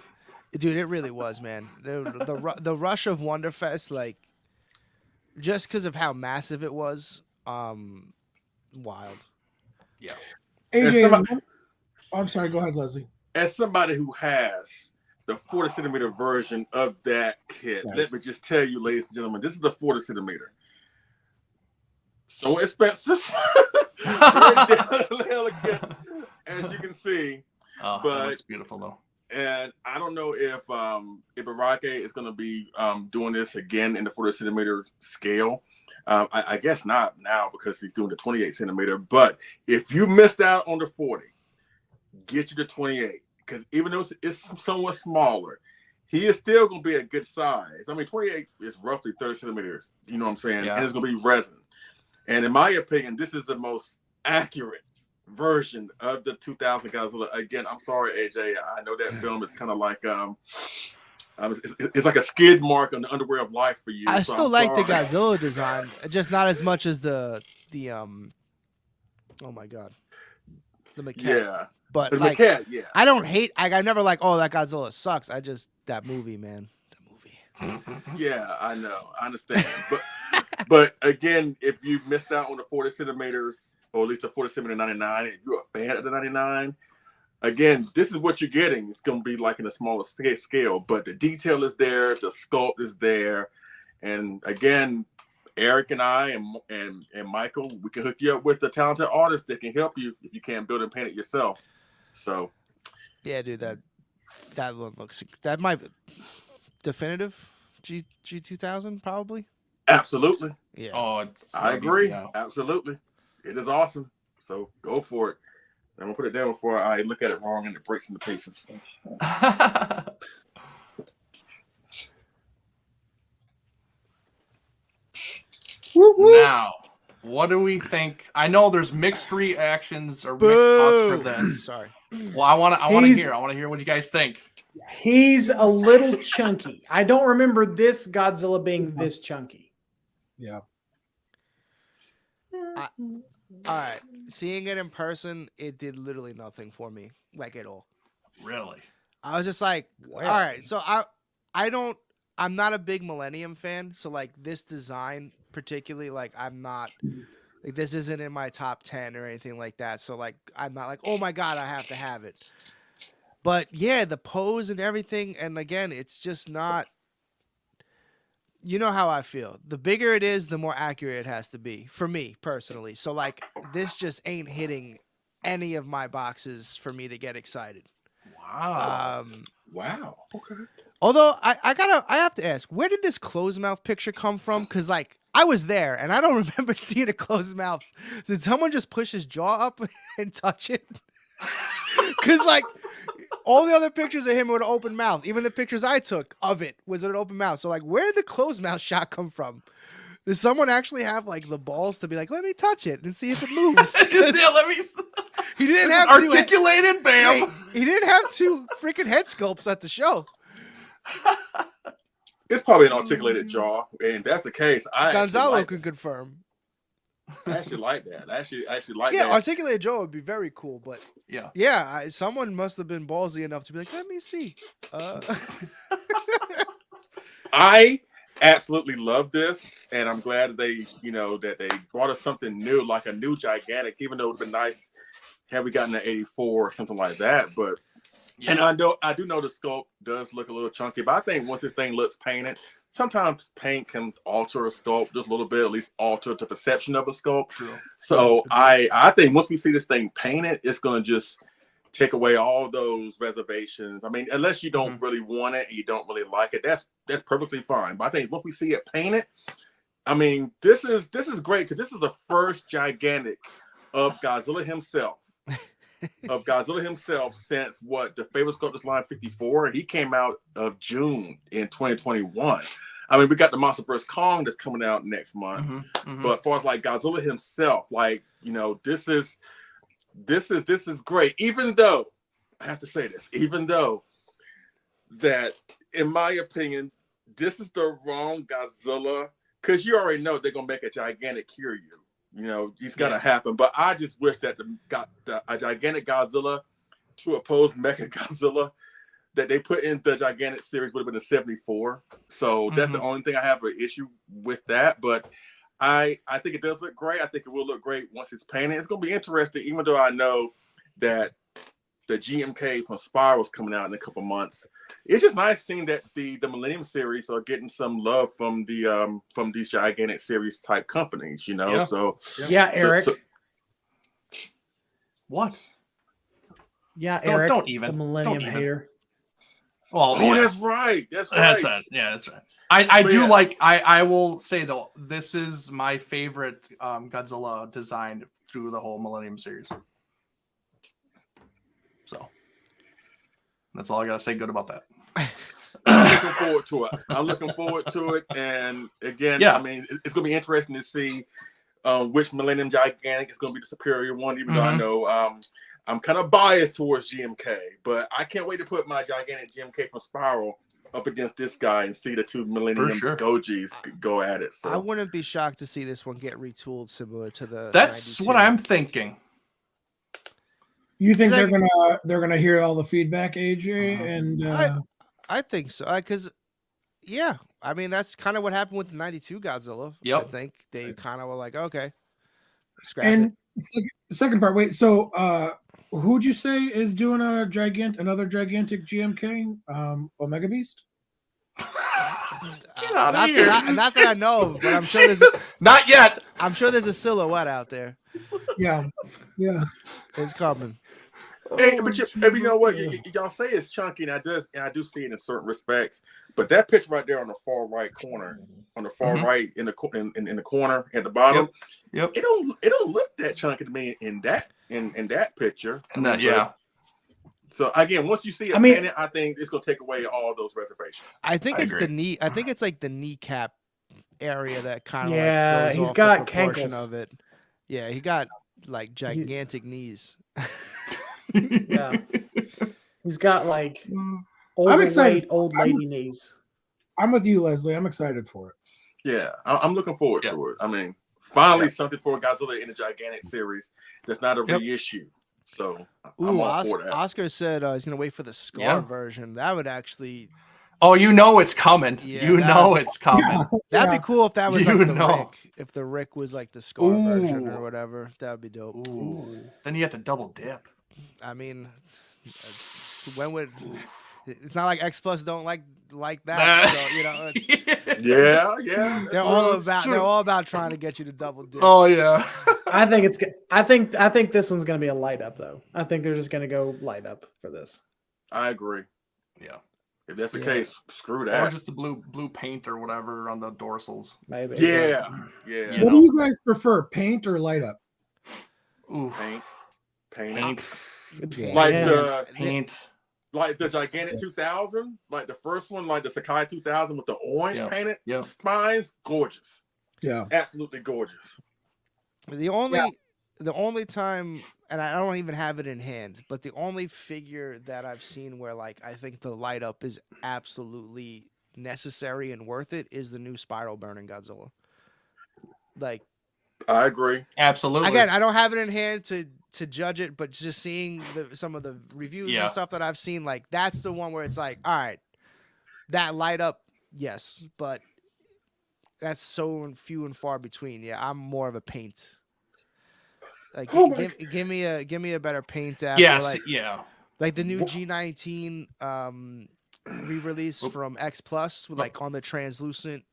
dude, it really was, man. The rush of WonderFest, like, just because of how massive it was, wild. Yeah. AJ, somebody- I'm sorry. Go ahead, Leslie. As somebody who has the 40-centimeter version of that kit, Right. let me just tell you, ladies and gentlemen, this is the 40-centimeter. So expensive. Very delicate, as you can see. Oh, But- that looks beautiful though. And I don't know if Ibarake is going to be doing this again in the 40-centimeter scale. I guess not now because he's doing the 28-centimeter. But if you missed out on the 40, get you the 28. Because even though it's somewhat smaller, he is still going to be a good size. I mean, 28 is roughly 30 centimeters. You know what I'm saying? Yeah. And it's going to be resin. And in my opinion, this is the most accurate version of the 2000 Godzilla. Again, I'm sorry, AJ. I know that film is kind of like it's like a skid mark on the underwear of life for you. I so still I'm like the sorry. Godzilla design, just not as much as the oh my god, the maquette. Yeah, But the like, maquette, yeah. I don't hate. I never like, oh, that Godzilla sucks. I just that movie, man. That movie. Yeah, I know. I understand. But again, if you missed out on the 40 centimeters, or at least the 40 centimeter 99, if you're a fan of the 99, again, this is what you're getting. It's going to be like in a smaller scale, but the detail is there, the sculpt is there, and again, Eric and I and Michael, we can hook you up with a talented artist that can help you if you can't build and paint it yourself. So, Yeah, dude, that one looks, that might be definitive G2000 probably. absolutely. Yeah. Oh, I agree. Absolutely. It is awesome. So go for it. I'm gonna put it down before I look at it wrong and it breaks into pieces. Now, what do we think? I know there's mixed reactions or mixed thoughts for Boo! this. Sorry. Well, I want to He's- hear. I want to hear what you guys think. He's a little chunky. I don't remember this Godzilla being this chunky. Yeah. All right. Seeing it in person, it did literally nothing for me, like at all. Really? I was just like, all right. So I'm not a big Millennium fan. So like this design particularly, like I'm not, like this isn't in my top 10 or anything like that. So like, I'm not like, oh my God, I have to have it. But yeah, the pose and everything. And again, it's just not, you know how I feel. The bigger it is, the more accurate it has to be for me personally. So like this just ain't hitting any of my boxes for me to get excited. Wow. Wow. Okay. Although I have to ask, where did this closed mouth picture come from? Because like I was there and I don't remember seeing a closed mouth. Did someone just push his jaw up and touch it? Because like all the other pictures of him with an open mouth, even the pictures I took of it was with an open mouth. So like, where did the closed mouth shot come from? Does someone actually have like the balls to be like, let me touch it and see if it moves? Yeah, let me. He didn't It's have articulated, bam. He didn't have two freaking head sculpts at the show. It's probably an articulated jaw, and if that's the case, I Gonzalo can confirm. actually like that. I actually like Yeah, that. articulated jaw would be very cool, but Yeah. yeah, someone must have been ballsy enough to be like, let me see. I absolutely love this, and I'm glad that they brought us something new, like a new gigantic. Even though it would have been nice had we gotten the 84 or something like that, but. Yeah. And I do know the sculpt does look a little chunky, but I think once this thing looks painted, sometimes paint can alter a sculpt just a little bit, at least alter the perception of a sculpt. True. So I think once we see this thing painted, it's going to just take away all those reservations. I mean, unless you don't really want it and you don't really like it, that's perfectly fine. But I think once we see it painted, I mean, this is great because this is the first gigantic of Godzilla himself. Since the Favorite Sculptors Line 54. He came out of June in 2021. I mean, we got the Monster vs. Kong that's coming out next month. But as far as like Godzilla himself, like, this is great. Even though I have to say this, even though that in my opinion, this is the wrong Godzilla, because you already know they're gonna make a gigantic Kiryu. It's gonna happen. But I just wish that a gigantic Godzilla to oppose Mecha Godzilla that they put in the gigantic series would have been a 74. So that's the only thing I have an issue with that. But I think it does look great. I think it will look great once it's painted. It's gonna be interesting, even though I know that the GMK from Spiral's coming out in a couple months. It's just nice seeing that the Millennium series are getting some love from these gigantic series type companies, Yeah. So Yeah, Eric. What? Yeah, Don't- Eric. don't even. The Millennium Don't even. hater. Well, oh, yeah. that's right. That's right. Yeah, that's right. I will say though, this is my favorite Godzilla design through the whole Millennium series. So that's all I gotta say good about that. I'm looking forward to it. And again, Yeah. I mean, it's gonna be interesting to see which Millennium Gigantic is gonna be the superior one, even though I know I'm kind of biased towards GMK, but I can't wait to put my gigantic GMK from Spiral up against this guy and see the two Millennium sure. Gojis go at it. So I wouldn't be shocked to see this one get retooled similar to the. That's 92. what I'm thinking. You think Like- they're gonna hear all the feedback, AJ? And I think so, because Yeah, I mean that's kind of what happened with the '92 Godzilla. I Yep. think they kind of were like, okay, scrap And it. second part, wait. So, who'd you say is doing another gigantic GMK? Omega Beast. Get out of here. Not that I know of, but I'm sure Not yet. there's a silhouette out there. Yeah, yeah. It's coming. Hey, but you know what? Y'all say it's chunky, and I do see it in certain respects. But that picture right there on the far right corner, on the far right in the in the corner at the bottom, Yep. it don't look that chunky to me in that picture. Yeah. So again, once you see it painted, I think it's gonna take away all those reservations. I think it's agree. the knee. I think it's like the kneecap area that kind of Yeah, like throws he's off got the proportion cankles. of it. Yeah, he got like gigantic knees. Yeah. He's got like I'm excited. overweight old lady knees. I'm with you, Leslie. I'm excited for it. Yeah, I'm looking forward to it. I mean, finally something for Godzilla in a gigantic series that's not a reissue. So I'm all for that. Oscar said he's gonna wait for the Scar version. That would actually. Oh, you know it's coming. Yeah, you know it's coming. That'd be cool if that was You like the know. Rick. If the Rick was like the Scar version or whatever, that would be dope. Ooh. Then you have to double dip. I mean, when would? It's not like X Plus don't like that. So, you know. Yeah. They're all about trying to get you to double dip. Oh yeah. I think this one's gonna be a light up though. I think they're just gonna go light up for this. I agree. Yeah. If that's the case, screw that. Or just the blue paint or whatever on the dorsals. Maybe. Yeah. What do you guys prefer, paint or light up? Ooh. Paint. Like Like the gigantic 2000, like the first one, like the Sakai 2000 with the orange painted spines, gorgeous. Yeah, absolutely gorgeous. The only time, and I don't even have it in hand, but the only figure that I've seen where like I think the light up is absolutely necessary and worth it is the new Spiral Burning Godzilla. Like, I agree. Absolutely. Again, I don't have it in hand to judge it, but just seeing some of the reviews and stuff that I've seen, like that's the one where it's like, all right, that light up, yes, but that's so few and far between. Yeah, I'm more of a paint. Like, give me a better paint app. Yes, like the new G19 re-release from X Plus, like on the translucent,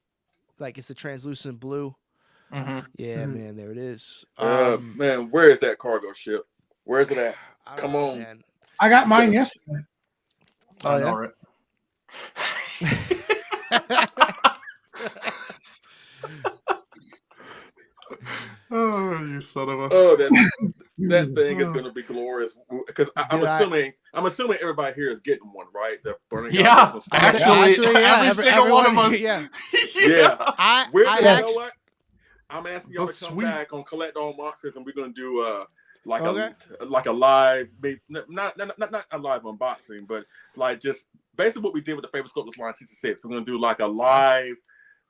like it's the translucent blue. Mm-hmm. Yeah, man, there it is. Man, where is that cargo ship? Where is it at? Come on. Man. I got mine yesterday. Oh, yeah. Right. Oh, you son of a! Oh, that thing is going to be glorious because I'm assuming everybody here is getting one, right? The burning. Yeah, actually, every single one of us. Yeah. You know what? I'm asking y'all to come back on Collect All Monsters, and we're going to do like a live, maybe not a live unboxing, but like just basically what we did with the Favorite Sculptors Line 66. We're going to do like a live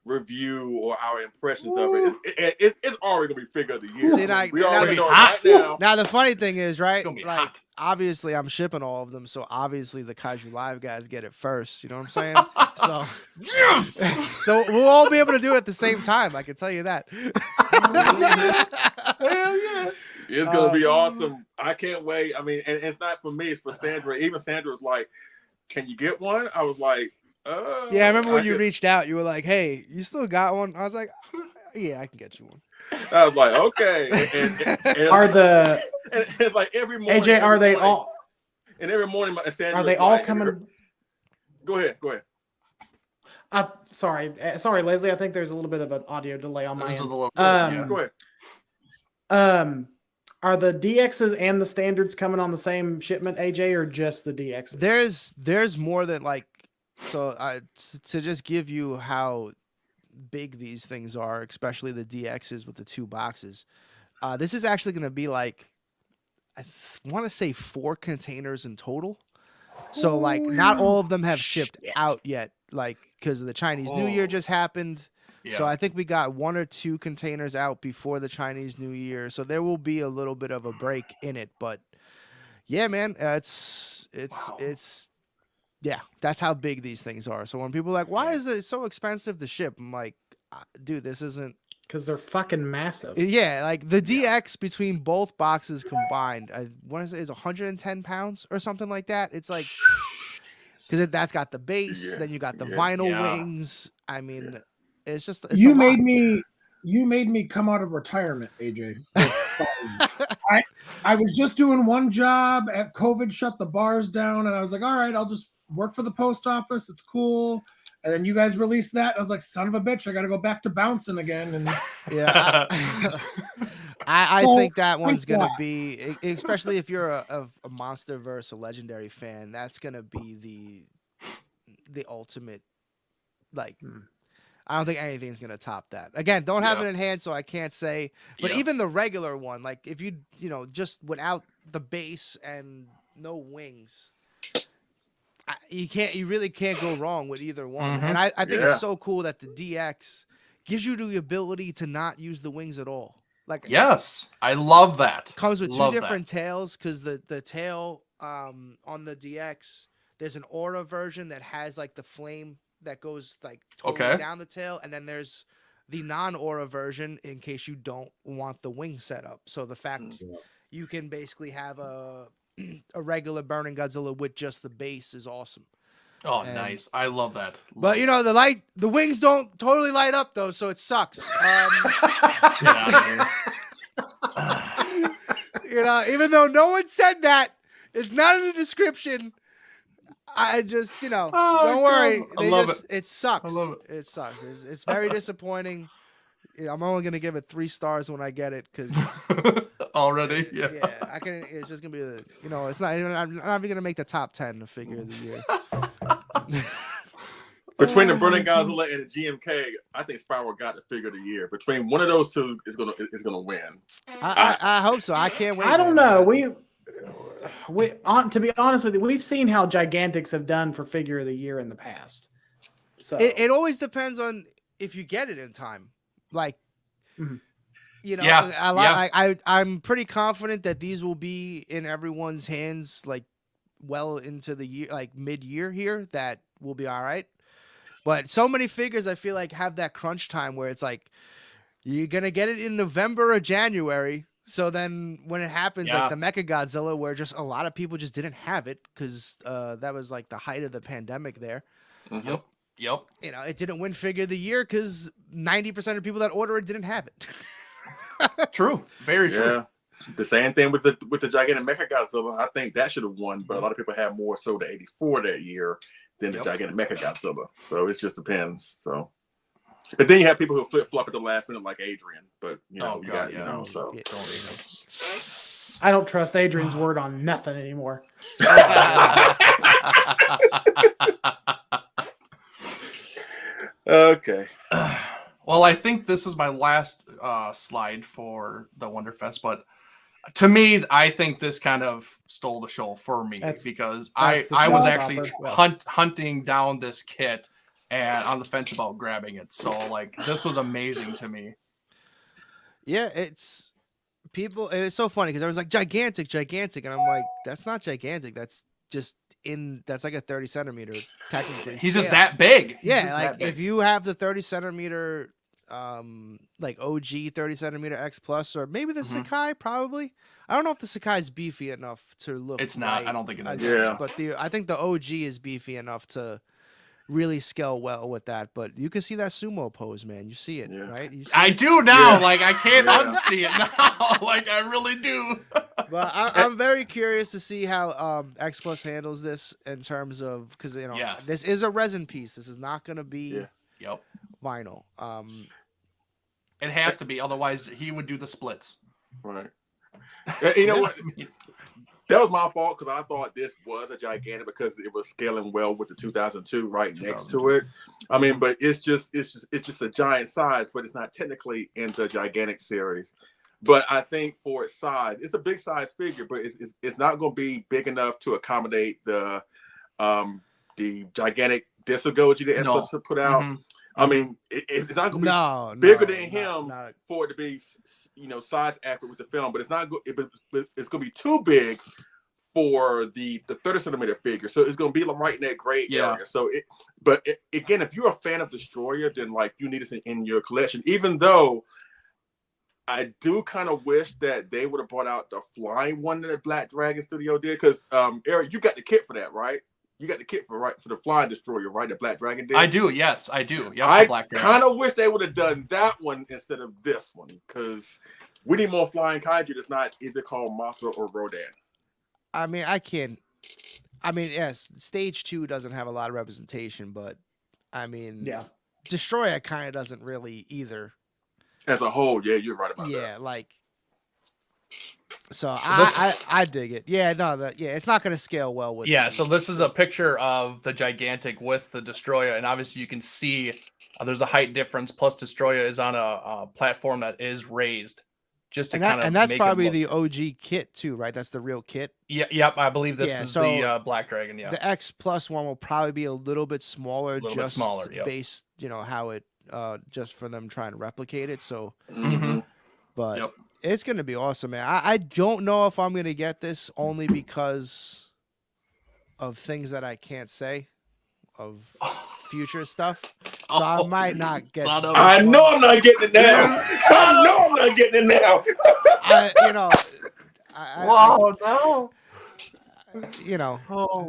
review or our impressions of it. It's already gonna be figure of the year. See, we already know right now. Now the funny thing is, right? Like hot. Obviously, I'm shipping all of them, so obviously the Kaiju Live guys get it first. You know what I'm saying? So, so we'll all be able to do it at the same time. I can tell you that. Hell yeah! It's gonna be awesome. I can't wait. I mean, and it's not for me; it's for Sandra. Even Sandra was like, "Can you get one?" I was like. Yeah, I remember when you reached out, you were like, "Hey, you still got one?" I was like, "Yeah, I can get you one." I was like, "Okay." And are the and it's like every morning? AJ? Are they all? And every morning, Sandra are they all coming? Go ahead. Sorry, Leslie. I think there's a little bit of an audio delay on my end. Go ahead. Are the DXs and the standards coming on the same shipment, AJ, or just the DXs? There's more than like. So to just give you how big these things are, especially the DXs with the 2 boxes, this is actually going to be like, I want to say 4 containers in total. So like not all of them have shipped out yet, like because the Chinese New Year just happened. Yeah. So I think we got 1 or 2 containers out before the Chinese New Year. So there will be a little bit of a break in it, but yeah, man, it's Yeah, that's how big these things are. So when people are like, why is it so expensive to ship? I'm like, dude, this isn't. Because they're fucking massive. Yeah, like the DX between both boxes combined, I want to say is 110 pounds or something like that. It's like, because that's got the base, then you got the vinyl wings. I mean, it's just it's you a lot. you made me come out of retirement, AJ. I was just doing one job at COVID, shut the bars down, and I was like, all right, I'll just work for the post office. It's cool. And then you guys released that. And I was like, son of a bitch, I got to go back to bouncing again. And yeah, I think that one's going to be, especially if you're a Monsterverse, a Legendary fan, that's going to be the ultimate, like, I don't think anything's going to top that. Again, don't have it in hand, so I can't say. But even the regular one, like if you just without the base and no wings, you really can't go wrong with either one. And I think it's so cool that the DX gives you the ability to not use the wings at all. Like yes, I love that. Comes with two different tails, because the tail on the DX, there's an Aura version that has like the flame that goes like totally down the tail, and then there's the non-Aura version in case you don't want the wing setup. So the fact you can basically have a regular Burning Godzilla with just the base is awesome. Oh, nice! I love that. But the wings don't totally light up though, so it sucks. Even though no one said that, it's not in the description. I just, don't worry. It sucks. I love it. It sucks. It's very disappointing. I'm only gonna give it 3 stars when I get it, because already, I can. It's just gonna be it's not. I'm not even gonna make the top 10 the figure of the year. Between the Burning Godzilla and the GMK, I think Spiral got the figure of the year. Between one of those two is gonna win. I hope so. I can't wait. I don't know. To be honest with you, we've seen how Gigantics have done for figure of the year in the past. So it always depends on if you get it in time. Like, I'm pretty confident that these will be in everyone's hands, like well into the year, like mid-year here. That will be all right. But so many figures, I feel like, have that crunch time where it's like you're gonna get it in November or January. So then when it happens, like the Mechagodzilla, where just a lot of people just didn't have it because that was like the height of the pandemic there. Yep. It didn't win figure of the year because 90% of people that order it didn't have it. True. Very true. Yeah. The same thing with the gigantic Mechagodzilla. I think that should have won, but a lot of people had more so the 84 that year than the gigantic Mechagodzilla. So it just depends. So, but then you have people who flip flop at the last minute, like Adrian. But so. I don't trust Adrian's word on nothing anymore. Okay. Well, I think this is my last slide for the WonderFest, but to me, I think this kind of stole the show for me because I was actually hunting down this kit and on the fence about grabbing it. So like this was amazing to me. Yeah, it's so funny because I was like gigantic, and I'm like, that's not gigantic. That's just that's like a 30 centimeter technically. He's just that big. If you have the 30 centimeter like OG 30 centimeter X plus, or maybe the Sakai, probably. I don't know if the Sakai is beefy enough to look. It's not. I don't think it is. Yeah. But I think the OG is beefy enough to really scale well with that. But you can see that sumo pose, man. You see it, right? You see I do now. Like I can't unsee it now. Like I really do. But I'm very curious to see how X Plus handles this in terms of, because this is a resin piece. This is not going to be vinyl. It has to be, otherwise he would do the splits. Right. You know what? That was my fault because I thought this was a gigantic because it was scaling well with the 2002 right next to it. I mean, but it's just a giant size, but it's not technically in the gigantic series. But I think for its size, it's a big size figure, but it's not going to be big enough to accommodate the gigantic Disagoji that Espa put out. I mean, it's not going to be bigger than him for it to be, size accurate with the film, but it's not good. It's going to be too big for the 30 centimeter figure, so it's going to be like right in that gray Yeah. area. So again, if you're a fan of Destroyer, then like you need this in your collection. Even though I do kind of wish that they would have brought out the flying one that Black Dragon Studio did, because Eric, you got the kit for that, right? You got the kit for the flying Destroyer, right? That Black Dragon did. I do. Yes, I do. Yep, I Black Dragon. kind of wish they would have done that one instead of this one, because we need more flying kaiju that's not either called Mothra or Rodan. I mean, yes, stage 2 doesn't have a lot of representation, but I mean, Yeah. Destroyer kind of doesn't really either. As a whole, yeah, you're right about that. Yeah, like, so I dig it. Yeah, no, it's not going to scale well with. Yeah, so this is a picture of the Gigantic with the Destroyer, and obviously you can see there's a height difference. Plus, Destroyer is on a platform that is raised, just to and that's make probably it look... the OG kit too, right? That's the real kit. Yeah, yep. I believe this is so the Black Dragon. Yeah, the X Plus one will probably be a little bit smaller, Yep. based, how it just for them trying to replicate it. So, but Yep. it's gonna be awesome, man. I don't know if I'm gonna get this only because of things that I can't say of future stuff. So I might not get. I know I'm not getting it now. I know I'm not getting it now.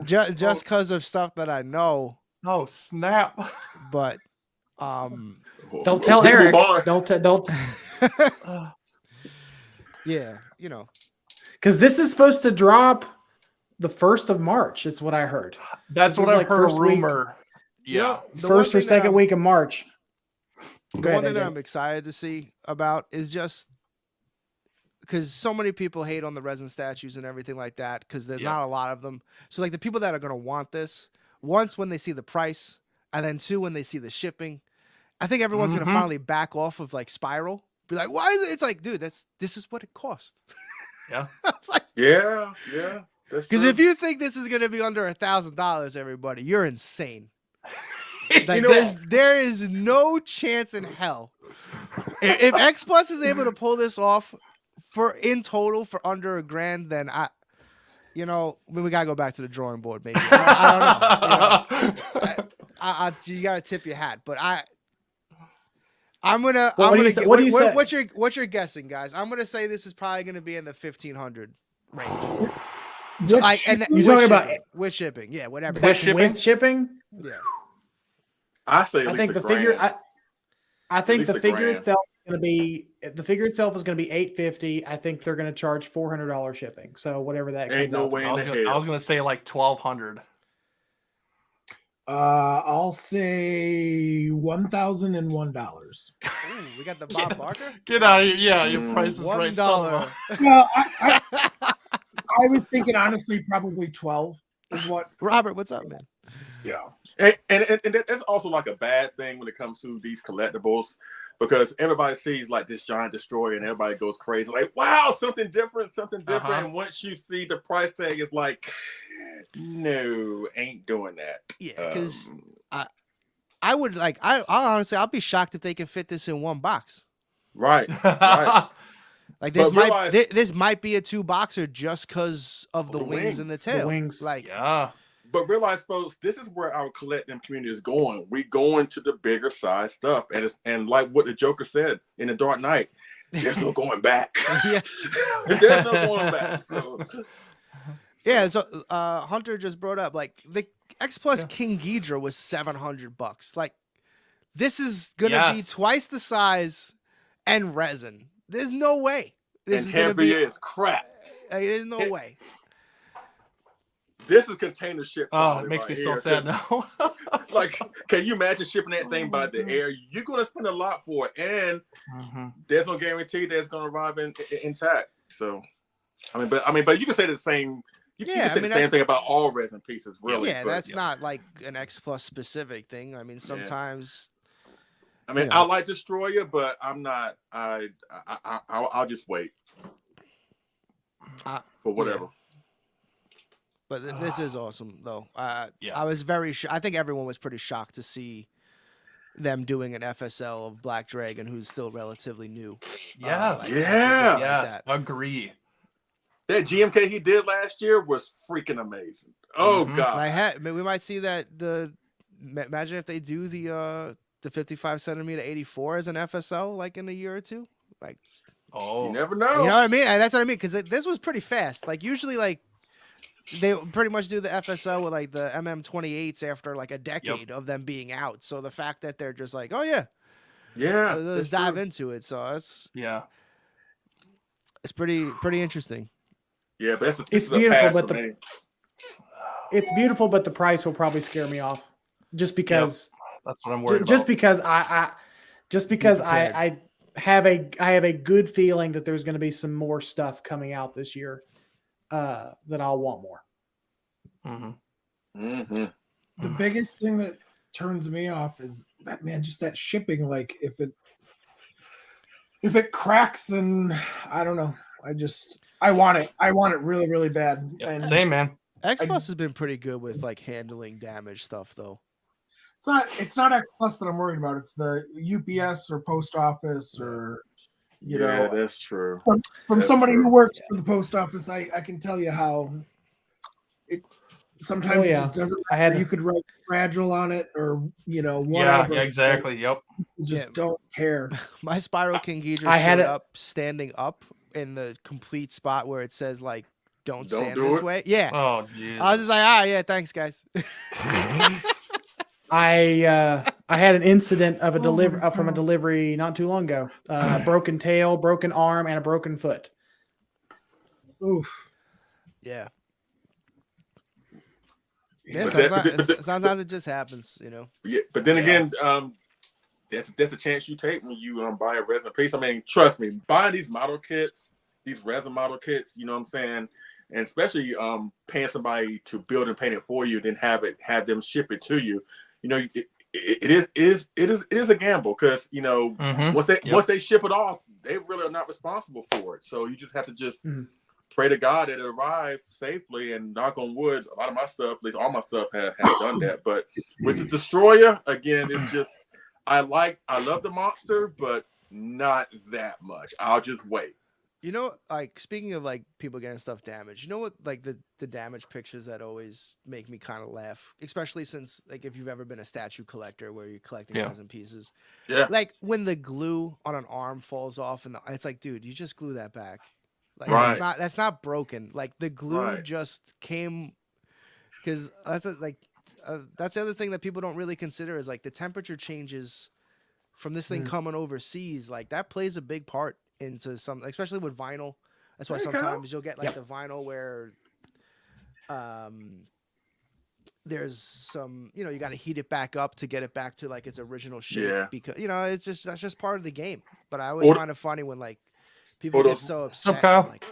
Just because of stuff that I know. Oh snap! But don't tell Eric. Don't. Yeah, because this is supposed to drop the 1st of March. It's what I heard. That's what I've heard. A rumor. Yeah, first or second week of March. The one thing that I'm excited to see about is just because so many people hate on the resin statues and everything like that because there's not a lot of them. So like the people that are going to want this, once when they see the price, and then 2 when they see the shipping, I think everyone's going to finally back off of like Spiral. Be like, why is it? It's like, dude, this is what it cost. Yeah. Yeah. Because if you think this is going to be under $1,000, everybody, you're insane. Like, there is no chance in hell. If X Plus is able to pull this off in total for under $1,000, then we gotta go back to the drawing board. Maybe I don't know. You gotta tip your hat, but what's your guessing, guys? I'm gonna say this is probably gonna be in the 1,500 range. So, you're talking about with shipping, yeah, whatever. With shipping, yeah. I say I think the figure. I think the figure itself is going to be $850. I think they're going to charge $400 shipping. So whatever that ain't no way. I was going to say like $1,200. I'll say $1,001. We got the Bob Barker. Get out of here! Yeah, your price is right. $1. Well, I was thinking honestly, probably 12 is what. Robert, what's up, man? Yeah. And that's also like a bad thing when it comes to these collectibles, because everybody sees like this giant Destroyer and everybody goes crazy like, wow, something different. And once you see the price tag, it's like, no, ain't doing that. Yeah, because I would like, I'll honestly, I'll be shocked if they can fit this in one box. Right. Like this might be a 2-boxer just because of the wings and the tail. The wings. Like, yeah. But realize, folks, this is where our collecting community is going. We going to the bigger size stuff, and like what the Joker said in The Dark Knight, there's no going back. Yeah, there's no going back. So Hunter just brought up like the X Plus King Ghidorah was $700. Like, this is gonna be twice the size and resin. There's no way. This is gonna be crap. There's no way. This is container ship. Oh, it makes me so sad now. Like, can you imagine shipping that thing by the air? You're going to spend a lot for it, and there's no guarantee that it's going to arrive intact. So, but you can say the same. You can say the same thing about all resin pieces, really. Yeah, that's not like an X Plus specific thing. I mean, sometimes. Yeah. I like Destroyer, but I'm not. I'll just wait for whatever. Yeah. But this is awesome, though. I was very I think everyone was pretty shocked to see them doing an FSL of Black Dragon, who's still relatively new. Yeah. Yeah. Yes. Agree. That GMK he did last year was freaking amazing. Oh Mhm. God. We might see that imagine if they do the 55 centimeter 84 as an FSL like in a year or two. Like, Oh, You never you know. know what I mean? And that's what I mean, because this was pretty fast. Like usually, like they pretty much do the FSL with like the MM28s after like a decade of them being out. So the fact that they're just like, oh yeah, Yeah. let's that's dive true. into it. So yeah. it's pretty interesting. Yeah, but this It's is a beautiful, pass but for me. It's beautiful, but the price will probably scare me off, just because. That's what I'm worried Just about. because I have a good feeling that there's going to be some more stuff coming out this year that I'll want more. Mm-hmm. Mm-hmm. The biggest thing that turns me off is that, man, just that shipping. Like if it cracks, and I don't know. I want it. I want it really, really bad. Yep. And Same, man. X Plus has been pretty good with like handling damage stuff, though. it's not X Plus that I'm worried about. It's the UPS or post office or you Yeah, know. that's true. From That's somebody true. who works for the post office, I can tell you how it sometimes it just doesn't matter. You could write fragile on it or whatever. Yeah, exactly. Yep. You just don't care. My Spiral King Ghidra I had showed it- up standing up in the complete spot where it says like don't stand do this it. way. Yeah. Oh, jeez. I was just like, yeah, thanks guys. I had an incident of a Oh delivery my from a God. delivery not too long ago. Broken tail, broken arm, and a broken foot. Oof. Yeah. Yeah, But Sometimes it just happens, Yeah, but then again, that's a chance you take when you buy a resin piece. I mean, trust me, buying these model kits, these resin model kits, you know what I'm saying, and especially paying somebody to build and paint it for you, then have them ship it to you. It is a gamble because Mhm. once they ship it off, they really are not responsible for it. So you just have to pray to God that it arrives safely, and knock on wood, a lot of my stuff, at least all my stuff have done that. But with the Destroyer, again, it's just I love the monster, but not that much. I'll just wait. Like speaking of like people getting stuff damaged, you know what, like the damage pictures that always make me kind of laugh, especially since like if you've ever been a statue collector where you're collecting resin pieces. Yeah. Like when the glue on an arm falls off and it's like, dude, you just glue that back. Like Right. that's not broken. Like the glue Right. just came because that's the other thing that people don't really consider is like the temperature changes from this thing coming overseas. Like that plays a big part into some, especially with vinyl. That's why There you go. sometimes you'll get like the vinyl where there's some, you got to heat it back up to get it back to like its original shape. Yeah. Because that's just part of the game. But I always find it funny when like people Or get those- so upset. Kyle? Like,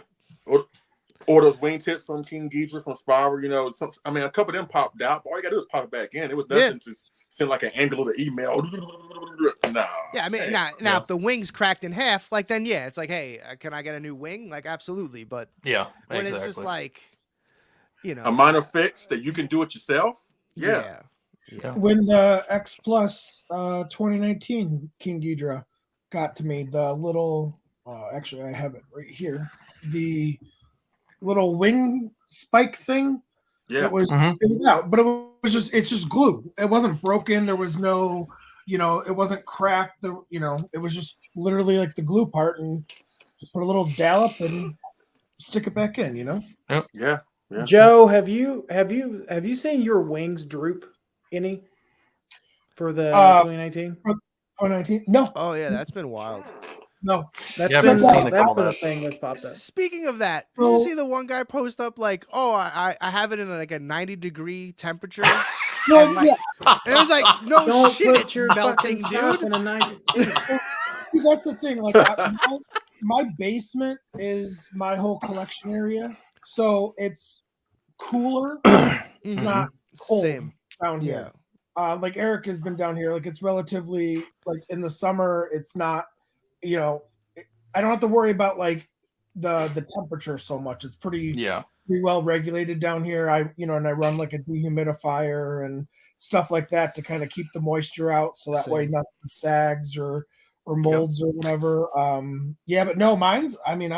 Or those wingtips from King Ghidra from Spiral, a couple of them popped out. All you gotta do is pop it back in. It was nothing to send like an angular email. No. yeah, I mean, Hey, now if the wing's cracked in half, like then it's like, hey, can I get a new wing? Like absolutely. But Yeah. when exactly. it's just like, a minor fix that you can do it yourself. Yeah. When the X Plus 2019 King Ghidra got to me, the little actually I have it right here. The little wing spike thing. Yeah. It was out, but it's just glue. It wasn't broken. There was no, it wasn't cracked. It was just literally like the glue part, and just put a little dollop and stick it back in. Yeah. Yeah. Joe, have you seen your wings droop any for the 2019? 2019? No, Oh yeah, that's been wild. no. That's Yeah, been I've seen that's all been a that. thing that's popped up. Speaking of that, did you see the one guy post up like, oh, I have it in like a 90-degree temperature? No, and, like, and it was like, no Don't shit, put it's your melting, fucking stuff dude. in a 90. See, that's the thing. Like my basement is my whole collection area, so it's cooler, not cold Same. down Yeah. here. Like Eric has been down here. Like it's relatively like in the summer, it's not. I don't have to worry about like the temperature so much. It's pretty well regulated down here. And I run like a dehumidifier and stuff like that to kind of keep the moisture out, so that way nothing sags or molds or whatever. But no, mine's. I mean,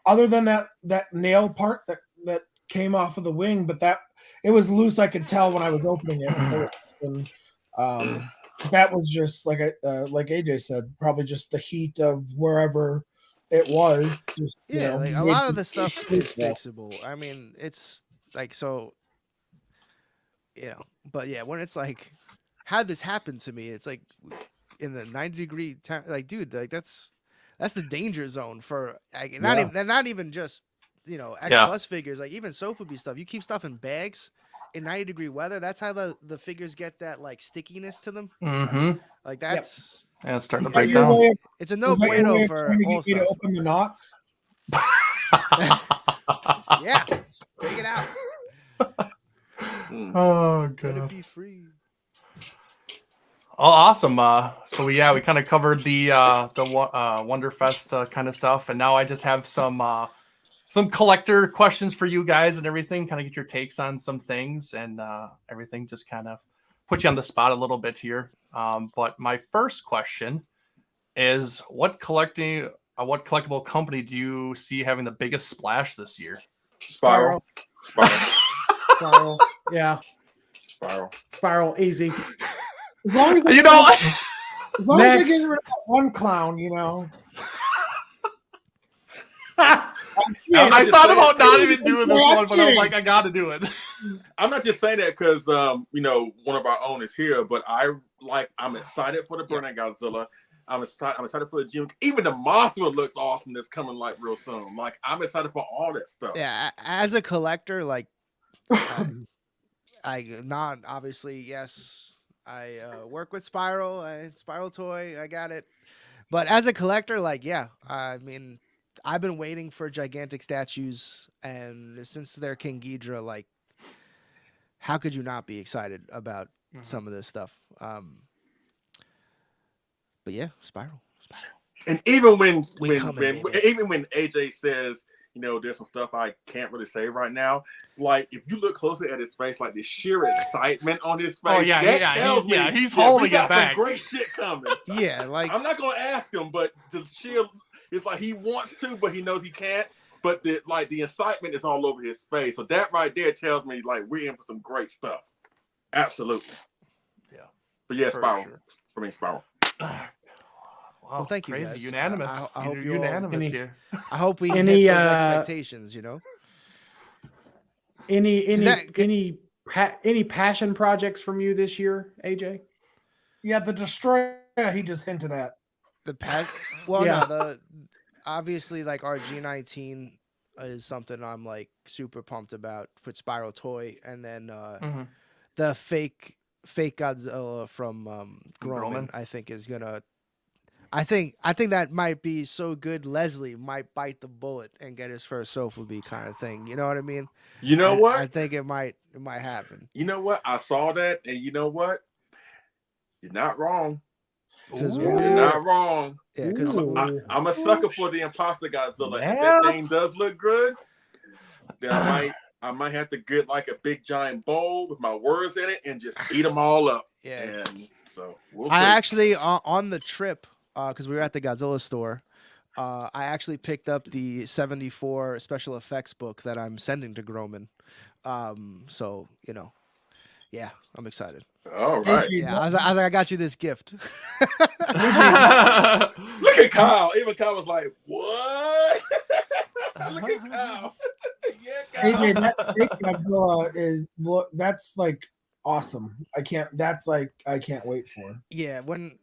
other than that nail part that came off of the wing, but that it was loose. I could tell when I was opening it first. And that was just like AJ said, probably just the heat of wherever it was. Just Yeah, like a lot of the stuff is fixable. I mean, it's like so, but yeah, when it's like, how did this happen to me? It's like in the 90-degree like, dude, like that's the danger zone for like, not even just X Plus figures, like even Sofubi stuff. You keep stuff in bags in 90-degree weather. That's how the figures get that like stickiness to them. Mm-hmm. Like that's Yeah, it's starting to Is that break your down. way of- it's a is no that your way bueno of for trying to all get me to stuff. open the knots? Yeah, take it out. Oh Let it god. be free. Oh, awesome. So we kind of covered the WonderFest kind of stuff, and now I just have some collector questions for you guys and everything. Kind of get your takes on some things and everything. Just kind of put you on the spot a little bit here. But my first question is, what collectible company do you see having the biggest splash this year? Spiral. Spiral. Yeah. Spiral. Spiral. Easy. As long as they You know, as long as Next. they get rid of that one clown, I just thought saying- about not even doing this I'm one, but I was kidding. like, I got to do it. I'm not just saying that because one of our own is here, but I'm excited for the Burning Godzilla. I'm excited for the June. Even the Mothra looks awesome. That's coming like real soon. Like I'm excited for all that stuff. Yeah, as a collector, like I not obviously yes. I work with Spiral, Spiral Toy. I got it. But as a collector, like yeah, I mean, I've been waiting for gigantic statues, and since they're King Ghidorah, like, how could you not be excited about some of this stuff? But yeah, Spiral. And even when coming, when AJ says, there's some stuff I can't really say right now. Like if you look closely at his face, like the sheer excitement on his face, tells me he's holding we got it back. some great shit coming. Yeah, like I'm not gonna ask him, but the sheer it's like he wants to, but he knows he can't. But the excitement is all over his face. So that right there tells me like we're in for some great stuff. Absolutely. Yeah. But yeah, For Spiral. sure. For me, Spiral. Wow, well, thank you, crazy. guys. Unanimous. I hope you all- unanimous here. I hope we Any, hit those expectations. Any passion projects from you this year, AJ? Yeah, the Destroyer he just hinted at. The pack. Well, Yeah. no, obviously like our G19 is something I'm like super pumped about with Spiral Toy, and then the fake Godzilla from Groman, I think is gonna. I think that might be so good. Leslie might bite the bullet and get his first Sofubi kind of thing. You know what I mean? You know what? I think it might happen. You know what? I saw that, and you know what? You're not wrong. Because You're not wrong. Yeah, because I'm a sucker for the Imposter Godzilla. If that thing does look good, then I might have to get like a big giant bowl with my words in it and just eat them all up. yeah. And so we'll see. I actually on the trip because we were at the Godzilla store. I actually picked up the 74 special effects book that I'm sending to Groman. So yeah, I'm excited. All right. Yeah, I was like, I got you this gift. Look at Kyle. Even Kyle was like, "What?" Look at Kyle. Yeah, Kyle. AJ, that fake Godzilla that's like awesome. I can't wait for. Yeah, when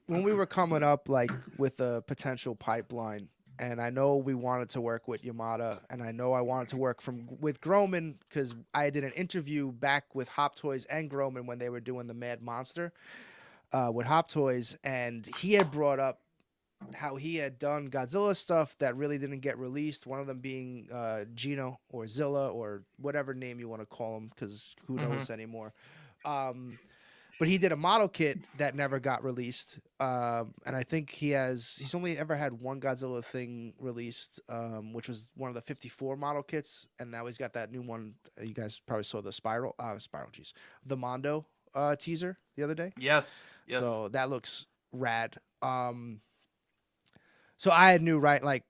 we were coming up like with a potential pipeline, and I know we wanted to work with Yamada, and I know I wanted to work with Groman because I did an interview back with Hop Toys and Groman when they were doing the Mad Monster with Hop Toys, and he had brought up how he had done Godzilla stuff that really didn't get released. One of them being Gino or Zilla or whatever name you want to call him, because who knows anymore. But he did a model kit that never got released, and I think he's only ever had one Godzilla thing released, which was one of the 54 model kits, and now he's got that new one. You guys probably saw the the Mondo teaser the other day. Yes. So that looks rad. So I knew, right, like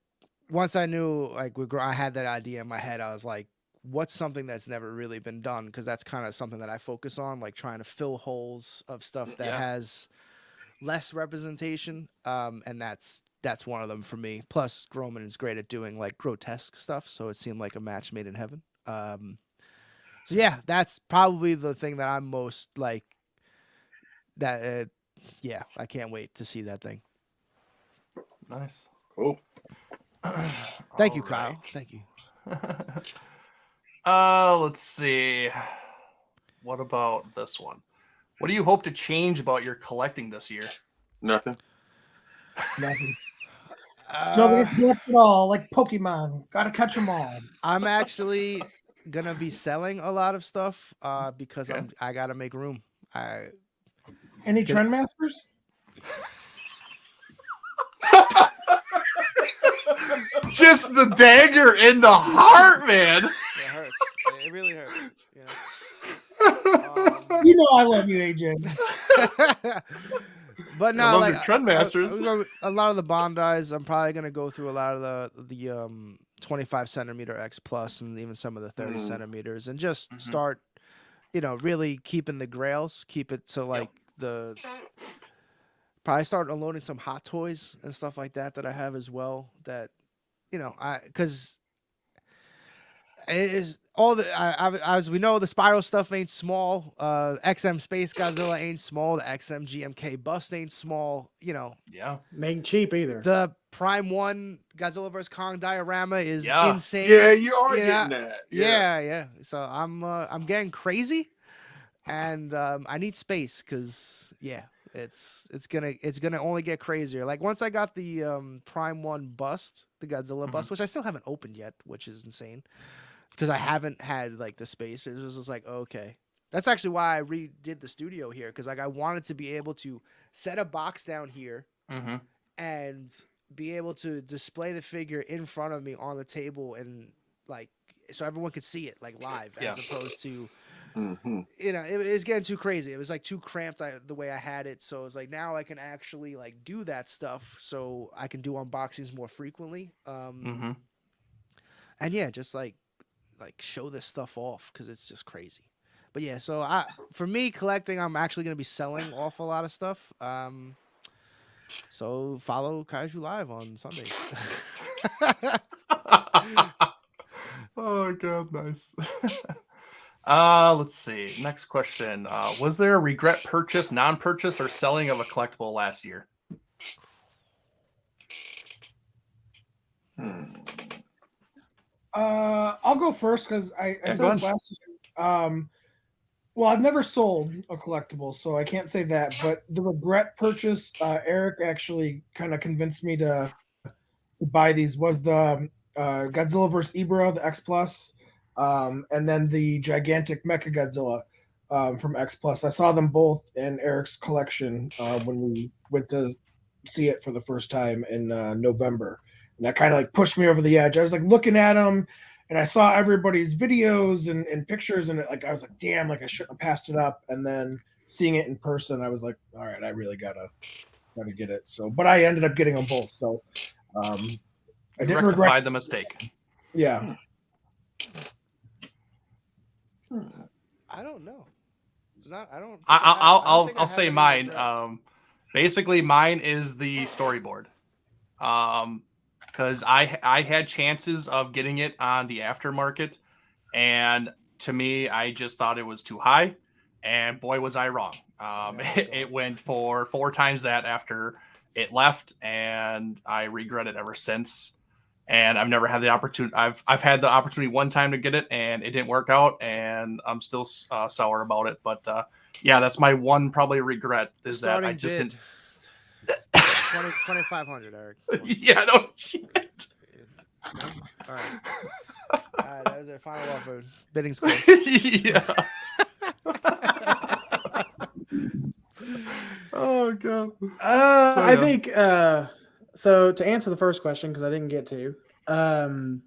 once I knew like I had that idea in my head, I was like, what's something that's never really been done? Because that's kind of something that I focus on, like trying to fill holes of stuff that has less representation. And that's one of them for me. Plus, Groman is great at doing like grotesque stuff, so it seemed like a match made in heaven. So yeah, that's probably the thing that I'm most like. That yeah, I can't wait to see that thing. Nice. Cool. Thank you, Kyle. Thank you. Let's see. What about this one? What do you hope to change about your collecting this year? Nothing. Nothing. Still gonna collect it all like Pokemon. Gotta catch them all. I'm actually gonna be selling a lot of stuff because Okay. I gotta make room. Any Trendmasters? Just the dagger in the heart, man. It hurts. It really hurts. Yeah. You know I love you, AJ. But no, I love like your Trendmasters. a lot of the Bondis, I'm probably gonna go through a lot of the 25 centimeter X plus and even some of the 30 centimeters, and just start, really keeping the grails, keep it to like probably start unloading some Hot Toys and stuff like that I have as well. That because it is all as we know, the Spiral stuff ain't small. XM Space Godzilla ain't small. The XM GMK Bust ain't small. Yeah. Ain't cheap either. The Prime 1 Godzilla vs Kong diorama is Yeah. insane. Yeah, you are getting that. Yeah. So I'm getting crazy, and I need space because it's gonna only get crazier. Like once I got the Prime 1 bust, the Godzilla bust, which I still haven't opened yet, which is insane because I haven't had like the space. It was just like, okay. That's actually why I redid the studio here, because like I wanted to be able to set a box down here and be able to display the figure in front of me on the table, and like so everyone could see it like live, as opposed to it was getting too crazy. It was like too cramped the way I had it. So it's like now I can actually like do that stuff, so I can do unboxings more frequently. And yeah, just like show this stuff off because it's just crazy. But yeah, so for me collecting, I'm actually going to be selling off a lot of stuff. So follow Kaiju Live on Sundays. Oh god, nice. Let's see. Next question. Was there a regret purchase, non-purchase, or selling of a collectible last year? I'll go first because I Yeah, said this last time. Well, I've never sold a collectible, so I can't say that. But the regret purchase, Eric actually kind of convinced me to buy these. Was the Godzilla vs. Ibra, the X Plus, and then the gigantic Mecha Godzilla from X Plus. I saw them both in Eric's collection when we went to see it for the first time in November. And that kind of like pushed me over the edge. I was like looking at them, and I saw everybody's videos and pictures, and I was like, damn, like I shouldn't have passed it up. And then seeing it in person, I was like, all right, I really gotta get it. So, but I ended up getting them both. So, I didn't regret the mistake. Yeah. I don't know. I'll say mine. Basically, mine is the storyboard. Because I had chances of getting it on the aftermarket, and to me, I just thought it was too high, and boy, was I wrong. It went for 4 times that after it left, and I regret it ever since. And I've never had the opportunity. I've had the opportunity one time to get it, and it didn't work out, and I'm still sour about it. But yeah, that's my one probably regret is that I just didn't. 2,500, Eric. Yeah, no shit. All right, that was our final offer. Bidding's closed. Yeah. Oh god. I think so. To answer the first question, because I didn't get to, I'm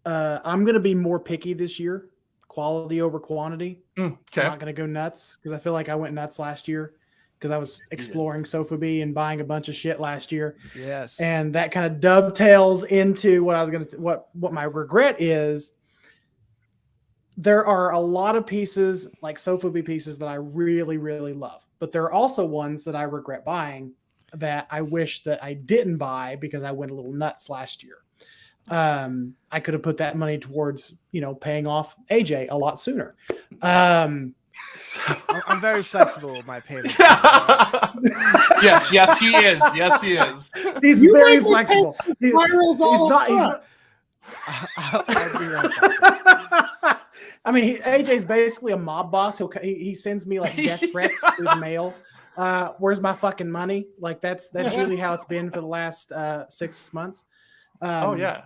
gonna be more picky this year. Quality over quantity. Okay. I'm not gonna go nuts because I feel like I went nuts last year, because I was exploring Sofubi and buying a bunch of shit last year. Yes. And that kind of dovetails into what I was going to, what my regret is. There are a lot of pieces like Sofubi pieces that I really, really love, but there are also ones that I regret buying that I wish that I didn't buy because I went a little nuts last year. I could have put that money towards, paying off AJ a lot sooner. So I'm very flexible with my payment. Yes, he is. Yes, he is. He's You very make me flexible. pay spirals all not. up. I'll be right back. I mean, AJ's basically a mob boss. He sends me like death threats through the mail. Where's my fucking money? Like that's really how it's been for the last 6 months. Oh yeah.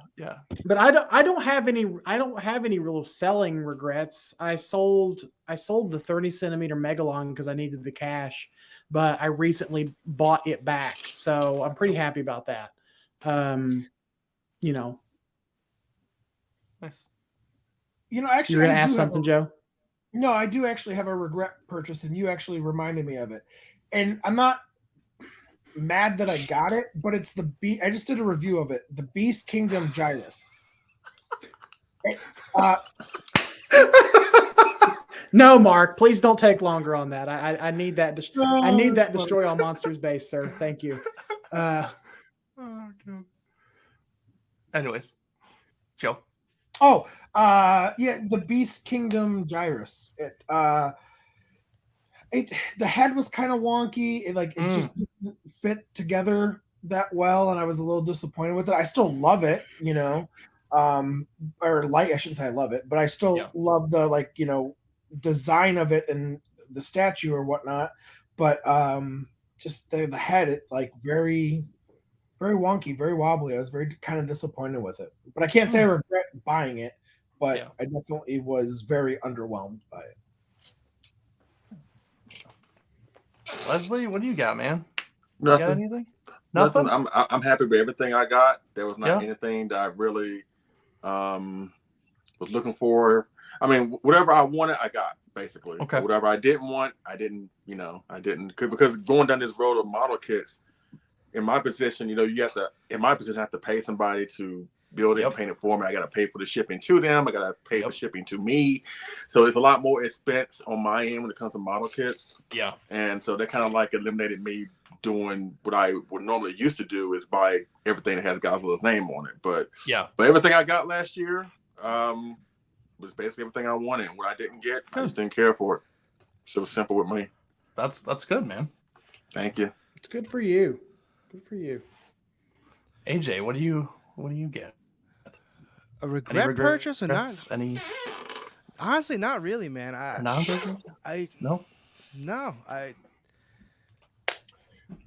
But I don't have any real selling regrets. I sold the 30 centimeter Megalon because I needed the cash, but I recently bought it back, so I'm pretty happy about that. Nice. Actually, You're gonna I ask do have something, Joe? No, I do actually have a regret purchase, and you actually reminded me of it. And I'm not mad that I got it, but it's I just did a review of it. The Beast Kingdom Gyrus. No, Mark, please don't take longer on that. I need that. I need that it's destroy all monsters base, sir. Thank you. Oh, God. Anyways, Joe. Oh, yeah, the Beast Kingdom Gyrus. The head was kind of wonky. It just didn't fit together that well, and I was a little disappointed with it. I still love it, I shouldn't say I love it, but I still love the design of it and the statue or whatnot. But just the head, very, very wonky, very wobbly. I was very kind of disappointed with it, but I can't say I regret buying it. But I definitely was very underwhelmed by it. Leslie, what do you got, man? Nothing. You got anything? Nothing. I'm happy with everything I got. There was not anything that I really was looking for. I mean, whatever I wanted, I got basically. Okay. Whatever I didn't want, I didn't. Because going down this road of model kits, in my position, you have to. In my position, I have to pay somebody to build it, paint it for me. I got to pay for the shipping to them. I got to pay for shipping to me. So it's a lot more expense on my end when it comes to model kits. Yeah. And so that kind of eliminated me doing what I would normally used to do, is buy everything that has Godzilla's name on it. But everything I got last year was basically everything I wanted. What I didn't get, I just didn't care for it. So it was simple with me. That's good, man. Thank you. It's good for you. Good for you. AJ, what do you get? A regret purchase or not? Honestly, not really, man.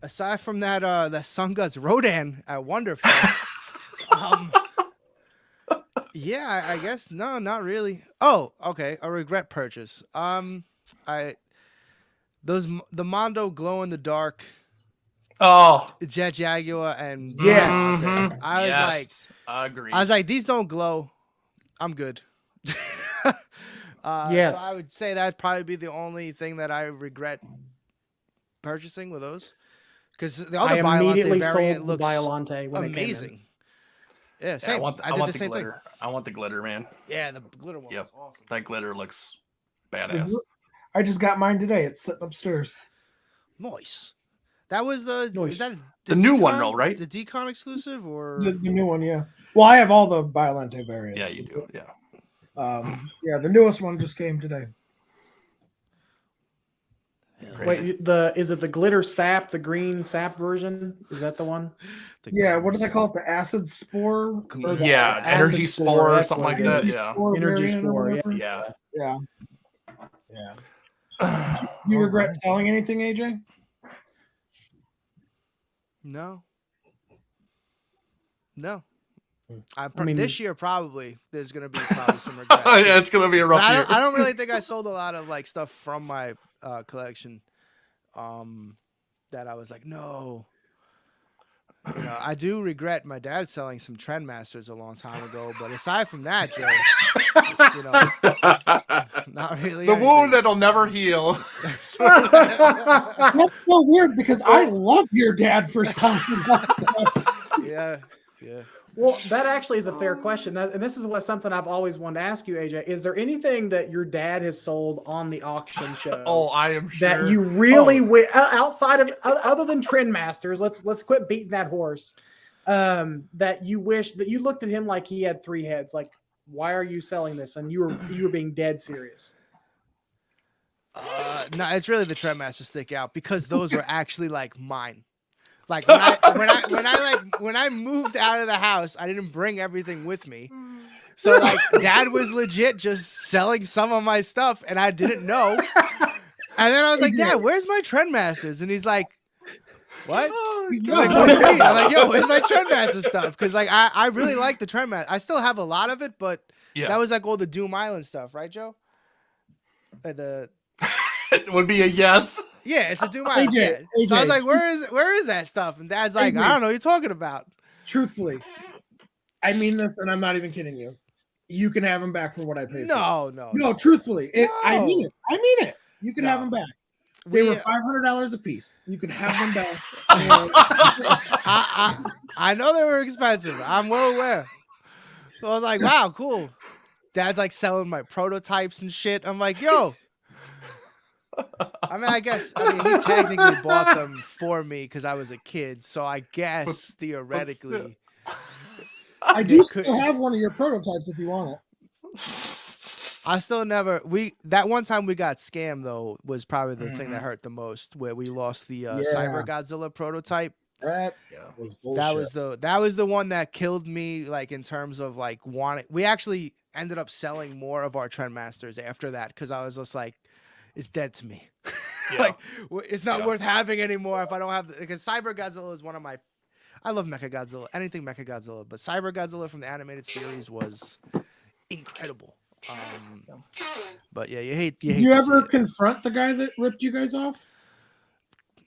Aside from that Sun Guts Rodan at WonderFest, I guess no, not really. Oh, okay, a regret purchase. The Mondo glow in the dark. Oh, Jet Jaguar and yes, I was agreed. I was like, these don't glow. I'm good. Yes, so I would say that'd probably be the only thing that I regret purchasing with those, because the other Biollante variant looks Biollante when amazing. Yeah, same. I did the same glitter. I want the glitter, man. Yeah, the glitter one. Yep, awesome. That glitter looks badass. I just got mine today. It's sitting upstairs. Nice. That was is that the new one, though, right? The Decon exclusive or the new one? Yeah. Well, I have all the Biollante variants. Yeah, you do. Yeah. The newest one just came today. Wait, is it the glitter sap, the green sap version? Is that the one? What do they call it? The acid spore? Energy spore or something like that. Yeah. Energy spore. Yeah. Do you regret selling anything, AJ? No. This year probably there's gonna be some regrets. Yeah, it's gonna be a rough year. I don't really think I sold a lot of stuff from my collection that I was like, no. You know, I do regret my dad selling some Trendmasters a long time ago, but aside from that, Joe, you know, not really. The anything. wound that'll never heal. That's so weird because I love your dad for something. Yeah. Well, that actually is a fair question, and this is something I've always wanted to ask you, AJ. Is there anything that your dad has sold on the auction show? Oh, I am sure. That you really outside of other than Trendmasters, let's quit beating that horse. That you wish that you looked at him like he had 3 heads. Like, why are you selling this? And you were being dead serious. No, it's really the Trendmasters stick out because those were actually like mine. Like when I moved out of the house, I didn't bring everything with me. So like dad was legit just selling some of my stuff and I didn't know. And then I was like, Dad, where's my Trendmasters? And he's like, what? I'm like, what do you mean? I'm like, yo, where's my Trendmaster stuff? Because like I really like the Trendmaster. I still have a lot of it, but that was like all the Doom Island stuff, right, Joe? It would be a yes. Yeah, it's the Doom Island. AJ, So I was like, where is that stuff? And Dad's like, I don't know what you're talking about. Truthfully, I mean this, and I'm not even kidding you. You can have them back for what I paid. No. Truthfully, I mean it. I mean it. You can have them back. They were $500 a piece. You can have them back. I know they were expensive. I'm well aware. So I was like, wow, cool. Dad's like selling my prototypes and shit. I'm like, yo. I mean, he technically bought them for me because I was a kid. So I guess theoretically. I do still have one of your prototypes if you want it. I still never that one time we got scammed though was probably the thing that hurt the most, where we lost the Cyber Godzilla prototype. That was bullshit. That was the one that killed me, like in terms of like wanting. We actually ended up selling more of our Trendmasters after that because I was just like, it's dead to me. Like it's not worth having anymore if I don't have because Cyber Godzilla is one of my. I love Mechagodzilla, anything Mechagodzilla, but Cyber Godzilla from the animated series was incredible. But yeah, you hate. Did you ever confront the guy that ripped you guys off?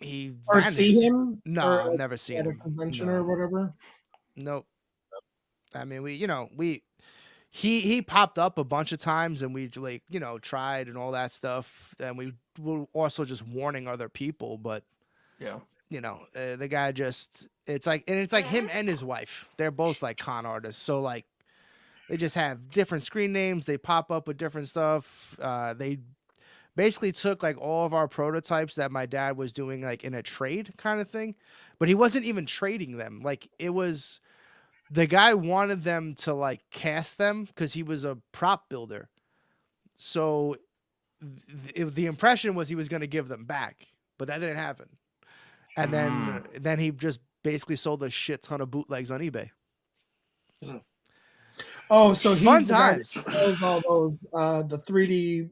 He or vanished. see him? No, or, I've never seen at him a convention No. or whatever. Nope. I mean, he popped up a bunch of times, and we like tried and all that stuff, and we were also just warning other people, but the guy just it's like him and his wife. They're both like con artists, so like. They just have different screen names. They pop up with different stuff. They basically took like all of our prototypes that my dad was doing like in a trade kind of thing, but he wasn't even trading them. Like it was, the guy wanted them to like cast them because he was a prop builder. So the impression was he was going to give them back, but that didn't happen. And then he just basically sold a shit ton of bootlegs on eBay. Oh, so he's Fun the guy times. that sells all those the 3D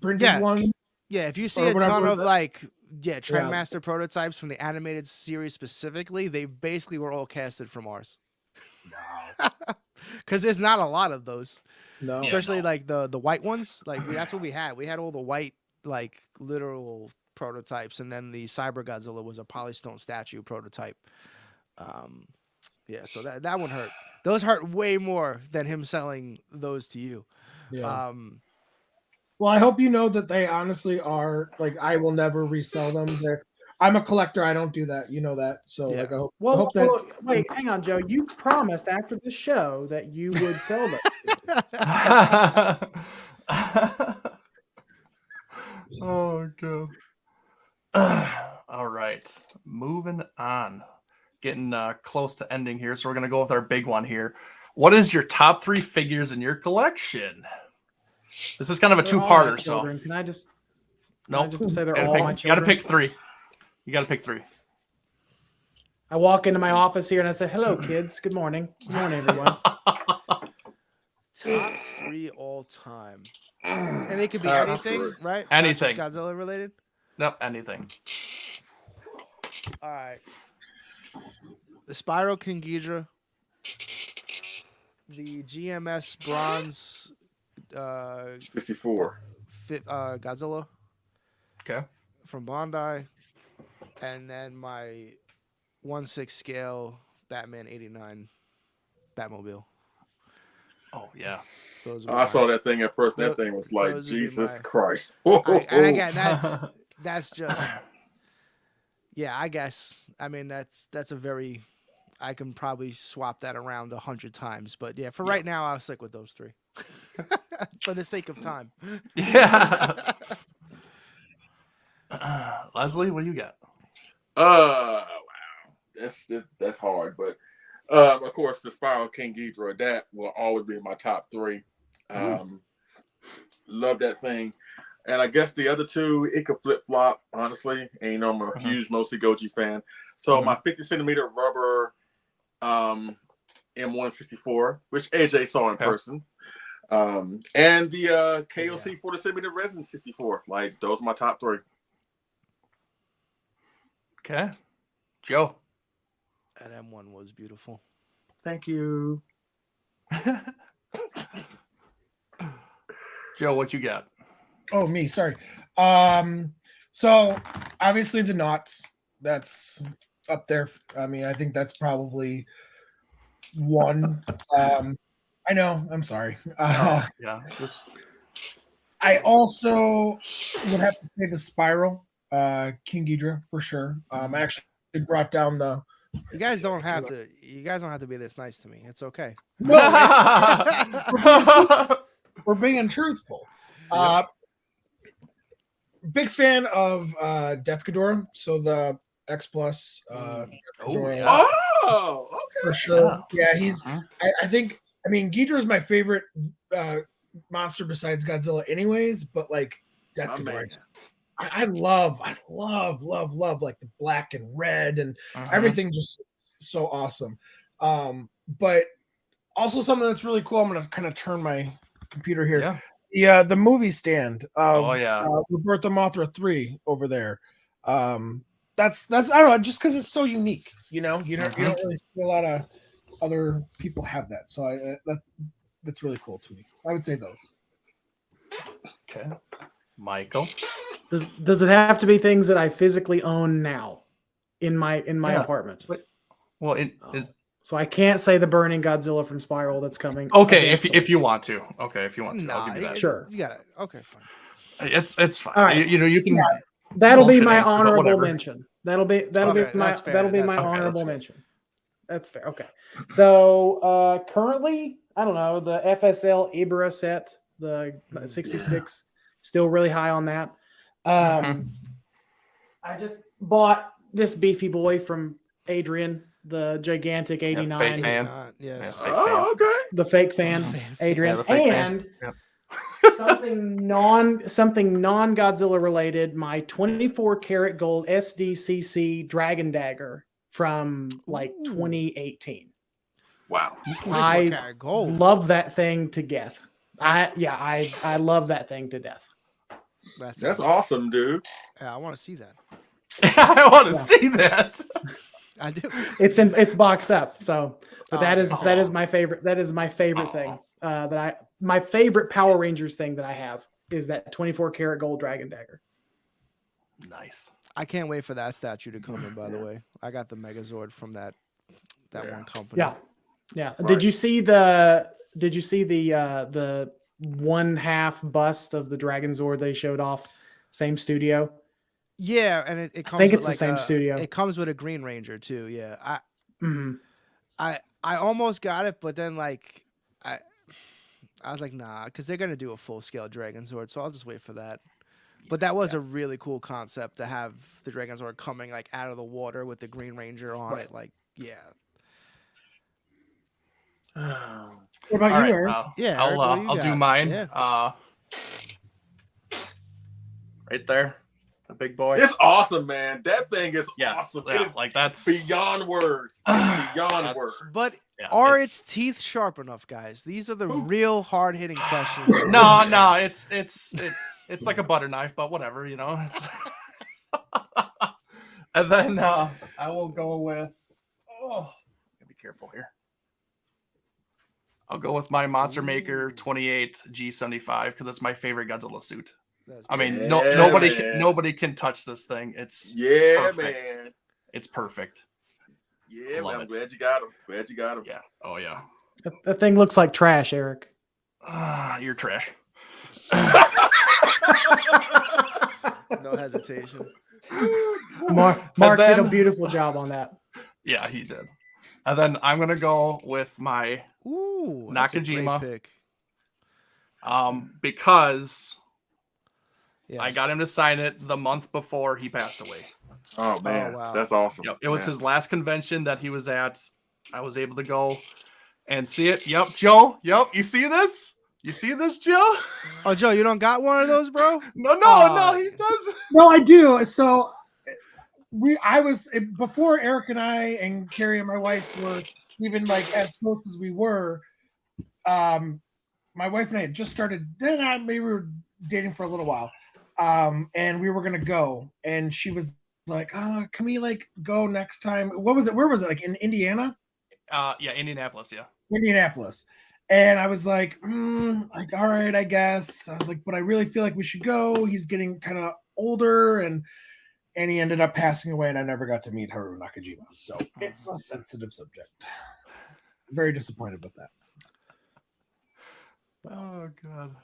printed ones. Yeah, if you see Or a ton whatever of that- like Trendmaster prototypes from the animated series specifically, they basically were all casted from ours. Wow. Because there's not a lot of those. No. Especially like the white ones. Like that's what we had. We had all the white like literal prototypes, and then the Cyber Godzilla was a polystone statue prototype. Yeah, so that one hurt. Those hurt way more than him selling those to you. Yeah. Well, I hope you know that they honestly are like I will never resell them. I'm a collector. I don't do that. You know that. So like I hope. I hope that's... wait, hang on, Joe. You promised after the show that you would sell them. Oh god. All right, moving on. Getting close to ending here, so we're gonna go with our big one here. What is your top 3 figures in your collection? This is kind of a two-parter. So can I just say they're you all my you gotta children? pick 3. You gotta pick 3. I walk into my office here and I say, "Hello, kids. Good morning. Good morning, everyone." Top 3 all time. And it could be anything, right? Anything. Not just Godzilla related? Nope, anything. All right. The Spyro King Ghidorah. The GMS Bronze 54. Godzilla. Okay. From Bandai. And then my 1/6 scale Batman 89 Batmobile. Oh yeah. Those would I be saw my- that thing in person. That Tho- thing was like those would be Jesus my- Christ. and again, that's just yeah. I guess I mean that's a very I can probably swap that around 100 times, but yeah, for right now I'll stick with those 3 for the sake of time. Yeah. Leslie, what do you got? Wow, that's hard, but of course the Spiral King Ghidorah, that will always be in my top 3. Love that thing, and I guess the other 2 it could flip flop, honestly. And you know I'm a huge Mostly Goji fan, so my 50 centimeter rubber M164, which AJ saw in person, and the KOC 40 centimeter resin 64. Like those are my top 3. Okay, Joe. That M1 was beautiful. Thank you. Joe, what you got? Oh, me, sorry. So obviously the knots, that's up there. I mean, I think that's probably 1. I know, I'm sorry. Yeah, just I also would have to say the Spiral, King Ghidorah for sure. I actually brought down the. You guys don't have to. You guys don't have to be this nice to me. It's okay. No, we're being truthful. Big fan of Death Ghidorah, so the X Plus. Oh, Ghidorah, yeah. Oh, okay. for sure. Yeah, he's. I think. I mean, Ghidorah is my favorite monster besides Godzilla, anyways. But like Death My Ghidorah, man. I love like the black and red and everything just so awesome. But also something that's really cool. I'm gonna kind of turn my computer here. Yeah. Yeah, the movie stand of Roberta Mothra 3 over there. That's I don't know, just because it's so unique. You don't really see a lot of other people have that. So that's really cool to me. I would say those. Okay, Michael. Does it have to be things that I physically own now in my apartment? Well, it is. So I can't say the burning Godzilla from Spiral that's coming. Okay, eventually. if you want to. Okay, if you want to, I'll give you that. Sure. You got it. Okay, fine. It's fine. All right. You can. That'll be bullshit my answer, but honorable whatever. mention. That'll be Okay, my that's fair. that'll be That's my fair. honorable That's fair. mention. That's fair. Okay. So currently, I don't know, the FSL Ibra set, the 66, still really high on that. I just bought this beefy boy from Adrian, the gigantic 89. fake fan. Yes. Fake Oh, fan. okay. The fake fan, Adrian, the fake fan. and Yep. something non Godzilla related. My 24 karat gold SDCC Dragon Dagger from like 2018. Wow. I karat gold. love that thing to death. I love that thing to death. That's awesome, dude. Yeah, I want to see that. I want to see that. I do. It's boxed up. So, but that is Oh. my favorite. That is my favorite thing. My favorite Power Rangers thing that I have is that 24 karat gold Dragon Dagger. Nice. I can't wait for that statue to come in. By the way, I got the Megazord from that one company. Yeah, yeah. Right. Did you see the 1/2 bust of the Dragon Zord they showed off? Same studio. Yeah, and it comes. think with it's the like same studio. It comes with a Green Ranger too. Yeah, Mhm. I almost got it, but then like I was like, nah, because they're gonna do a full scale Dragon Zord, so I'll just wait for that. But that was a really cool concept to have the Dragon Zord coming like out of the water with the Green Ranger on it. Like, yeah, What about All you, right, Aaron? yeah. Eric, what do you I'll do got? mine. Yeah. Right there, the big boy. It's awesome, man. That thing is yeah, awesome. yeah, It is like that's beyond words. It's beyond That's- words. But yeah, are it's- its teeth sharp enough, guys? These are the real hard hitting questions. No, it's like a butter knife, but whatever, It's... And then I will go with. Oh, gotta be careful here. I'll go with my Monster Maker 28 G75 because it's my favorite Godzilla suit. That's I mean, Yeah, man. nobody can touch this thing. It's Yeah, perfect. man. It's perfect. Yeah, Love man, I'm it. glad you got him. Glad you got him. Yeah. Oh yeah. That thing looks like trash, Eric. You're trash. No hesitation. Mark did a then- beautiful job on that. Yeah, he did. And then I'm gonna go with my Ooh, that's a great Nakajima. pick. because Yes. I got him to sign it the month before he passed away. Oh man, wow. that's awesome. Yep, it was man. his last convention that he was at. I was able to go and see it. Yep, Joe. Yep, you see this? You see this, Joe? Oh, Joe, you don't got one of those, bro? No, he does. No, I do. So I was before Eric and I and Carrie and my wife were even like as close as we were. My wife and I had just started. Then we were dating for a little while, and we were gonna go. And she was like, "Can we like go next time?" What was it? Where was it? Like in Indiana? Yeah, Indianapolis. Yeah. Indianapolis. And I was like, like, all right, I guess. I was like, but I really feel like we should go. He's getting kind of older, and he ended up passing away, and I never got to meet Haru Nakajima. So it's a sensitive subject. Very disappointed about that. Oh god.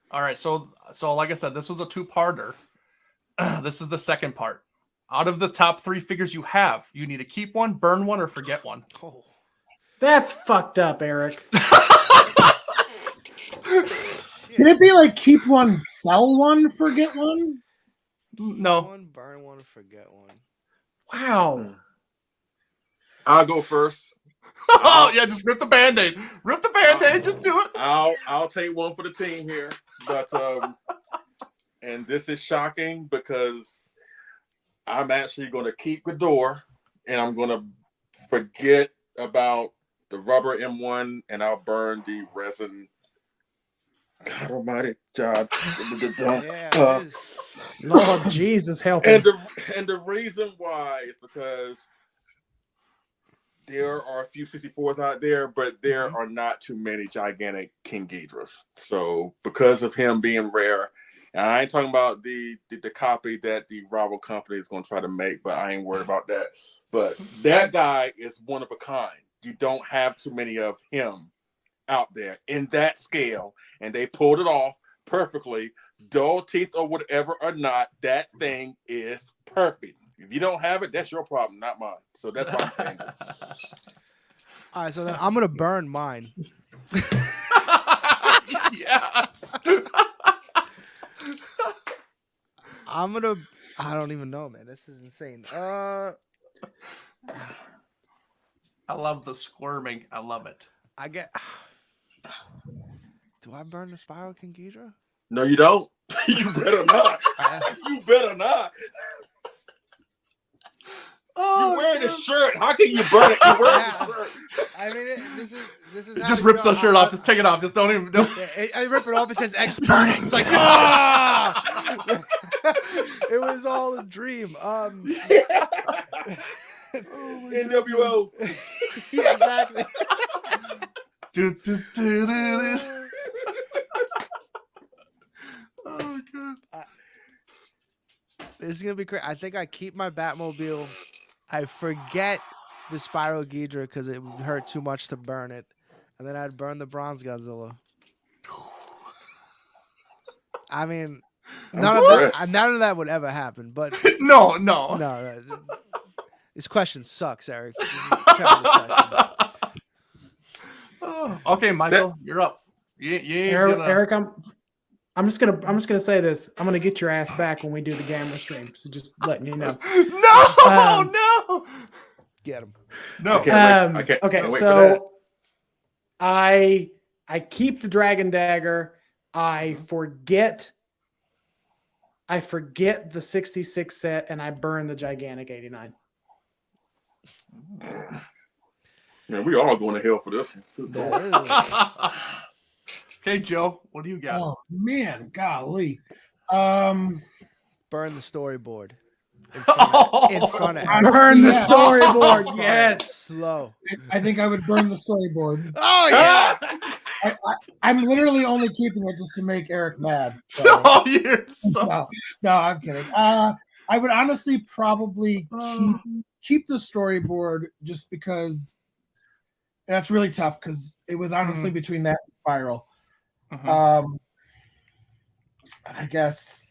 All right, so like I said, this was a two-parter. This is the second part. Out of the top 3 figures you have, you need to keep one, burn one, or forget one. Oh. That's fucked up, Eric. Can it be like keep one, sell one, forget one? No. One, burn one, forget one. Wow. I'll go first. Oh yeah, just rip the band-aid. Rip the band-aid, just do it. I'll take one for the team here, but and this is shocking because I'm actually going to keep the door, and I'm going to forget about the rubber M1, and I'll burn the resin. God Almighty, God. Yeah, it is. Lord Jesus, help And him. the reason why is because there are a few 64s out there, but there are not too many gigantic King Ghidras. So because of him being rare, and I ain't talking about the copy that the rival company is going to try to make, but I ain't worried about that. But that guy is one of a kind. You don't have too many of him out there in that scale, and they pulled it off perfectly. Dull teeth or whatever or not, that thing is perfect. If you don't have it, that's your problem, not mine. So that's what I'm saying. All right, so then I'm gonna burn mine. Yes. I don't even know, man. This is insane. I love the squirming. I love it. I get. Do I burn the Spiral King Ghidra? No, you don't. You better not. You better not. You're wearing a shirt. How can you burn it? You're wearing a shirt. I mean, this is. how Just you rips know the shirt how- off. Just take it off. Just don't even. Don't. I rip it off. It says X. It's like, ah! It was all a dream. NWO. Yeah, exactly. Do, do, do, do, do. Oh god. This is gonna be crazy. I think I keep my Batmobile. I forget the Spiral Ghidra because it would hurt too much to burn it, and then I'd burn the Bronze Godzilla. I mean, none of that would ever happen. But No. no, this question sucks, Eric. This is a terrible question. Oh, okay, Michael, you're up. You ain't gonna... Eric, I'm just gonna say this. I'm gonna get your ass back when we do the Gamma stream. So just letting you know. No. Get him. No. I can't wait. Okay, wait for so I keep the Dragon Dagger. I forget the 66 set, and I burn the gigantic 89. Man, we all going to hell for this. Okay, Joe, what do you got? Oh man, golly. Burn the storyboard. In front of Eric. Burn the Yeah. storyboard. Yes. Slow. I think I would burn the storyboard. Oh yeah. I'm literally only keeping it just to make Eric mad. So. Oh, you're so... No, I'm kidding. I I would honestly probably keep the storyboard just because that's really tough because it was honestly between that and Spiral. I guess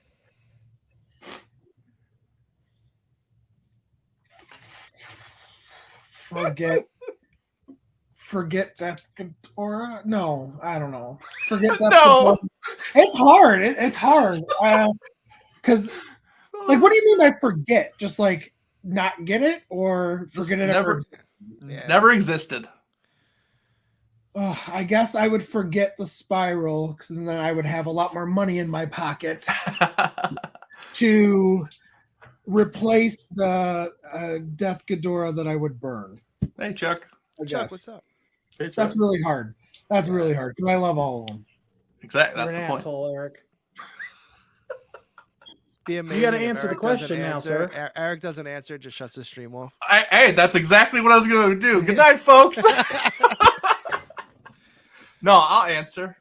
forget that Ghidorah. No, I don't know. Forget that. No. It's hard. It's hard. Because like, what do you mean by forget? Just like not get it or forget it ever? Never existed. I guess I would forget the Spiral because then I would have a lot more money in my pocket to replace the Death Ghidorah that I would burn. Hey, Chuck. Chuck, what's up? Hey, Chuck. That's really hard. That's really hard because I love all of them. Exactly. You're That's an the point. asshole, Eric. Be amazing. You got to if answer the Eric question doesn't now, answer. sir. Eric doesn't answer, just shuts the stream off. Hey, that's exactly what I was going to do. Good night, folks. No, I'll answer.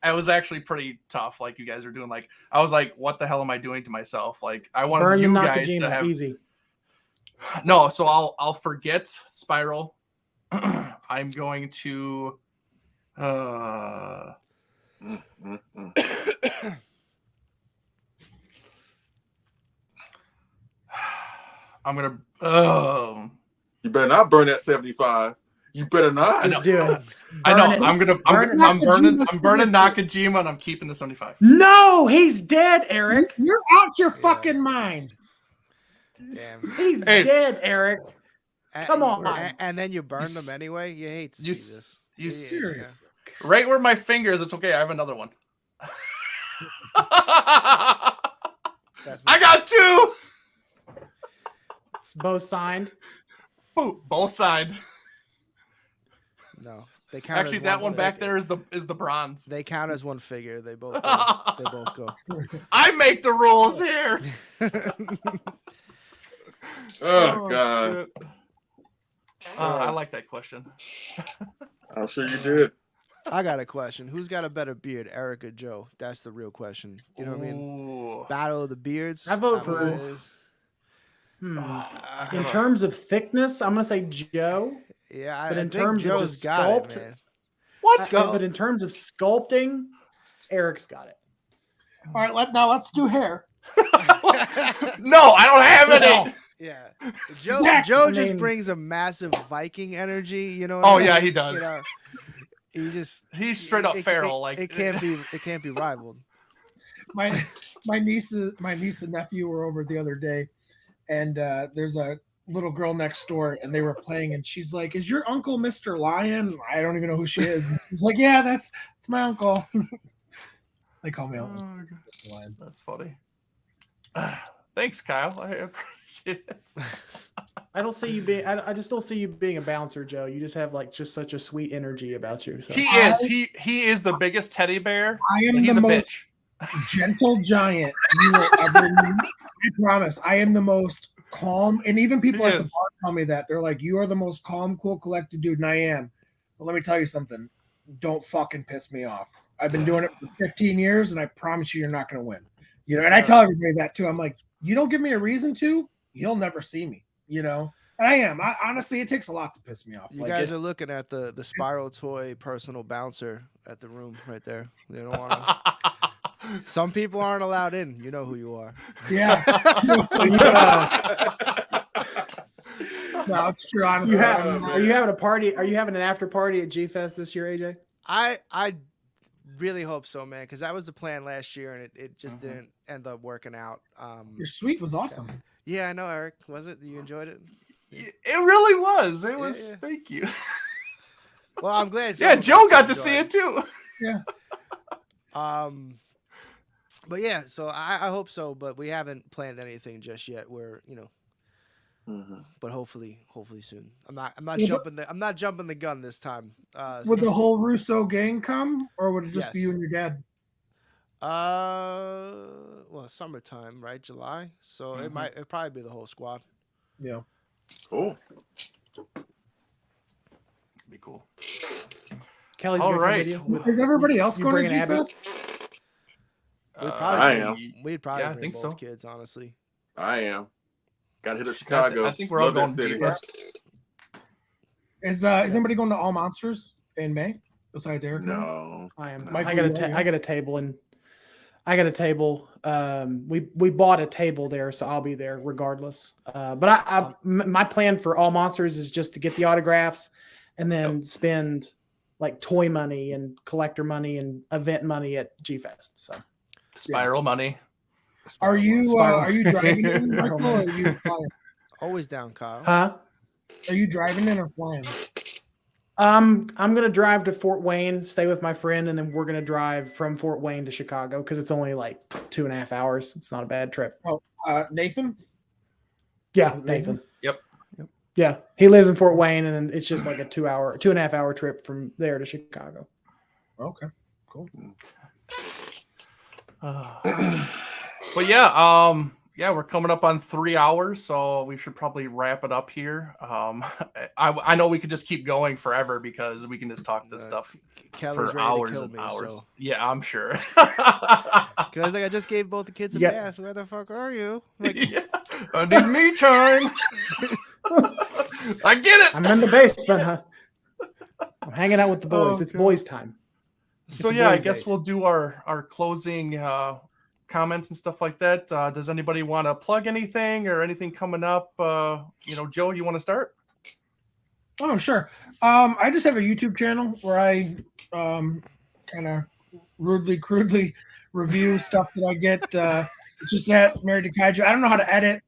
It was actually pretty tough. Like you guys are doing. Like I was like, what the hell am I doing to myself? Like I wanted Burn the you guys to Nakajima. have. Easy. No, so I'll forget Spiral. I'm going to. I'm gonna. You better not burn that 75. You better not. Just do it. I know. Burn it. I'm burning Nakajima, and I'm keeping the 75. No, he's dead, Eric. You're out your fucking mind. Damn. He's Hey. dead, Eric. Come on. And then you burn them anyway? You hate to see this. You Yeah, serious? Right where my finger is. It's okay. I have another one. That's I got two. It's both signed. Both sides. No. They count Actually, as that one back they- there is the bronze. They count as one figure. They both go. I make the rules here. Oh, God. shit. I like that question. I'm sure you did. I got a question. Who's got a better beard, Eric or Joe? That's the real question. You know what I mean? Ooh. Battle of the beards. I vote That's what it for- is. In terms of thickness, I'm gonna say Joe. Yeah, But I in think terms of Joe's just got sculpt- it, man. What? But in terms of sculpting, Eric's got it. All right, let's do hair. No, I don't have any. Yeah, Joe. Exactly. Joe I just mean- brings a massive Viking energy. You know. Oh what I yeah, mean? he does. You know, he just He's straight up feral. Like it can't be rivaled. My niece and nephew were over the other day, and there's a little girl next door, and they were playing, and she's like, "Is your uncle Mr. Lion?" I don't even know who she is. And he's like, "Yeah, that's my uncle." They call me Uncle Mr. Lion. That's funny. Thanks, Kyle. I appreciate it. I don't see you being. I just don't see you being a bouncer, Joe. You just have like just such a sweet energy about you. So. He is. He is the biggest teddy bear. I am and he's the a most bitch. gentle giant you will ever meet. I promise. I am the most calm, and even people He at the is. bar tell me that. They're like, "You are the most calm, cool, collected dude," and I am. But let me tell you something. Don't fucking piss me off. I've been doing it for 15 years, and I promise you're not going to win. You know, and I tell everybody that too. I'm like, you don't give me a reason to, you'll never see me. You know, and I am. Honestly, it takes a lot to piss me off. You Like, guys are looking at the Spiral toy personal bouncer at the room right there. They don't want to. Some people aren't allowed in. You know who you are. yeah. No, it's true. Honestly, Are you having a party? Are you having an after party at G Fest this year, AJ? I really hope so, man, because that was the plan last year, and it just didn't end up working out. Your suite was awesome. Yeah, I know, Eric. Was it? You enjoyed it? It really was. It was. Yeah. Thank you. Well, I'm glad. Yeah, someone Joe got to enjoyed see it too. But yeah, so I hope so, but we haven't planned anything just yet. We're but hopefully soon. I'm not jumping the gun this time. Would the whole Russo gang come, or would it just be Yes. you and your dad? Well, summertime, right? July. So it'd probably be the whole squad. Yeah. Cool. Be cool. Kelly's All gonna right. video with- Is everybody else you going to bringing Abbott? G-Fest? We'd I probably am. We'd probably Yeah, I bring think both so. kids, honestly. I am. Got to hit up Chicago. I think we're all Love that going to city. G-Fest. Is anybody going to All Monsters in May besides Eric? No. I am. Michael, I got you are, I got a table and I got a table. We bought a table there, so I'll be there regardless. But my plan for All Monsters is just to get the autographs and then spend like toy money and collector money and event money at G-Fest. So Spiral money. Are you driving in, Spiral Michael, or are money. you flying? Always down, Kyle. Huh? Are you driving in or flying? I'm gonna drive to Fort Wayne, stay with my friend, and then we're gonna drive from Fort Wayne to Chicago because it's only like 2.5 hours. It's not a bad trip. Oh, Nathan? Yeah, Nathan? Nathan. Yep. Yeah, he lives in Fort Wayne, and then it's just like a 2.5 hour trip from there to Chicago. Okay, cool. But yeah, we're coming up on 3 hours, so we should probably wrap it up here. I know we could just keep going forever because we can just talk this stuff Kelly's for ready hours to kill and me, hours. so. Yeah, I'm sure. Because like I just gave both the kids a Yeah. bath. Where the fuck are you? Like, Yeah, I need me time. I get it. I'm in the basement, huh? I'm hanging out with the boys. Oh, It's God. boys' time. So It's yeah, I boys' guess day. we'll do our closing comments and stuff like that. Does anybody want to plug anything or anything coming up? Joe, you want to start? Oh, sure. I just have a YouTube channel where I kind of crudely review stuff that I get. It's just that Married to Kaiju. I don't know how to edit.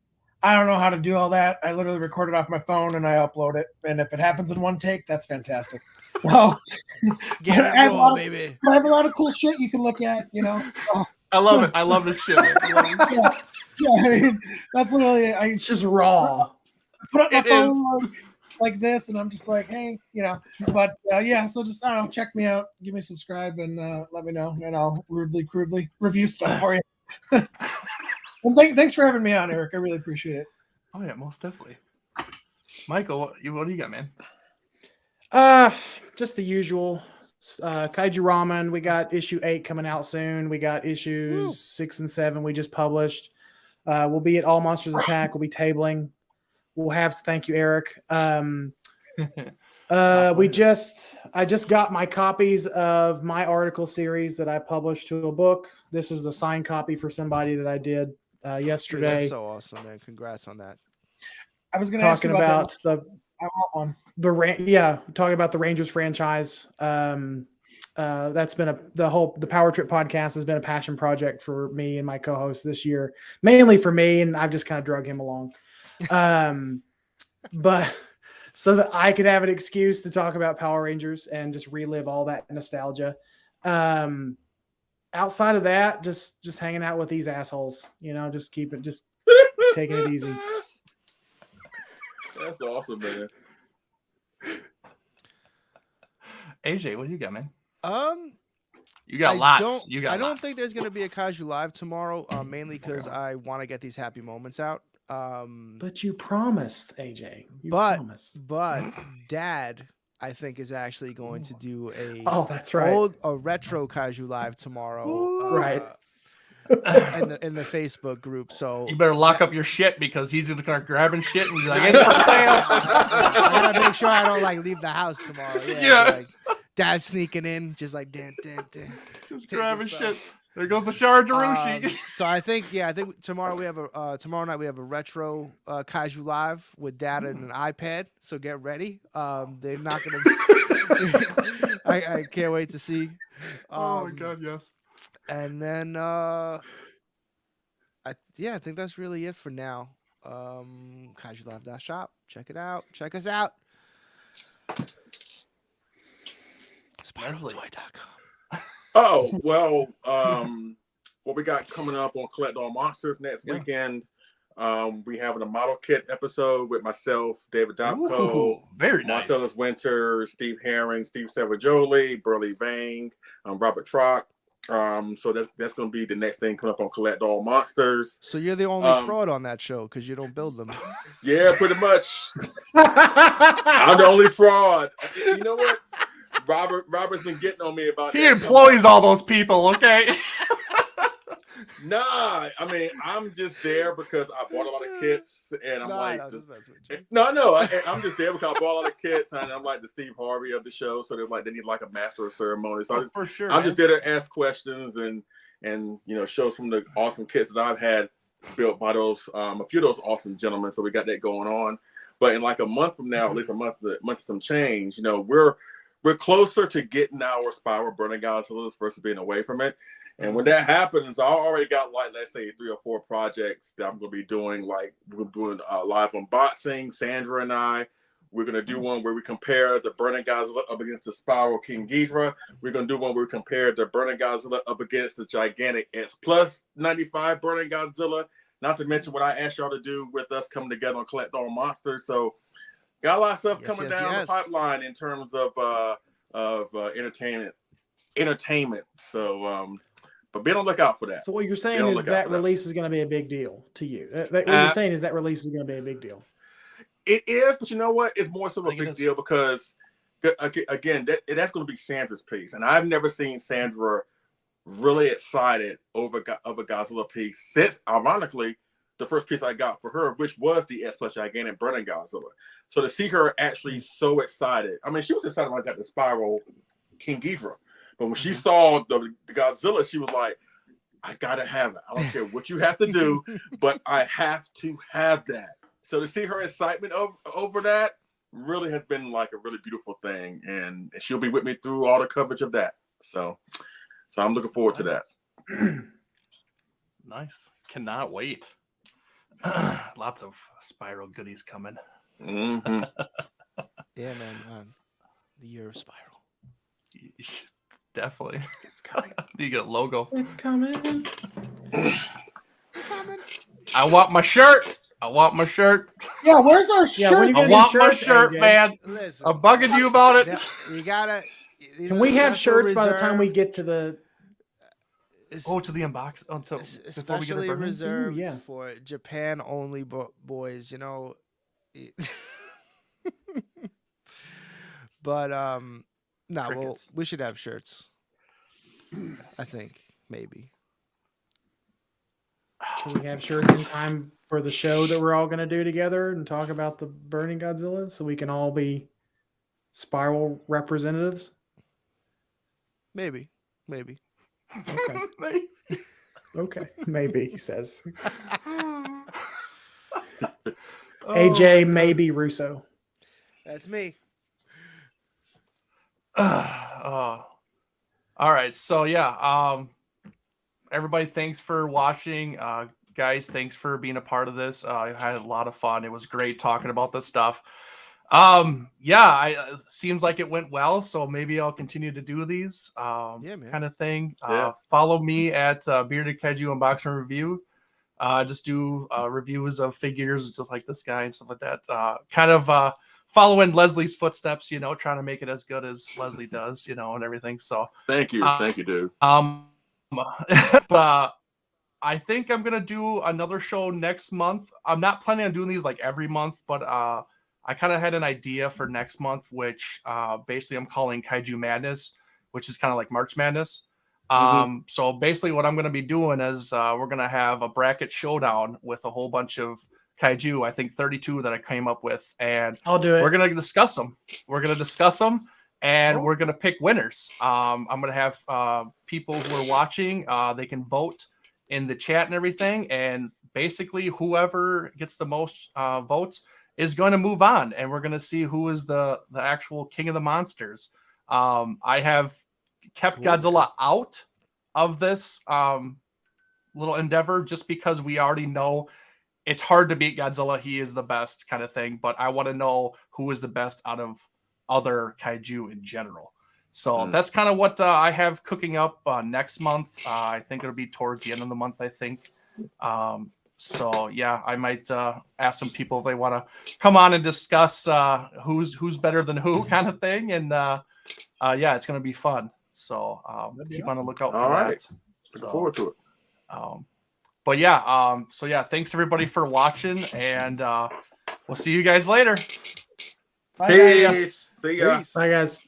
I don't know how to do all that. I literally record it off my phone and I upload it. And if it happens in one take, that's fantastic. Well, get it I have a raw, lot of- baby. I have a lot of cool shit you can look at. I love it. I love this shit. Man. Yeah, I mean, that's literally It's just raw. put up my It phone like this, and I'm just like, hey, But yeah, so just I don't know, check me out, give me a subscribe, and let me know, and I'll crudely review stuff for you. And thanks for having me on, Eric. I really appreciate it. Oh yeah, most definitely. Michael, what do you got, man? Just the usual. Kaiju Ramen. We got issue 8 coming out soon. We got issues 6 and 7 we just published. We'll be at All Monsters Attack. We'll be tabling. We'll have thank you, Eric. I just got my copies of my article series that I published to a book. This is the signed copy for somebody that I did Dude, yesterday. that's so awesome, man. Congrats on that. I was going to ask you Talking about about that. I want one. talking about the Rangers franchise. That's been the Power Trip podcast has been a passion project for me and my co-host this year, mainly for me, and I've just kind of drug him along. But so that I could have an excuse to talk about Power Rangers and just relive all that nostalgia. Outside of that, just hanging out with these assholes, just taking it easy. That's awesome, man. AJ, what do you got, man? You I got lots. I don't think there's gonna be a Kaiju live tomorrow, mainly because I want to get these happy moments out. But you promised, AJ. You But- promised. But Dad, I think, is actually going to do Oh, that's right. a retro Kaiju live tomorrow. Right. In the Facebook group. So You better lock up your shit because he's gonna start grabbing shit and be like, "It's for sale." I gotta make sure I don't leave the house tomorrow. Yeah. Dad sneaking in, just like dan. Just Take grabbing this shit. stuff. There goes the Sharajarushi. So I think tomorrow we have tomorrow night we have a retro Kaiju live with Dad and an iPad. So get ready. They're not gonna. I can't wait to see. Oh my god, yes. And then I think that's really it for now. KaijuLive.shop. Check it out. Check us out. SpiralToy.com. Oh, well, what we got coming up on Collect All Monsters next Yeah. weekend, we having a model kit episode with myself, David Dopko, Ooh, very nice. Marcellus Winter, Steve Herring, Steve Savajoli, Burley Vang, Robert Trock. So that's going to be the next thing coming up on Collect All Monsters. So you're the only fraud on that show because you don't build them. Yeah, pretty much. I'm the only fraud. You know what? Robert's been getting on me about He that. employs all those people, okay? Nah, I mean, I'm just there because I bought a lot of kits, and I'm I'm just there because I bought a lot of kits, and I'm like the Steve Harvey of the show, so they're like they need like a master of ceremony. So for sure, I'm just there to ask questions and show some of the awesome kits that I've had built by those a few of those awesome gentlemen. So we got that going on. But in like a month from now, at least a month some change, we're closer to getting our Spiral Burning Godzillas versus being away from it. And when that happens, I already got like, let's say 3 or 4 projects that I'm going to be doing. Like we're doing live unboxing, Sandra and I. We're going to do one where we compare the Burning Godzilla up against the Spiral King Ghidorah. We're going to do one where we compare the Burning Godzilla up against the gigantic S Plus 95 Burning Godzilla. Not to mention what I asked y'all to do with us coming together and collect all monsters. So got a lot of stuff coming down the pipeline in terms of entertainment. So, but be on the lookout for that. So what you're saying is that release is going to be a big deal to you. What you're saying is that release is going to be a big deal. It is, but you know what? It's more so a big deal because, again, that's going to be Sandra's piece. And I've never seen Sandra really excited over a Godzilla piece since, ironically, the first piece I got for her, which was the S Plus Gigantic Burning Godzilla. So to see her actually so excited, I mean, she was excited when I got the Spiral King Ghidorah. But when she saw the Godzilla, she was like, I got to have it. I don't care what you have to do, but I have to have that. So to see her excitement over that really has been like a really beautiful thing. And she'll be with me through all the coverage of that. So I'm looking forward to that. Nice. Cannot wait. Lots of Spiral goodies coming. Mm-hmm. Yeah, man. The year of Spiral. Definitely. It's coming. You get a logo. It's coming. I want my shirt. Yeah, where's our shirt? I want my shirt, man. Listen, I'm bugging you about it. you gotta. Can we have shirts by the time we get to the? To the unbox. Especially reserved for Japan only boys. But we should have shirts. I think maybe. Can we have shirts in time for the show that we're all going to do together and talk about the Burning Godzilla, so we can all be Spiral representatives? Maybe. Okay. Okay. Maybe, he says. AJ, maybe Russo. That's me. All right. So everybody, thanks for watching. Guys, thanks for being a part of this. I had a lot of fun. It was great talking about this stuff. Seems like it went well, so maybe I'll continue to do these kind of thing. Follow me at Bearded Kaiju Unboxing Review. Just do reviews of figures just like this guy and stuff like that. Following Leslie's footsteps, trying to make it as good as Leslie does, and everything. So thank you, dude. But I think I'm gonna do another show next month. I'm not planning on doing these like every month, but I kind of had an idea for next month, which basically I'm calling Kaiju Madness, which is kind of like March Madness. So basically what I'm going to be doing is we're going to have a bracket showdown with a whole bunch of Kaiju, I think 32 that I came up with, and I'll do it. We're going to discuss them. And we're going to pick winners. I'm going to have people who are watching, they can vote in the chat and everything. And basically whoever gets the most votes is going to move on, and we're going to see who is the actual king of the monsters. I have kept Godzilla out of this little endeavor just because we already know it's hard to beat Godzilla. He is the best kind of thing, but I want to know who is the best out of other Kaiju in general. So that's kind of what I have cooking up next month. I think it'll be towards the end of the month, I think. So yeah, I might ask some people if they want to come on and discuss who's better than who kind of thing. And it's going to be fun. So keep on the lookout for that. Looking forward to it. Thanks everybody for watching, and we'll see you guys later. Bye, Peace. See ya. Bye, guys.